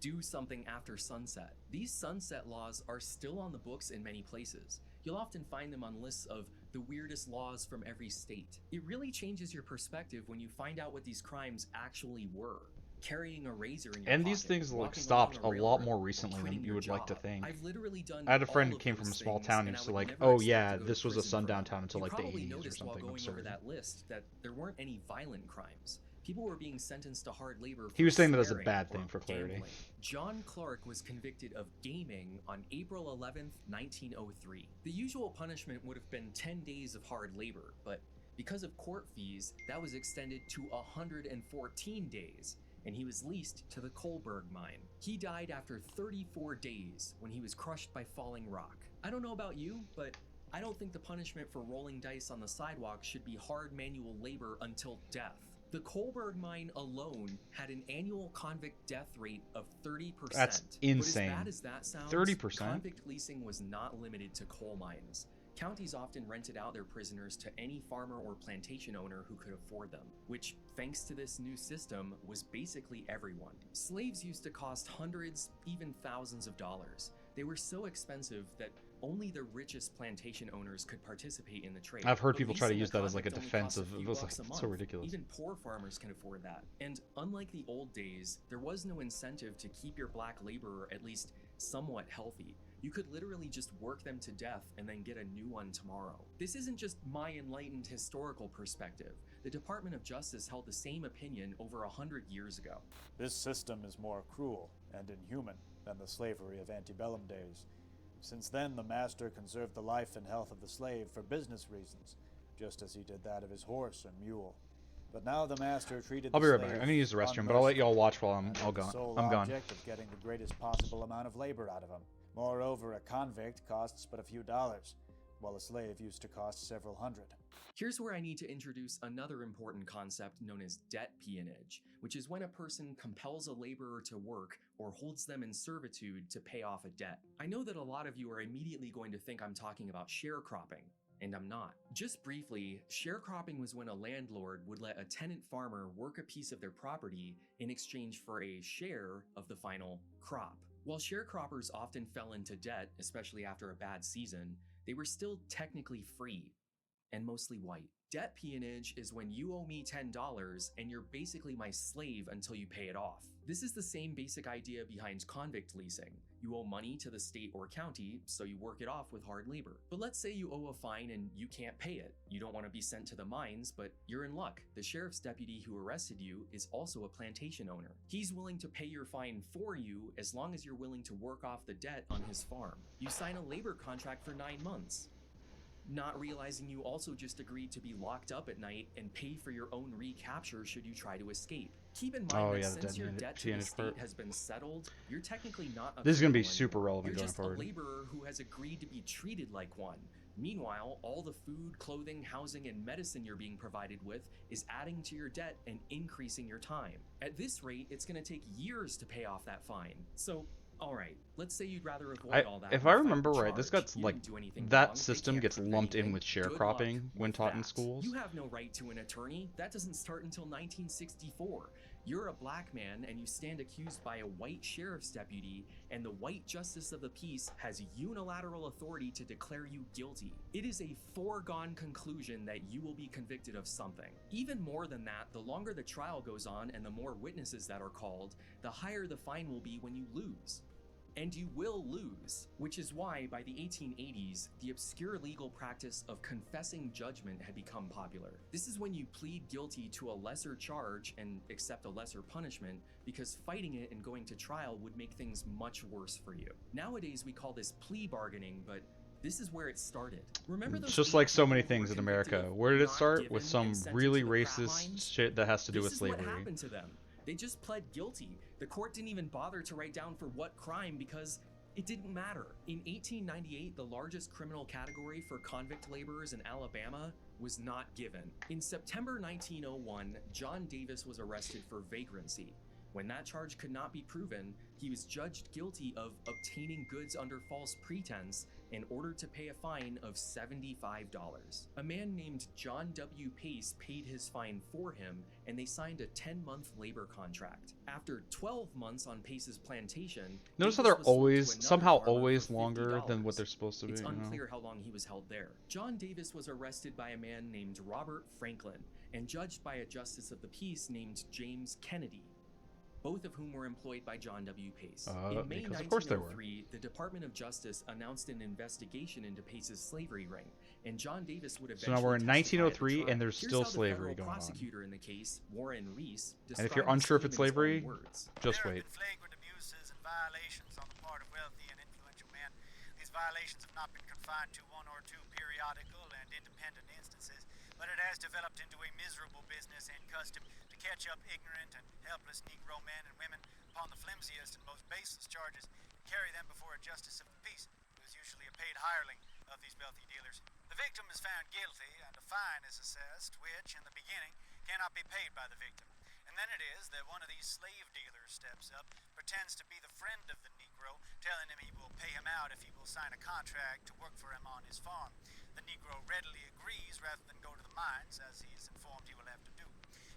do something after sunset. These sunset laws are still on the books in many places. You'll often find them on lists of the weirdest laws from every state. It really changes your perspective when you find out what these crimes actually were. Carrying a razor in your And these pocket, things like walking stopped along a a lot railroad, more or recently than quitting you your would like to job. think. I've literally done I had a friend all who came of from a those small things, town and and I used would to like, never oh expect yeah, to go to this was a prison for sundown it. town until You like the probably 80s or noticed while something going over absurd. that list that there weren't any violent crimes. People were being sentenced to hard labor for He was saying that as a swearing bad or thing for clarity. gambling. John Clark was convicted of gaming on April 11th, 1903. The usual punishment would have been 10 days of hard labor, but because of court fees, that was extended to 114 days, and he was leased to the Kohlberg mine. He died after 34 days when he was crushed by falling rock. I don't know about you, but I don't think the punishment for rolling dice on the sidewalk should be hard manual labor until death. The Kohlberg mine alone had an annual convict death rate of 30%. That's insane. But as bad as that sounds, 30%? convict leasing was not limited to coal mines. Counties often rented out their prisoners to any farmer or plantation owner who could afford them, which, thanks to this new system, was basically everyone. Slaves used to cost hundreds, even thousands of dollars. They were so expensive that only the richest plantation owners could participate in the trade. I've heard But people try to leasing use that as like a convict only defense costs of few it was bucks like a so month. ridiculous. Even poor farmers can afford that. And unlike the old days, there was no incentive to keep your black laborer at least somewhat healthy. You could literally just work them to death and then get a new one tomorrow. This isn't just my enlightened historical perspective. The Department of Justice held the same opinion over 100 years ago. This system is more cruel and inhuman than the slavery of antebellum days. Since then, the master conserved the life and health of the slave for business reasons, just as he did that of his horse or mule. But now the master treated I'll the be right slave back. I'm gonna use the restroom, but I'll let y'all watch while I'm and gone. the sole I'm gone. object of getting the greatest possible amount of labor out of him. Moreover, a convict costs but a few dollars, while a slave used to cost several hundred. Here's where I need to introduce another important concept known as debt peonage, which is when a person compels a laborer to work or holds them in servitude to pay off a debt. I know that a lot of you are immediately going to think I'm talking about sharecropping, and I'm not. Just briefly, sharecropping was when a landlord would let a tenant farmer work a piece of their property in exchange for a share of the final crop. While sharecroppers often fell into debt, especially after a bad season, they were still technically free, and mostly white. Debt peonage is when you owe me $10 and you're basically my slave until you pay it off. This is the same basic idea behind convict leasing. You owe money to the state or county, so you work it off with hard labor. But let's say you owe a fine and you can't pay it. You don't want to be sent to the mines, but you're in luck. The sheriff's deputy who arrested you is also a plantation owner. He's willing to pay your fine for you as long as you're willing to work off the debt on his farm. You sign a labor contract for 9 months. Not realizing you also just agreed to be locked up at night and pay for your own recapture should you try to escape. Keep in mind that since your debt to the state has been settled, you're technically not a This is gonna be criminal super anymore. relevant You're going just forward. a laborer who has agreed to be treated like one. Meanwhile, all the food, clothing, housing, and medicine you're being provided with is adding to your debt and increasing your time. At this rate, it's going to take years to pay off that fine. So, alright, let's say you'd rather avoid all that. If and I fight the remember right, this charge. gets You like didn't do anything that wrong, they system can't gets prove lumped in anything. with Good luck sharecropping when with taught in that. schools. You have no right to an attorney. That doesn't start until 1964. You're a black man and you stand accused by a white sheriff's deputy, and the white justice of the peace has unilateral authority to declare you guilty. It is a foregone conclusion that you will be convicted of something. Even more than that, the longer the trial goes on and the more witnesses that are called, the higher the fine will be when you lose. And you will lose, which is why by the 1880s, the obscure legal practice of confessing judgment had become popular. This is when you plead guilty to a lesser charge and accept a lesser punishment because fighting it and going to trial would make things much worse for you. Nowadays, we call this plea bargaining, but this is where it started. Remember those It's just 8 like so many people who things were in convicted America. of Where did it not start? given With some and sent really into the crat racist mines? shit that has to do with This is what slavery. happened to them. They just pled guilty. The court didn't even bother to write down for what crime because it didn't matter. In 1898, the largest criminal category for convict laborers in Alabama was not given. In September 1901, John Davis was arrested for vagrancy. When that charge could not be proven, he was judged guilty of obtaining goods under false pretense and ordered to pay a fine of $75. A man named John W. Pace paid his fine for him, and they signed a 10-month labor contract. After 12 months on Pace's plantation, Notice how Davis they're was sold to always another somehow farmer always for longer than $50. what they're supposed to be. It's you know? unclear how long he was held there. John Davis was arrested by a man named Robert Franklin and judged by a justice of the peace named James Kennedy, both of whom were employed by John W. Pace. In May because of course they were. 1903, the Department of Justice announced an investigation into Pace's slavery ring, and John Davis would So eventually now we're in testify at the 1903 trial. and there's Here's still how the slavery federal going on. prosecutor in the case, Warren Reese, And if you're described the unsure if scheme it's in his own slavery, words. just There wait. have been flagrant abuses and violations on the part of wealthy and influential men. These violations have not been confined to one or two periodical and independent instances, but it has developed into a miserable business and custom to catch up ignorant and helpless Negro men and women upon the flimsiest and most baseless charges and carry them before a justice of the peace, who is usually a paid hireling of these wealthy dealers. The victim is found guilty and a fine is assessed, which, in the beginning, cannot be paid by the victim. And then it is that one of these slave dealers steps up, pretends to be the friend of the Negro, telling him he will pay him out if he will sign a contract to work for him on his farm. The Negro readily agrees rather than go to the mines, as he is informed he will have to do.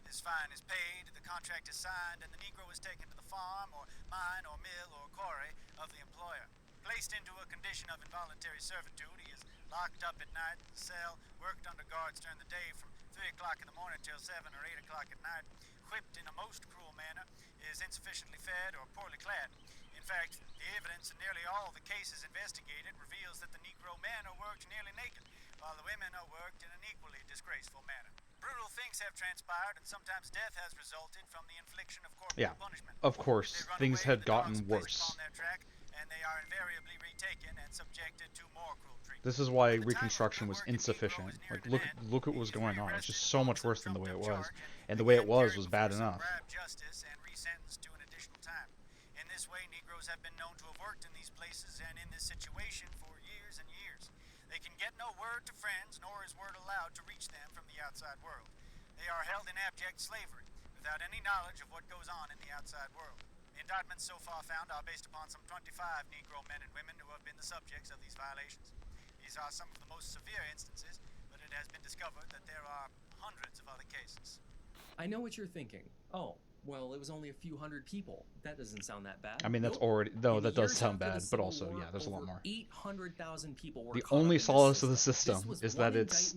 His fine is paid, the contract is signed, and the Negro is taken to the farm or mine or mill or quarry of the employer. Placed into a condition of involuntary servitude, he is locked up at night in the cell, worked under guards during the day from 3 o'clock in the morning till 7 or 8 o'clock at night, whipped in a most cruel manner, is insufficiently fed or poorly clad. In In fact, the evidence in nearly all the cases investigated reveals that the Negro men are worked nearly naked, while the women are worked in an equally disgraceful manner. Brutal things have transpired, and sometimes death has resulted from the infliction of corporal punishment. Of course, things had gotten worse. Their track, and they are invariably retaken and subjected to more cruel treatment. This is why Reconstruction was insufficient. Like, look at what was going on. It's just so much worse than the way it was, and the way it was bad enough. Justice and resentenced to an additional time. In this way, Negroes have been known to have worked in these places and in this situation for years and years. They can get no word to friends, nor is word allowed to reach them from the outside world. They are held in abject slavery, without any knowledge of what goes on in the outside world. The indictments so far found are based upon some 25 Negro men and women who have been the subjects of these violations. These are some of the most severe instances, but it has been discovered that there are hundreds of other cases. I know what you're thinking. Oh, well, it was only a few hundred people. That doesn't sound that bad. I mean, that's already... No, that does sound bad, but also, yeah, there's a lot more. 800,000 people were the only solace of the system is that it's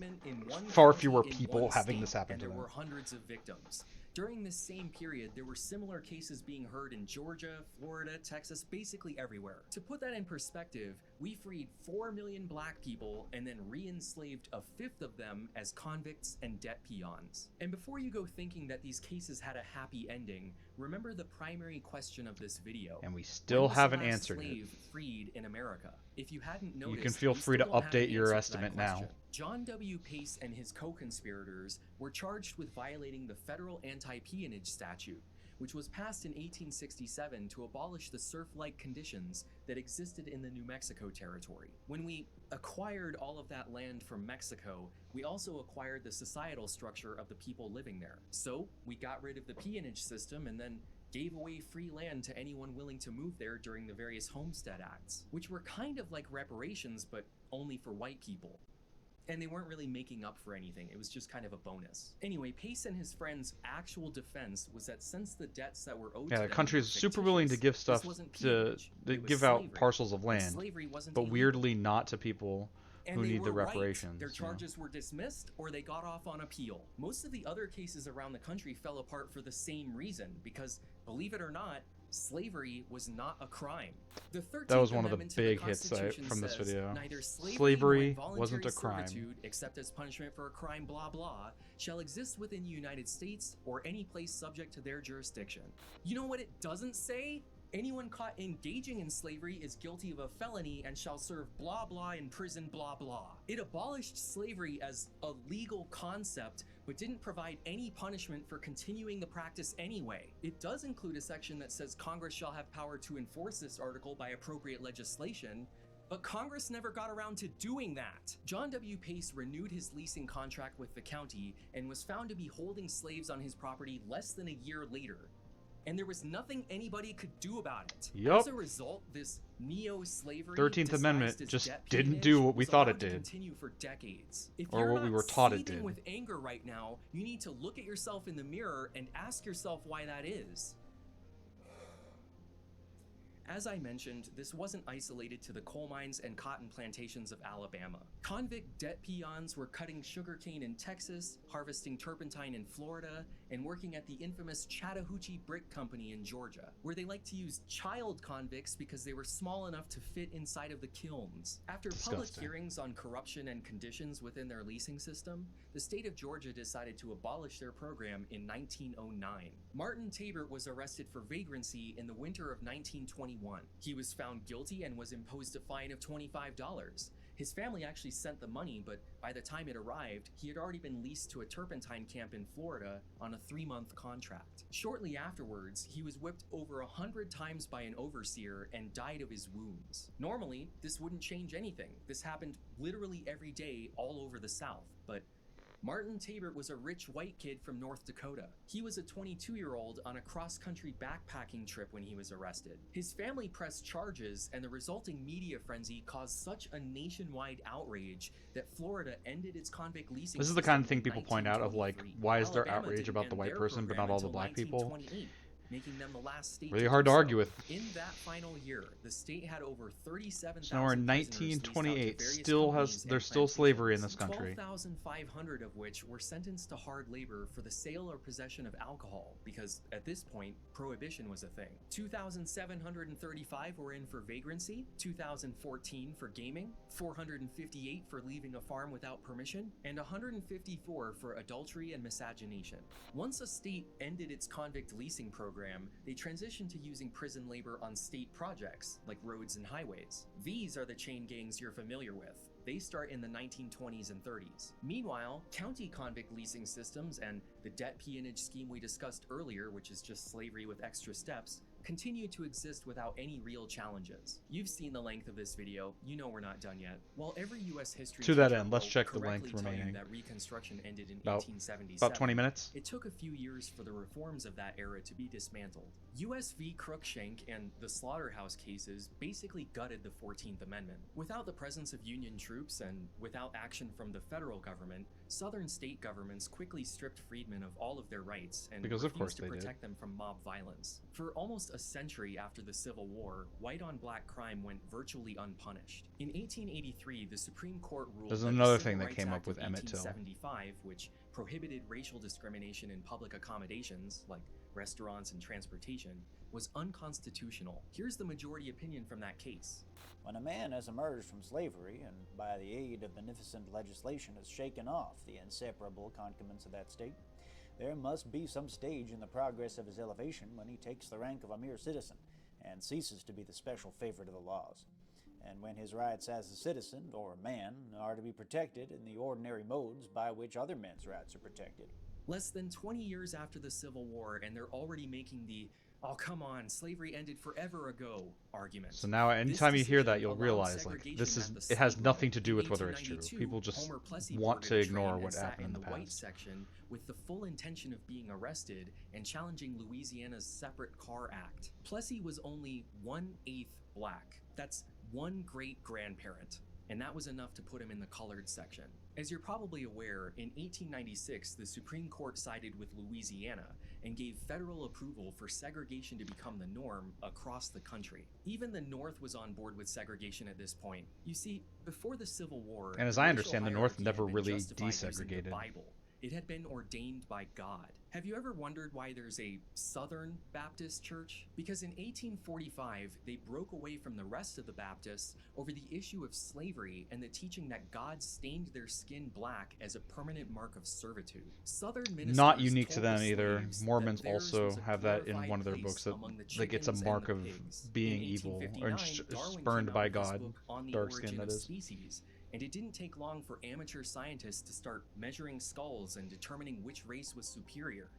far fewer people having this happen to them. There were hundreds of victims. During this same period, there were similar cases being heard in Georgia, Florida, Texas, basically everywhere. To put that in perspective, we freed 4 million black people and then re-enslaved a fifth of them as convicts and debt peons. And before you go thinking that these cases had a happy ending, remember the primary question of this video. And we still haven't answered it. Freed in America. If you hadn't noticed, you can feel free to update your estimate now. John W. Pace and his co-conspirators were charged with violating the federal anti-peonage statute, which was passed in 1867 to abolish the serf-like conditions that existed in the New Mexico territory. When we acquired all of that land from Mexico, we also acquired the societal structure of the people living there. So we got rid of the peonage system and then gave away free land to anyone willing to move there during the various Homestead Acts, which were kind of like reparations, but only for white people. And they weren't really making up for anything, it was just kind of a bonus. Anyway, Pace and his friends' actual defense was that since the debts that were owed to them, the country is super willing to give stuff to give out parcels of land, but weirdly not to people who need the reparations. Their charges were dismissed or they got off on appeal. Most of the other cases around the country fell apart for the same reason, because, believe it or not, slavery was not a crime. The 13th that was one of the Amendment big the hits from this video. Neither slavery wasn't a crime, except as punishment for a crime blah blah, shall exist within the United States or any place subject to their jurisdiction. You know what it doesn't say? Anyone caught engaging in slavery is guilty of a felony and shall serve blah blah in prison blah blah. It abolished slavery as a legal concept, but didn't provide any punishment for continuing the practice anyway. It does include a section that says Congress shall have power to enforce this article by appropriate legislation, but Congress never got around to doing that. John W. Pace renewed his leasing contract with the county and was found to be holding slaves on his property less than a year later. And there was nothing anybody could do about it. Yep. As a result, this neo-slavery 13th Amendment just didn't do what we thought it did. Continue for decades. If or you're what we not were taught it seething did. with anger right now, you need to look at yourself in the mirror and ask yourself why that is. As I mentioned, this wasn't isolated to the coal mines and cotton plantations of Alabama. Convict debt peons were cutting sugarcane in Texas, harvesting turpentine in Florida, and working at the infamous Chattahoochee Brick Company in Georgia, where they like to use child convicts because they were small enough to fit inside of the kilns. After public hearings on corruption and conditions within their leasing system, the state of Georgia decided to abolish their program in 1909. Martin Tabert was arrested for vagrancy in the winter of 1921. He was found guilty and was imposed a fine of $25. His family actually sent the money, but by the time it arrived, he had already been leased to a turpentine camp in Florida on a 3-month contract. Shortly afterwards, he was whipped over 100 times by an overseer and died of his wounds. Normally, this wouldn't change anything. This happened literally every day all over the South, but Martin Tabert was a rich white kid from North Dakota. He was a 22-year-old on a cross-country backpacking trip when he was arrested. His family pressed charges, and the resulting media frenzy caused such a nationwide outrage that Florida ended its convict leasing. This is the kind of thing people point out of like, why is there outrage about the white person but not all the black people? making them the last state Really to hard do to so. argue with. In that final year, the state had over 37,000 So now we're in prisoners leased out to 1928. various Still companies has and there's still slavery in plantations. this country. 12,500 of which were sentenced to hard labor for the sale or possession of alcohol, because at this point, prohibition was a thing. 2,735 were in for vagrancy, 2,014 for gaming, 458 for leaving a farm without permission, and 154 for adultery and miscegenation. Once a state ended its convict leasing program, they transitioned to using prison labor on state projects, like roads and highways. These are the chain gangs you're familiar with. They start in the 1920s and 30s. Meanwhile, county convict leasing systems and the debt peonage scheme we discussed earlier, which is just slavery with extra steps, continue to exist without any real challenges. You've seen the length of this video, you know we're not done yet. While every US history To that teacher end, let's will check the correctly length tell you remaining. that Reconstruction ended in About 1877. 20 minutes. It took a few years for the reforms of that era to be dismantled. US v. Cruikshank and the slaughterhouse cases basically gutted the 14th Amendment. Without the presence of Union troops and without action from the federal government, southern state governments quickly stripped freedmen of all of their rights and Because of course refused to they did. protect them from mob violence. For almost a century after the Civil War, white-on-black crime went virtually unpunished. In 1883, the Supreme Court ruled There's that another the thing Civil that Rights came up Act with of Emmett Till. 1875, which prohibited racial discrimination in public accommodations, like restaurants and transportation, was unconstitutional. Here's the majority opinion from that case. When a man has emerged from slavery and by the aid of beneficent legislation has shaken off the inseparable concubines of that state, there must be some stage in the progress of his elevation when he takes the rank of a mere citizen and ceases to be the special favorite of the laws, and when his rights as a citizen or a man are to be protected in the ordinary modes by which other men's rights are protected. Less than 20 years after the Civil War, and they're already making the "oh come on, slavery ended forever ago" argument. So now anytime you hear that, you'll realize like this is it has nothing to do with whether it's true. 1892, People just Homer Plessy want to boarded a train ignore and what sat happened in the white past. section with the full intention of being arrested and challenging Louisiana's Separate Car Act. Plessy was only 1/8 black. That's one great-grandparent. And that was enough to put him in the colored section. As you're probably aware, in 1896, the Supreme Court sided with Louisiana and gave federal approval for segregation to become the norm across the country. Even the North was on board with segregation at this point. You see, before the Civil War, And as the I racial understand, the North hierarchy never had been really justified using the desegregated. Bible. It had been ordained by God. Have you ever wondered why there's a Southern Baptist church? Because in 1845, they broke away from the rest of the Baptists over the issue of slavery and the teaching that God stained their skin black as a permanent mark of servitude. Southern ministers Not unique to told them the either. slaves that Mormons theirs also was a have that in glorified one of their place books that among the like it's a chickens and mark the of pigs. being In evil or 1859, Darwin spurned came by out with his God. book On the Dark Origin skin, that of is. Species. And it didn't take long for amateur scientists to start measuring skulls and determining which race was superior.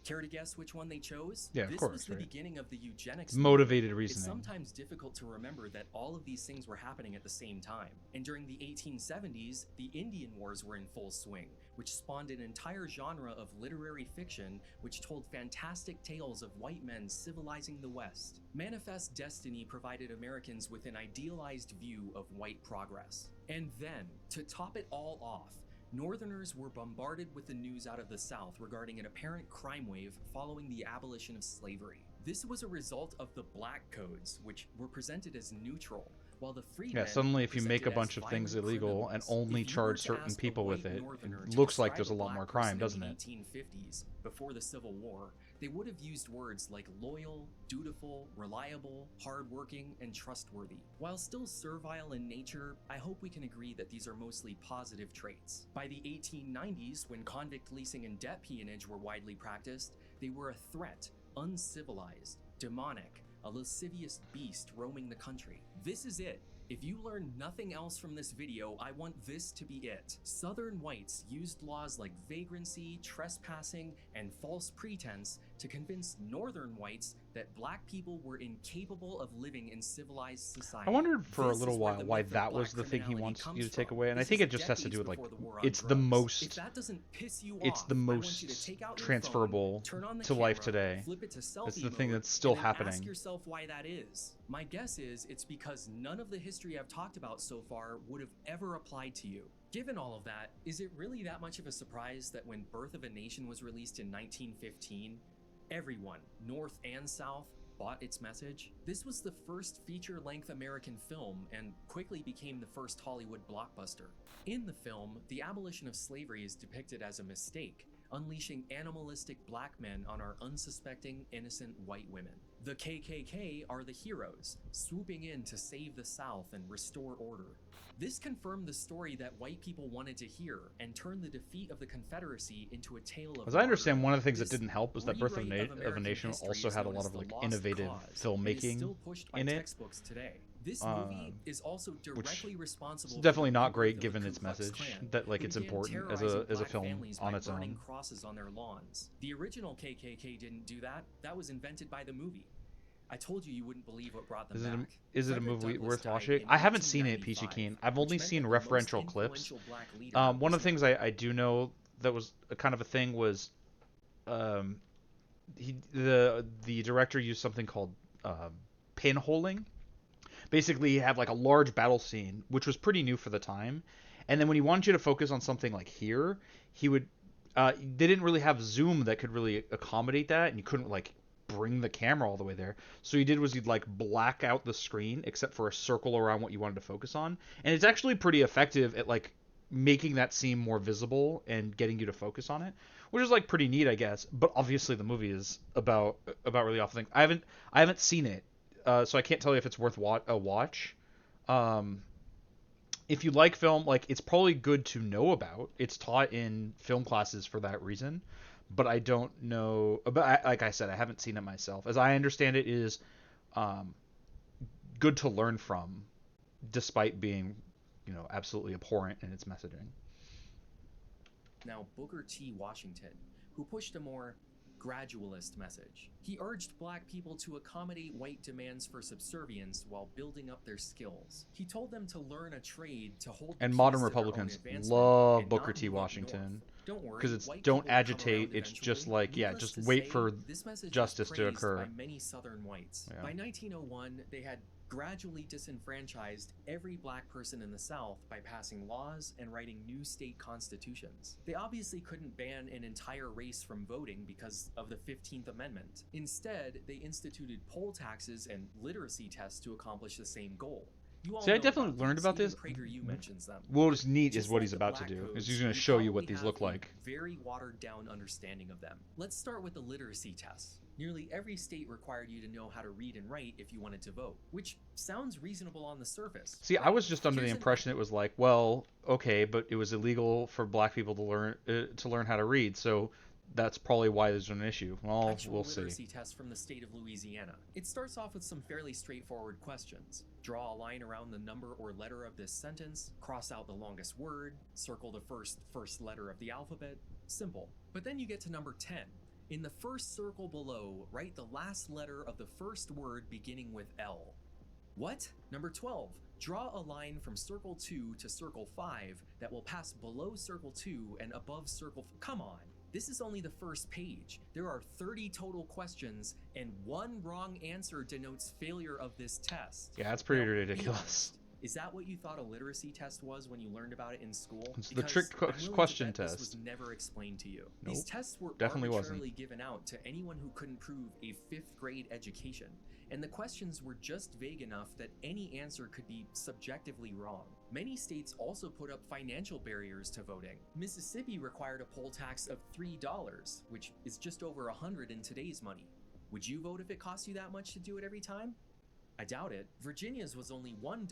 Care to guess which one they chose? Yeah, of this course, was the right. beginning of the eugenics It's motivated movement. It's reasoning. sometimes difficult to remember that all of these things were happening at the same time. And during the 1870s, the Indian Wars were in full swing, which spawned an entire genre of literary fiction which told fantastic tales of white men civilizing the West. Manifest Destiny provided Americans with an idealized view of white progress. And then, to top it all off, Northerners were bombarded with the news out of the South regarding an apparent crime wave following the abolition of slavery. This was a result of the Black Codes, which were presented as neutral, while the freedmen Yeah, suddenly if you were make a presented bunch as of things violent illegal and criminals. only If you were charge to certain ask a people with white it, Northerner it to looks like describe there's a lot black more crime, person in doesn't the it? 1850s, before the Civil War, they would have used words like loyal, dutiful, reliable, hardworking, and trustworthy. While still servile in nature, I hope we can agree that these are mostly positive traits. By the 1890s, when convict leasing and debt peonage were widely practiced, they were a threat, uncivilized, demonic, a lascivious beast roaming the country. This is it. If you learn nothing else from this video, I want this to be it. Southern whites used laws like vagrancy, trespassing, and false pretense to convince Northern whites that black people were incapable of living in civilized society. I wondered for a This little is where while the why myth of that black was the thing he criminality wants comes you to take from. away, and I This think is it just has to do with like decades before the war on it's the drugs. most If that doesn't piss you it's off, the I want you to most take out your transferable phone, turn on the to life camera, today. flip it to It's selfie the thing mode, that's still and then happening. Ask yourself why that is. My guess is it's because none of the history I've talked about so far would have ever applied to you. Given all of that, is it really that much of a surprise that when Birth of a Nation was released in 1915, Everyone, North and South, bought its message. This was the first feature-length American film and quickly became the first Hollywood blockbuster. In the film, the abolition of slavery is depicted as a mistake, unleashing animalistic black men on our unsuspecting, innocent white women. The KKK are the heroes, swooping in to save the South and restore order. This confirmed the story that white people wanted to hear and turned the defeat of the Confederacy into a tale of As I understand, martyrdom. one of the things This that didn't help was that Birth of a American Nation history also is had a known lot as of the like Lost innovative Cause, and is filmmaking still pushed by in it. textbooks today. This movie is also directly responsible. It's definitely for the not growth great of the given Ku its Klux message Klan, that like who it's began important as terrorizing a black film families on by its burning own. crosses on their lawns. The original KKK didn't do that. That was invented by the movie. I told you you wouldn't believe what brought them back. Is it a Frederick movie Douglass worth died watching? in I haven't seen it, Peachy 1895, Keen. I've which only meant seen that the most referential clips. influential black leader One of was the things I do know that was a kind of a thing was, the director used something called pinholing. Basically, he had like a large battle scene, which was pretty new for the time, and then when he wanted you to focus on something like here, he would. They didn't really have zoom that could really accommodate that, and you couldn't like bring the camera all the way there. So he did was he'd like black out the screen except for a circle around what you wanted to focus on, and it's actually pretty effective at like making that seem more visible and getting you to focus on it, which is like pretty neat, I guess. But obviously the movie is about really awful things. I haven't seen it, so I can't tell you if it's worth a watch. If you like film, like it's probably good to know about. It's taught in film classes for that reason, but I don't know. But like I said, I haven't seen it myself. As I understand it, is good to learn from, despite being, absolutely abhorrent in its messaging. Now, Booker T. Washington, who pushed a more gradualist message. He urged black people to accommodate white demands for subservience while building up their skills. He told them to learn a trade to hold the And keys modern to their own Republicans advancement love and Booker not T. move up Washington. north. Don't worry, Because it's white don't people will come agitate. around It's just eventually. like, yeah, Needless just to wait say, for this message justice was to praised occur. by many Southern whites. Yeah. By 1901, they had gradually disenfranchised every black person in the South by passing laws and writing new state constitutions. They obviously couldn't ban an entire race from voting because of the 15th Amendment. Instead, they instituted poll taxes and literacy tests to accomplish the same goal. You all See, I know definitely about learned these. about Even this. PragerU mentions them. What's neat Just is what like he's the about to black do. codes, Is he's going to we show you what probably these have look a like. Very watered down understanding of them. Let's start with the literacy tests. Nearly every state required you to know how to read and write if you wanted to vote, which sounds reasonable on the surface. See, I was just under the Here's an- impression it was like, well, okay, but it was illegal for black people to learn how to read, so that's probably why there's an issue. Well, Actual we'll see. literacy test from the state of Louisiana. It starts off with some fairly straightforward questions. Draw a line around the number or letter of this sentence, cross out the longest word, circle the first letter of the alphabet. Simple. But then you get to number 10. In the first circle below, write the last letter of the first word beginning with L. What? Number 12. Draw a line from circle 2 to circle 5 that will pass below circle 2 and above circle... Come on! This is only the first page. There are 30 total questions, and one wrong answer denotes failure of this test. Yeah, that's pretty Now, be ridiculous. honest. Is that what you thought a literacy test was when you learned about it in school? It's the Because trick I'm willing to question bet this test. was never explained to you. Nope, These tests were definitely wasn't. arbitrarily given out to anyone who couldn't prove a 5th grade education, and the questions were just vague enough that any answer could be subjectively wrong. Many states also put up financial barriers to voting. Mississippi required a poll tax of $3, which is just over $100 in today's money. Would you vote if it cost you that much to do it every time? I doubt it. Virginia's was only $1,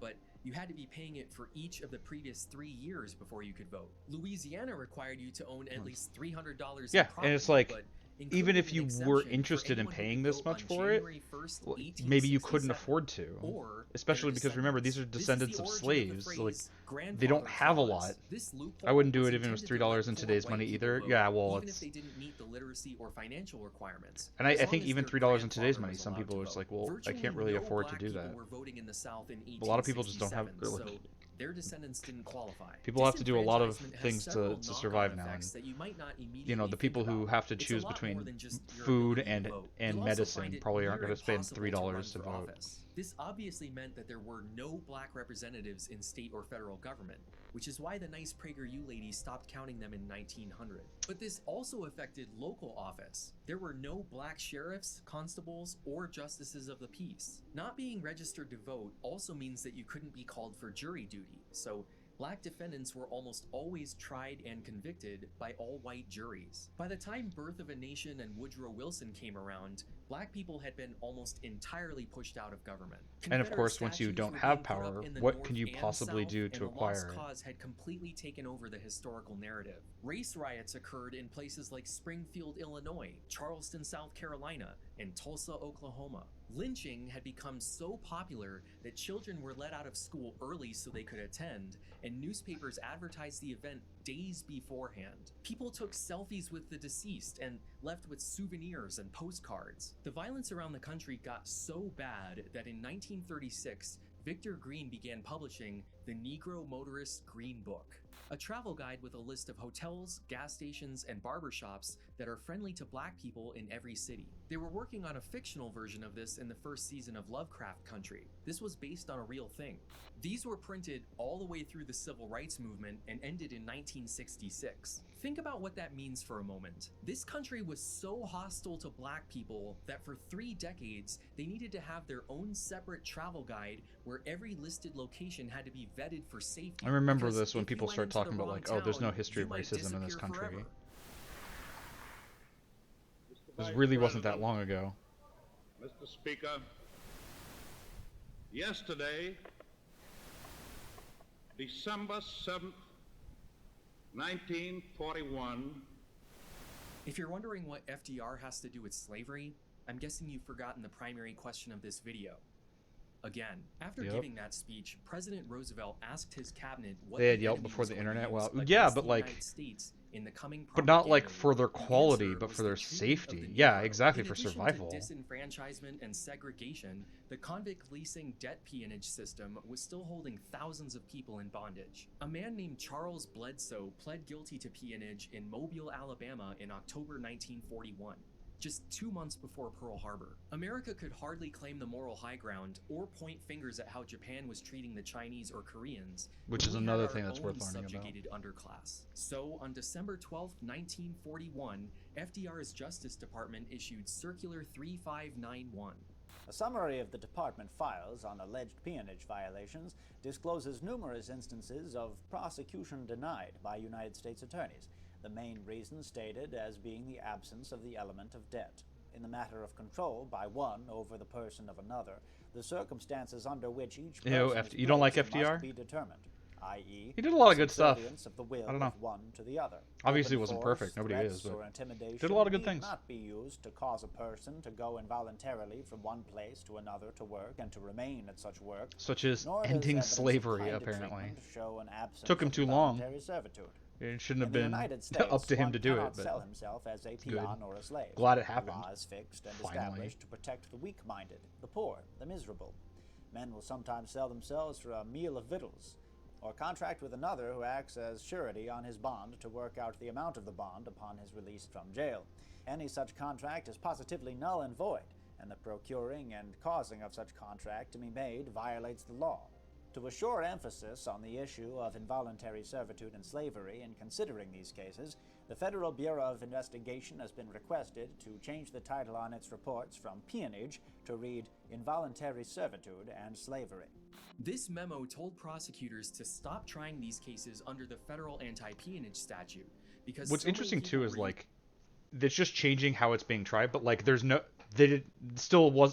but you had to be paying it for each of the previous 3 years before you could vote. Louisiana required you to own at least $300 Yeah, in property, and it's like, but even if included an you exemption were for interested in anyone who paying could this vote much on for it, January 1st, well, maybe you couldn't 1867. afford to. Or Especially their because remember, these are descendants. descendants This of is the origin slaves. the Like, phrase they don't grandfather have a clause. lot. This loophole I wouldn't do was it even if it was intended to let $3 in poor today's white money people either. vote, Yeah, well, even it's... if they didn't meet the literacy or financial requirements. And I As long think as even their $3 in today's grandfather money, was some allowed people to are just vote. like, well, I can't Virtually really no afford to black do people that. were voting in the South in A lot of people just don't have... 1867, Like, so their descendants didn't qualify. people have to do a lot of Disenfranchisement has things several to knock-on survive now. effects And, that you might not the immediately people think who about. have to It's a choose lot more between than just your food ability to and vote. You'll also medicine find it probably aren't near going to spend impossible to $3 run to for vote. office. This obviously meant that there were no black representatives in state or federal government, which is why the nice PragerU lady stopped counting them in 1900. But this also affected local office. There were no black sheriffs, constables, or justices of the peace. Not being registered to vote also means that you couldn't be called for jury duty, so black defendants were almost always tried and convicted by all-white juries. By the time Birth of a Nation and Woodrow Wilson came around, black people had been almost entirely pushed out of government. And of course, once you Statues don't were have being put up power, in the what North can you and possibly South, do and to the acquire lost it? cause had completely taken over the historical narrative. Race riots occurred in places like Springfield, Illinois, Charleston, South Carolina, and Tulsa, Oklahoma. Lynching had become so popular that children were let out of school early so they could attend, and newspapers advertised the event days beforehand. People took selfies with the deceased and left with souvenirs and postcards. The violence around the country got so bad that in 1936, Victor Green began publishing the Negro Motorist Green Book, a travel guide with a list of hotels, gas stations, and barbershops that are friendly to black people in every city. They were working on a fictional version of this in the first season of Lovecraft Country. This was based on a real thing. These were printed all the way through the Civil Rights Movement and ended in 1966. Think about what that means for a moment. This country was so hostile to black people that for 3 decades, they needed to have their own separate travel guide where every listed location had to be vetted for safety. I remember Because this when if you people went start into the talking about wrong like, oh, there's no town, history you of might racism in this disappear country. forever. This really wasn't that long ago. Mr. Speaker, yesterday, December 7th, 1941. If you're wondering what FDR has to do with slavery, I'm guessing you've forgotten the primary question of this video. Again, after Yep. giving that speech, President Roosevelt asked his cabinet what They had the Yelp enemy before was the going to internet. use Well, against yeah, the but like, United States in the coming but not like propaganda for war. their The quality, answer but was for the their treatment of safety. the Yeah, Negro. exactly, In for addition survival. to disenfranchisement and segregation, the convict leasing debt peonage system was still holding thousands of people in bondage. A man named Charles Bledsoe pled guilty to peonage in Mobile, Alabama in October 1941. Just 2 months before Pearl Harbor. America could hardly claim the moral high ground or point fingers at how Japan was treating the Chinese or Koreans, Which when is we had another our thing that's own worth learning about. subjugated underclass. So on December 12, 1941, FDR's Justice Department issued Circular 3591. A summary of the department files on alleged peonage violations discloses numerous instances of prosecution denied by United States attorneys, the main reason stated as being the absence of the element of debt. In the matter of control by one over the person of another, the circumstances under which each person is you don't like placed FDR? must be determined, i.e., He did a lot of good stuff. subservience of the will I don't know. of one to the other. Obviously, Open it wasn't force, perfect. Nobody threats, is, but or intimidation did a lot of good need things. not be used to cause a person to go involuntarily from one place to another to work and to remain at such work. Such as Nor does ending evidence of slavery, kind of apparently. treatment show an absence Took him of too long. involuntary servitude. It shouldn't have In the been United States, up to him one to do it, cannot but sell himself as a it's good. peon or a slave. Glad it The happened. law is fixed and Finally. established to protect the weak-minded, the poor, the miserable. Men will sometimes sell themselves for a meal of victuals, or contract with another who acts as surety on his bond to work out the amount of the bond upon his release from jail. Any such contract is positively null and void, and the procuring and causing of such contract to be made violates the law. To assure emphasis on the issue of involuntary servitude and slavery in considering these cases, the Federal Bureau of Investigation has been requested to change the title on its reports from peonage to read involuntary servitude and slavery. This memo told prosecutors to stop trying these cases under the federal anti-peonage statute because What's so many interesting too people is were like it's just changing how it's being tried, but like there's no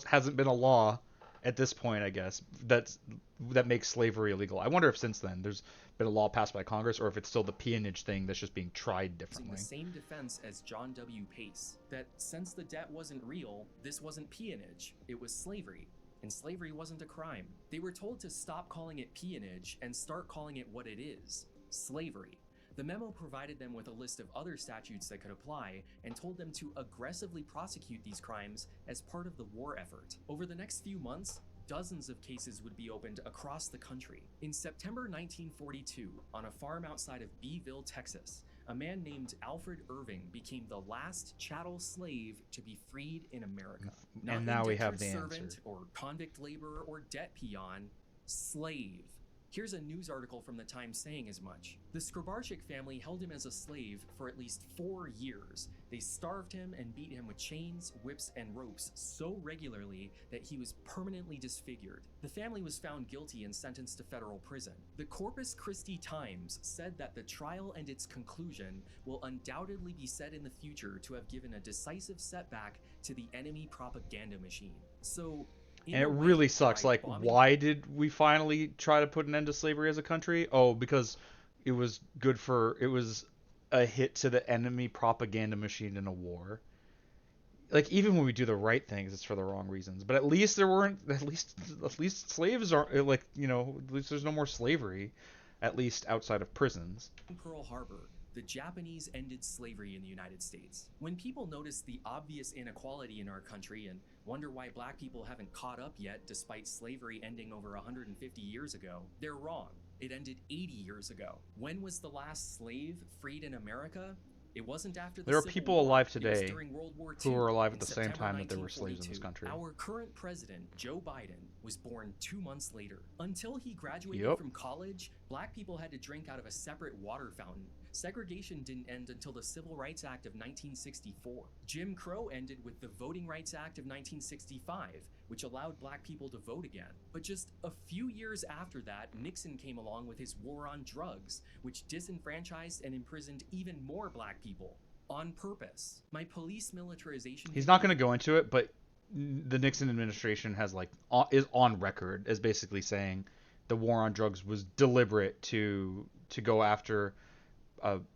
hasn't been a law at this point, I guess, that makes slavery illegal. I wonder if since then there's been a law passed by Congress, or if it's still the peonage thing that's just being tried using differently. the same defense as John W. Pace, that since the debt wasn't real, this wasn't peonage, it was slavery. And slavery wasn't a crime. They were told to stop calling it peonage and start calling it what it is, slavery. The memo provided them with a list of other statutes that could apply and told them to aggressively prosecute these crimes as part of the war effort. Over the next few months, dozens of cases would be opened across the country. In September 1942, on a farm outside of Beeville, Texas, a man named Alfred Irving became the last chattel slave to be freed in America. Not And now we have indentured the servant answer. or convict laborer or debt peon, slave. Here's a news article from the Times saying as much. The Skrabarczyk family held him as a slave for at least 4 years. They starved him and beat him with chains, whips, and ropes so regularly that he was permanently disfigured. The family was found guilty and sentenced to federal prison. The Corpus Christi Times said that the trial and its conclusion will undoubtedly be said in the future to have given a decisive setback to the enemy propaganda machine. So, and it really sucks. Like, why did we finally try to put an end to slavery as a country? Oh, because it was good for, it was a hit to the enemy propaganda machine in a war. Like, even when we do the right things, it's for the wrong reasons. But at least there weren't, at least slaves aren't, like, you know, at least there's no more slavery, at least outside of prisons. Pearl Harbor, the Japanese ended slavery in the United States. When people notice the obvious inequality in our country and wonder why black people haven't caught up yet despite slavery ending over 150 years ago, they're wrong. It ended 80 years ago. When was the last slave freed in America? It wasn't after the There are Civil people War. alive It was today during World War who II were alive in at the same September time that there were slaves in this 1942. country. Our current president, Joe Biden, was born 2 months later. Until he graduated Yep. from college, black people had to drink out of a separate water fountain. Segregation didn't end until the Civil Rights Act of 1964. Jim Crow ended with the Voting Rights Act of 1965, which allowed black people to vote again. But just a few years after that, Nixon came along with his war on drugs, which disenfranchised and imprisoned even more black people. On purpose. My police militarization... He's not going to go into it, but the Nixon administration has, like, is on record as basically saying the war on drugs was deliberate to go after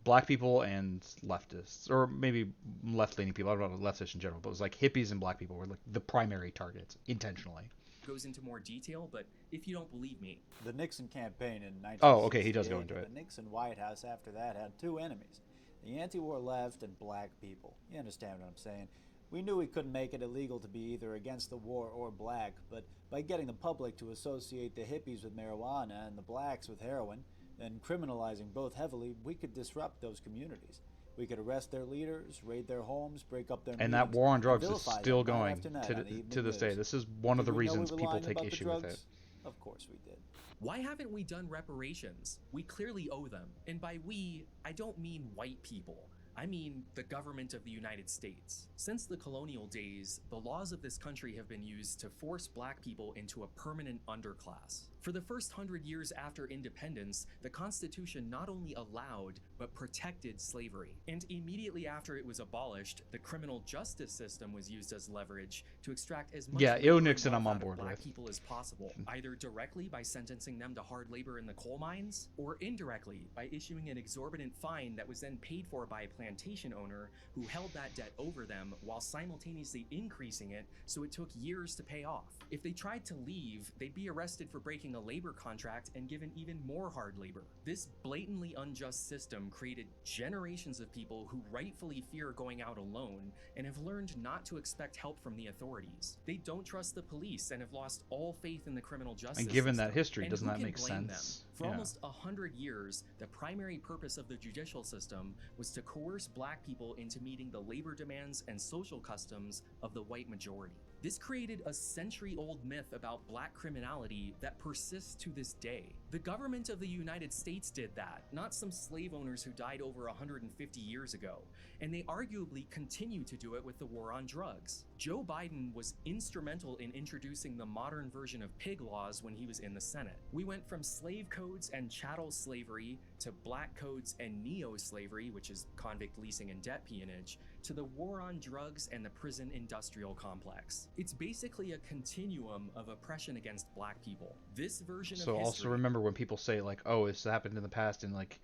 black people and leftists, or maybe left-leaning people. I don't know, leftists in general, but it was like hippies and black people were like the primary targets intentionally. Goes into more detail, but if you don't believe me... The Nixon campaign in 1968, Oh, okay, he does go into it. The Nixon White House after that had two enemies. The anti-war left and black people. You understand what I'm saying? We knew we couldn't make it illegal to be either against the war or black, but by getting the public to associate the hippies with marijuana and the blacks with heroin, and criminalizing both heavily, we could disrupt those communities. We could arrest their leaders, raid their homes, break up their And meetings, that war on drugs is vilify still them night going after night to on the evening this day. news. This is one of Did the we know we reasons were people lying take about the issue with drugs? it. Of course we did. Why haven't we done reparations? We clearly owe them. And by we, I don't mean white people. I mean the government of the United States. Since the colonial days, the laws of this country have been used to force black people into a permanent underclass. For the first 100 years after independence, the Constitution not only allowed, but protected slavery. And immediately after it was abolished, the criminal justice system was used as leverage to extract as much labor and Nixon wealth I'm on out of board black with. people as possible, either directly by sentencing them to hard labor in the coal mines, or indirectly by issuing an exorbitant fine that was then paid for by a plantation owner who held that debt over them while simultaneously increasing it so it took years to pay off. If they tried to leave, they'd be arrested for breaking a labor contract and given even more hard labor. This blatantly unjust system created generations of people who rightfully fear going out alone and have learned not to expect help from the authorities. They don't trust the police and have lost all faith in the criminal justice And given system. that history, And doesn't who that can make blame sense? them? For Yeah. almost 100 years, the primary purpose of the judicial system was to coerce black people into meeting the labor demands and social customs of the white majority. This created a century-old myth about black criminality that persists to this day. The government of the United States did that, not some slave owners who died over 150 years ago, and they arguably continue to do it with the war on drugs. Joe Biden was instrumental in introducing the modern version of pig laws when he was in the Senate. We went from slave codes and chattel slavery to black codes and neo-slavery, which is convict leasing and debt peonage, to the war on drugs and the prison industrial complex. It's basically a continuum of oppression against black people. This version So of also history... remember when people say like, "Oh, this happened in the past," and like,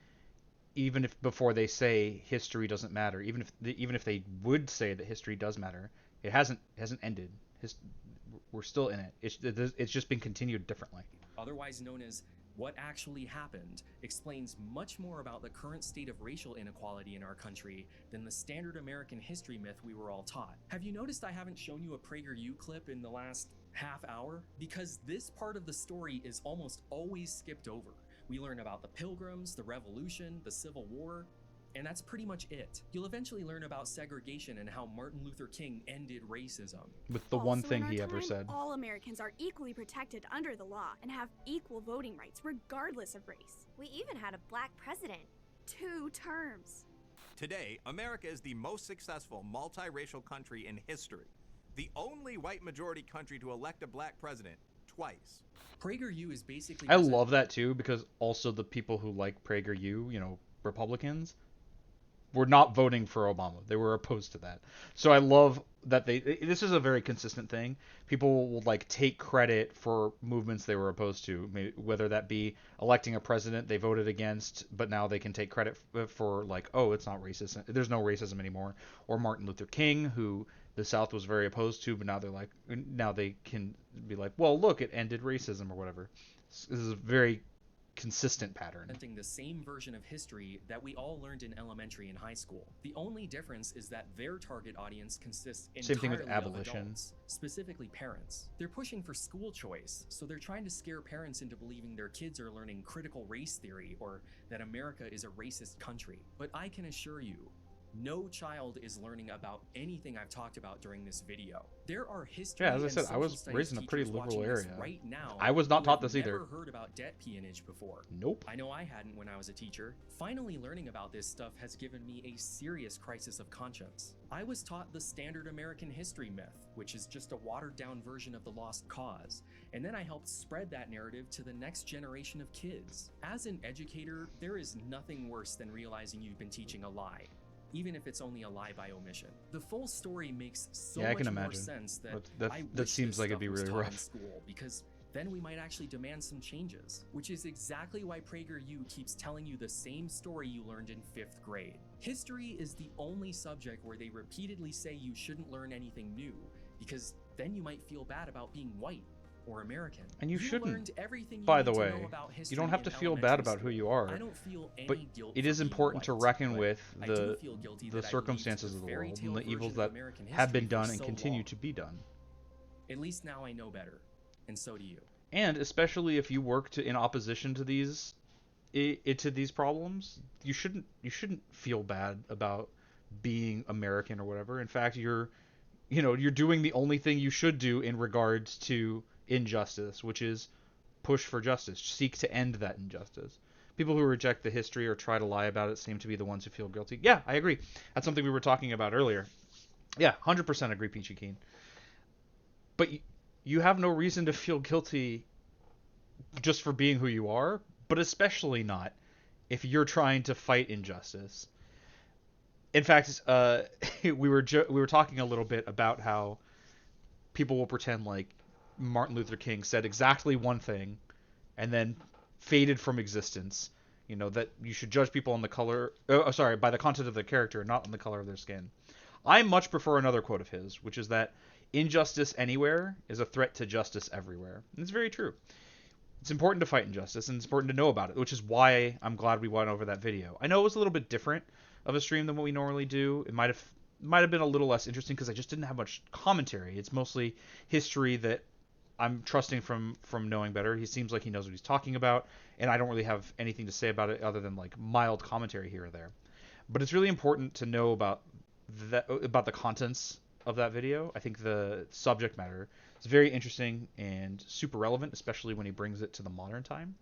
even if before they say history doesn't matter, even if they would say that history does matter, it hasn't ended. We're still in it. It's just been continued differently. otherwise known as What Actually Happened, explains much more about the current state of racial inequality in our country than the standard American history myth we were all taught. Have you noticed I haven't shown you a PragerU clip in the last half hour? Because this part of the story is almost always skipped over. We learn about the Pilgrims, the Revolution, the Civil War, And that's pretty much it. You'll eventually learn about segregation and how Martin Luther King ended racism. With the Also, one in thing our he ever time, said. all Americans are equally protected under the law and have equal voting rights regardless of race. We even had a black president. 2 terms. Today, America is the most successful multiracial country in history. The only white majority country to elect a black president twice. PragerU is basically... I love that too, because also the people who like PragerU, you know, Republicans, were not voting for Obama. They were opposed to that. So I love that this is a very consistent thing. People will like take credit for movements they were opposed to, whether that be electing a president they voted against, but now they can take credit for like, oh, it's not racist. There's no racism anymore. Or Martin Luther King, who the South was very opposed to, but now they can be like, well, look, it ended racism or whatever. This is a very consistent pattern. Presenting the same version of history that we all learned in elementary and high school. The only difference is that their target audience consists Same thing entirely with abolition. of adults, specifically parents. They're pushing for school choice, so they're trying to scare parents into believing their kids are learning critical race theory or that America is a racist country. But I can assure you, no child is learning about anything I've talked about during this video. There are history Yeah, as I and said, I social was studies raised in a pretty teachers liberal watching this area. right now I was not who taught have this either. Never heard about debt peonage before. Nope. I know I hadn't when I was a teacher. Finally learning about this stuff has given me a serious crisis of conscience. I was taught the standard American history myth, which is just a watered-down version of the lost cause, and then I helped spread that narrative to the next generation of kids. As an educator, there is nothing worse than realizing you've been teaching a lie, even if it's only a lie by omission. The full story makes so Yeah, I much can more imagine. sense that That I that wish seems this like it'd be stuff was really taught in rough. school, because then we might actually demand some changes, which is exactly why PragerU keeps telling you the same story you learned in 5th grade. History is the only subject where they repeatedly say you shouldn't learn anything new, because then you might feel bad about being white or American. And you shouldn't. Learned everything you By need the to way, know about you history don't have to in feel bad elementary about who school. you are. I don't feel any But guilt it for is being important to white, reckon but with I do feel guilty the that I circumstances believed of the the fairy world tale and the version evils of that American have been history for done and so continue long. to be done. At least now I know better, and so do you. And especially if you work in opposition to these problems, you shouldn't feel bad about being American or whatever. In fact, you're doing the only thing you should do in regards to injustice, which is push for justice, seek to end that injustice. People who reject the history or try to lie about it seem to be the ones who feel guilty. Yeah, I agree. That's something we were talking about earlier. Yeah, 100% agree, Peachy Keen. But you have no reason to feel guilty just for being who you are, but especially not if you're trying to fight injustice. In fact, we were talking a little bit about how people will pretend like Martin Luther King said exactly one thing and then faded from existence. You know, that you should judge people on the color, by the content of their character, not on the color of their skin. I much prefer another quote of his, which is that injustice anywhere is a threat to justice everywhere. And it's very true. It's important to fight injustice, and it's important to know about it, which is why I'm glad we went over that video. I know it was a little bit different of a stream than what we normally do. It might have been a little less interesting because I just didn't have much commentary. It's mostly history that I'm trusting from knowing better. He seems like he knows what he's talking about, and I don't really have anything to say about it other than like mild commentary here or there. But it's really important to know about the contents of that video. I think the subject matter is very interesting and super relevant, especially when he brings it to the modern time.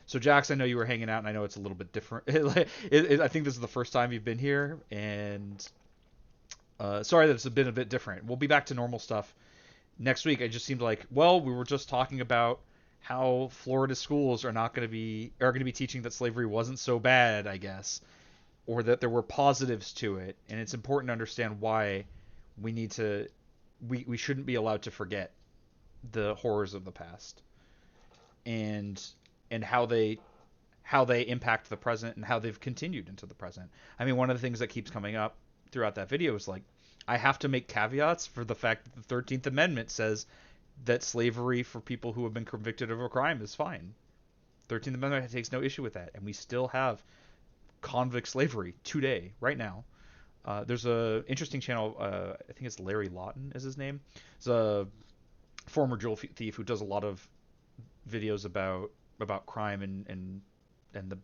So Jax, I know you were hanging out, and I know it's a little bit different. I think this is the first time you've been here, and sorry that it's been a bit different. We'll be back to normal stuff next week. It just seemed like, well, we were just talking about how Florida schools are going to be teaching that slavery wasn't so bad, I guess, or that there were positives to it, and it's important to understand why we shouldn't be allowed to forget the horrors of the past and how they impact the present and how they've continued into the present. I mean, one of the things that keeps coming up throughout that video is like, I have to make caveats for the fact that the 13th Amendment says that slavery for people who have been convicted of a crime is fine. 13th Amendment takes no issue with that, and we still have convict slavery today, right now. There's a interesting channel, I think it's Larry Lawton is his name. He's a former jewel thief who does a lot of videos about crime and the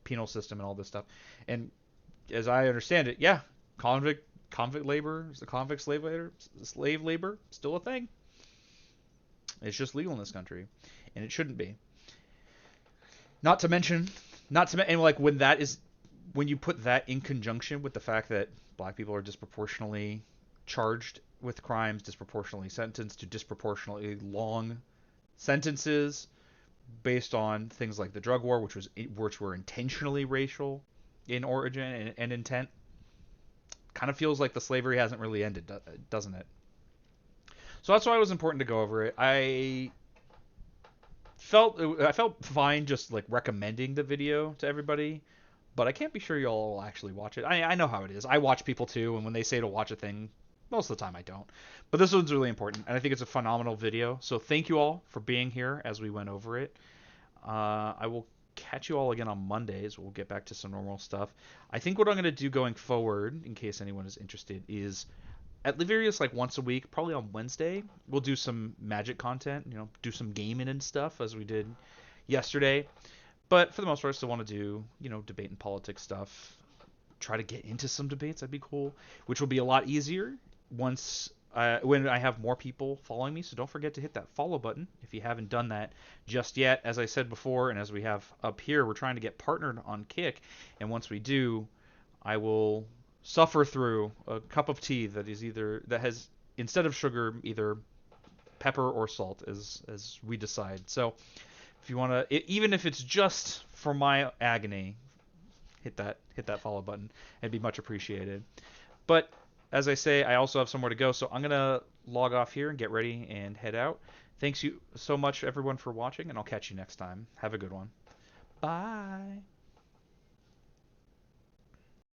penal system and all this stuff. And as I understand it, yeah, convict labor, the convict slave labor, still a thing. It's just legal in this country, and it shouldn't be. Not to mention, and like when you put that in conjunction with the fact that black people are disproportionately charged with crimes, disproportionately sentenced to disproportionately long sentences based on things like the drug war, which were intentionally racial in origin and intent, kind of feels like the slavery hasn't really ended, doesn't it? So that's why it was important to go over it. I felt fine just like recommending the video to everybody, but I can't be sure y'all will actually watch it. I know how it is. I watch people too, and when they say to watch a thing, most of the time I don't. But this one's really important, and I think it's a phenomenal video. So thank you all for being here as we went over it. I will catch you all again on Mondays. We'll get back to some normal stuff. I think what I'm going to do going forward, in case anyone is interested, is at the very least, like once a week, probably on Wednesday, we'll do some Magic content, do some gaming and stuff as we did yesterday. But for the most part, I still want to do, debate and politics stuff. Try to get into some debates, that'd be cool, which will be a lot easier when I have more people following me. So don't forget to hit that follow button if you haven't done that just yet. As I said before, and as we have up here, we're trying to get partnered on Kick, and once we do, I will suffer through a cup of tea that has, instead of sugar, either pepper or salt, as we decide. So if you want to, even if it's just for my agony, hit that follow button. It'd be much appreciated. But as I say, I also have somewhere to go, so I'm gonna log off here and get ready and head out. Thanks you so much, everyone, for watching, and I'll catch you next time. Have a good one. Bye.